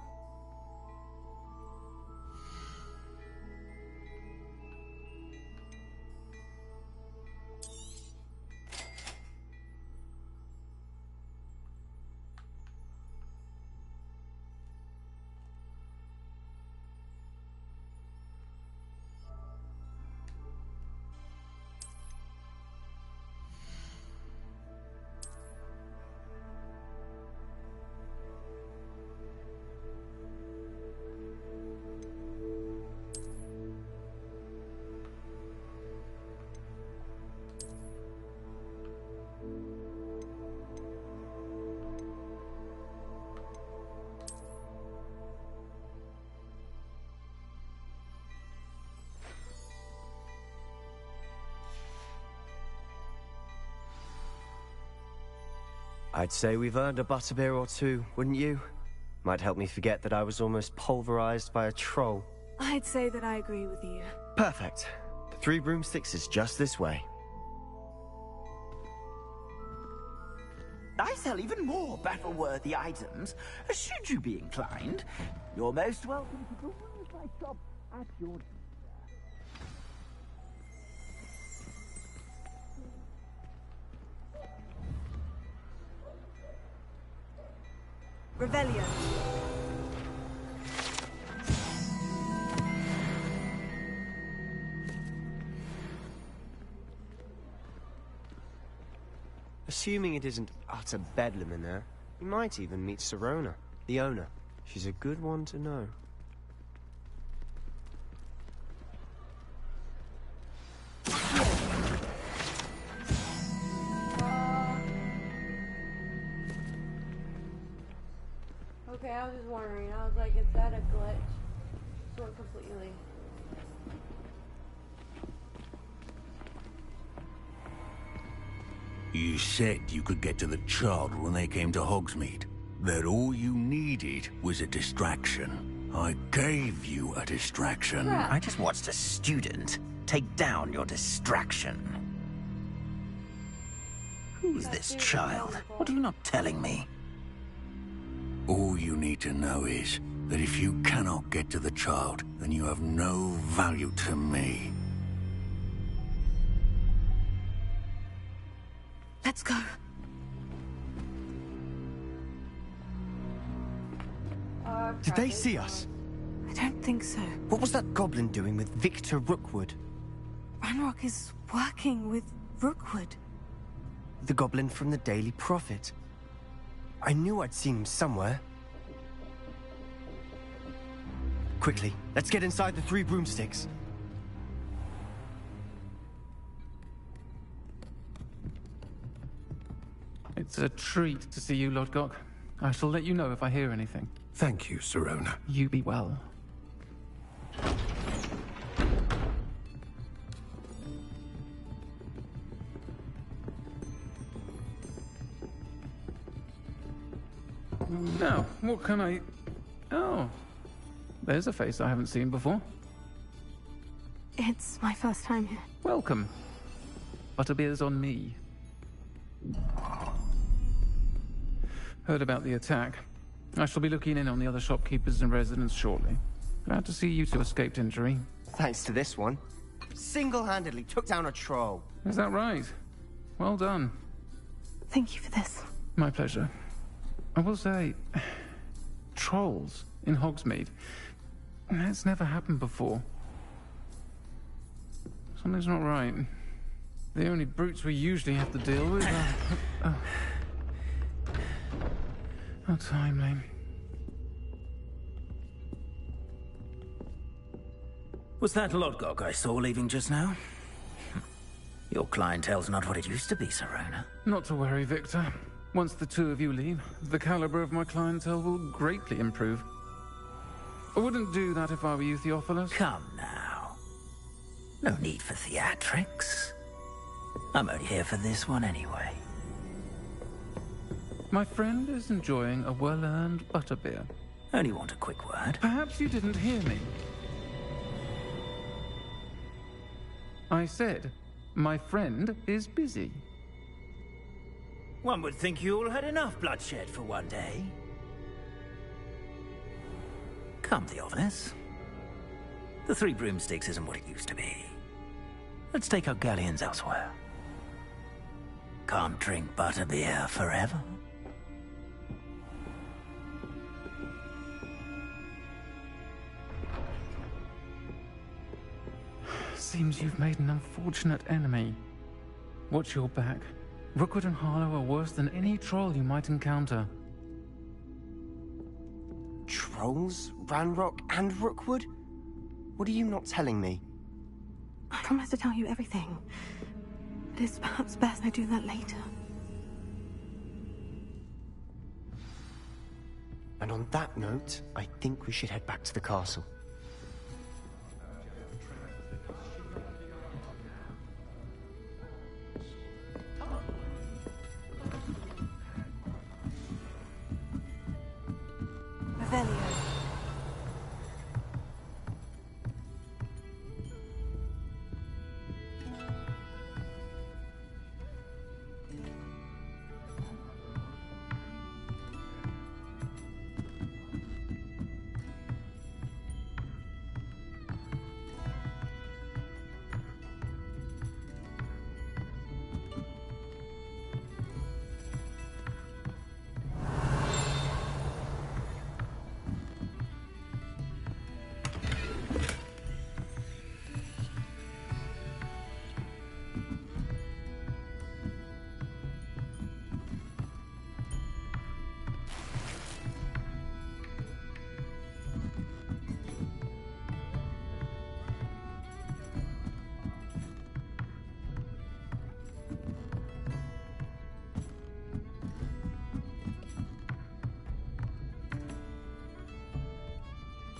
I'd say we've earned a butterbeer or two, wouldn't you? Might help me forget that I was almost pulverized by a troll. I'd say that I agree with you. Perfect. The Three Broomsticks is just this way. I sell even more battle-worthy items, should you be inclined. You're most welcome to peruse my shop at your leisure. Revelio. Assuming it isn't utter bedlam in there, you might even meet Sirona, the owner. She's a good one to know. Okay, I was just wondering. I was like, is that a glitch? Just went completely. You said you could get to the child when they came to Hogsmeade. That all you needed was a distraction. I gave you a distraction. I just watched a student take down your distraction. Who's this child? What are you not telling me? All you need to know is that if you cannot get to the child, then you have no value to me. Let's go. Did they see us? I don't think so. What was that goblin doing with Victor Rookwood? Ranrock is working with Rookwood. The goblin from the Daily Prophet. I knew I'd seen him somewhere. Quickly, let's get inside the Three Broomsticks. It's a treat to see you, Lodgok. I shall let you know if I hear anything. Thank you, Sirona. You be well. Now, what can I... Oh, there's a face I haven't seen before. It's my first time here. Welcome. Butterbeer's on me. Heard about the attack. I shall be looking in on the other shopkeepers and residents shortly. Glad to see you two escaped injury. Thanks to this one. Single-handedly took down a troll. Is that right? Well done. Thank you for this. My pleasure. I will say, trolls in Hogsmeade. That's never happened before. Something's not right. The only brutes we usually have to deal with are... How timely. Was that Lodgok I saw leaving just now? Your clientele's not what it used to be, Sirona. Not to worry, Victor. Once the two of you leave, the caliber of my clientele will greatly improve. I wouldn't do that if I were you, Theophilus. Come now. No need for theatrics. I'm only here for this one anyway. My friend is enjoying a well-earned butterbeer. Only want a quick word. Perhaps you didn't hear me. I said, my friend is busy. One would think you all had enough bloodshed for one day. Come, Theophilus. The Three Broomsticks isn't what it used to be. Let's take our galleons elsewhere. Can't drink butterbeer forever. Seems you've made an unfortunate enemy. Watch your back. Rookwood and Harlow are worse than any troll you might encounter. Trolls? Ranrock and Rookwood? What are you not telling me? I promise to tell you everything. But it's perhaps best I do that later. And on that note, I think we should head back to the castle.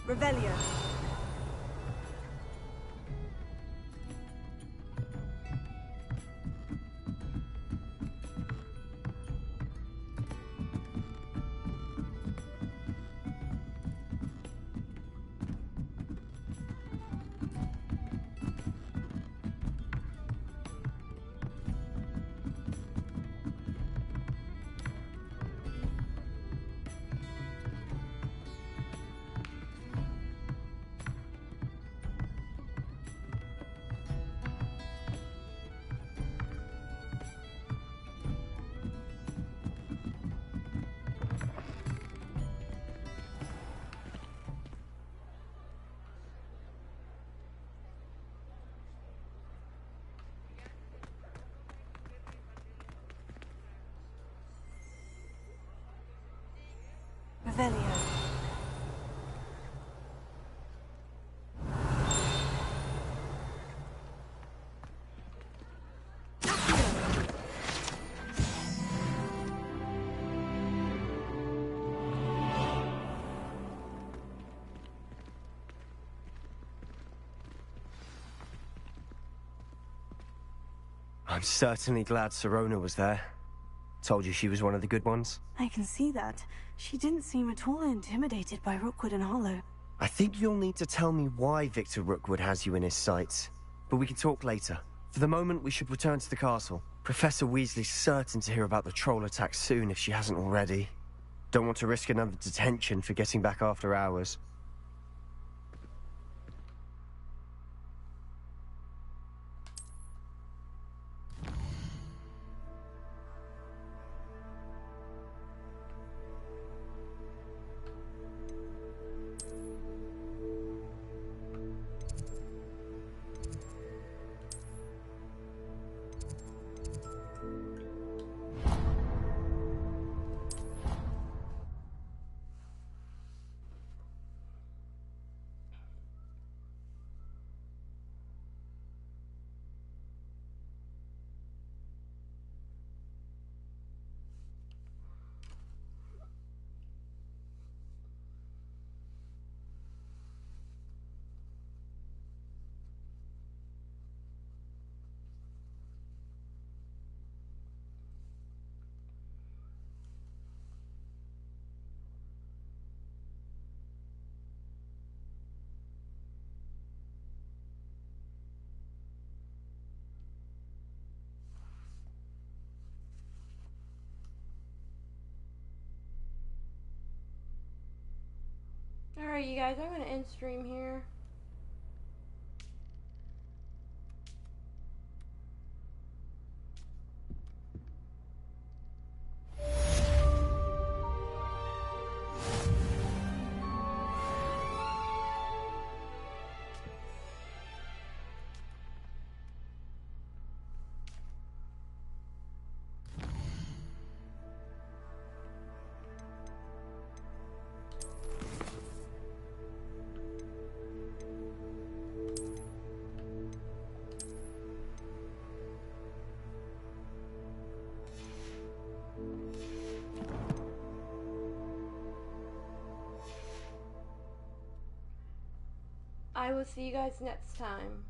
Revelio. Revelio. I'm certainly glad Sirona was there. Told you she was one of the good ones. I can see that. She didn't seem at all intimidated by Rookwood and Hollow. I think you'll need to tell me why Victor Rookwood has you in his sights. But we can talk later. For the moment, we should return to the castle. Professor Weasley's certain to hear about the troll attack soon if she hasn't already. Don't want to risk another detention for getting back after hours. Alright, you guys, I'm going to end stream here. I will see you guys next time.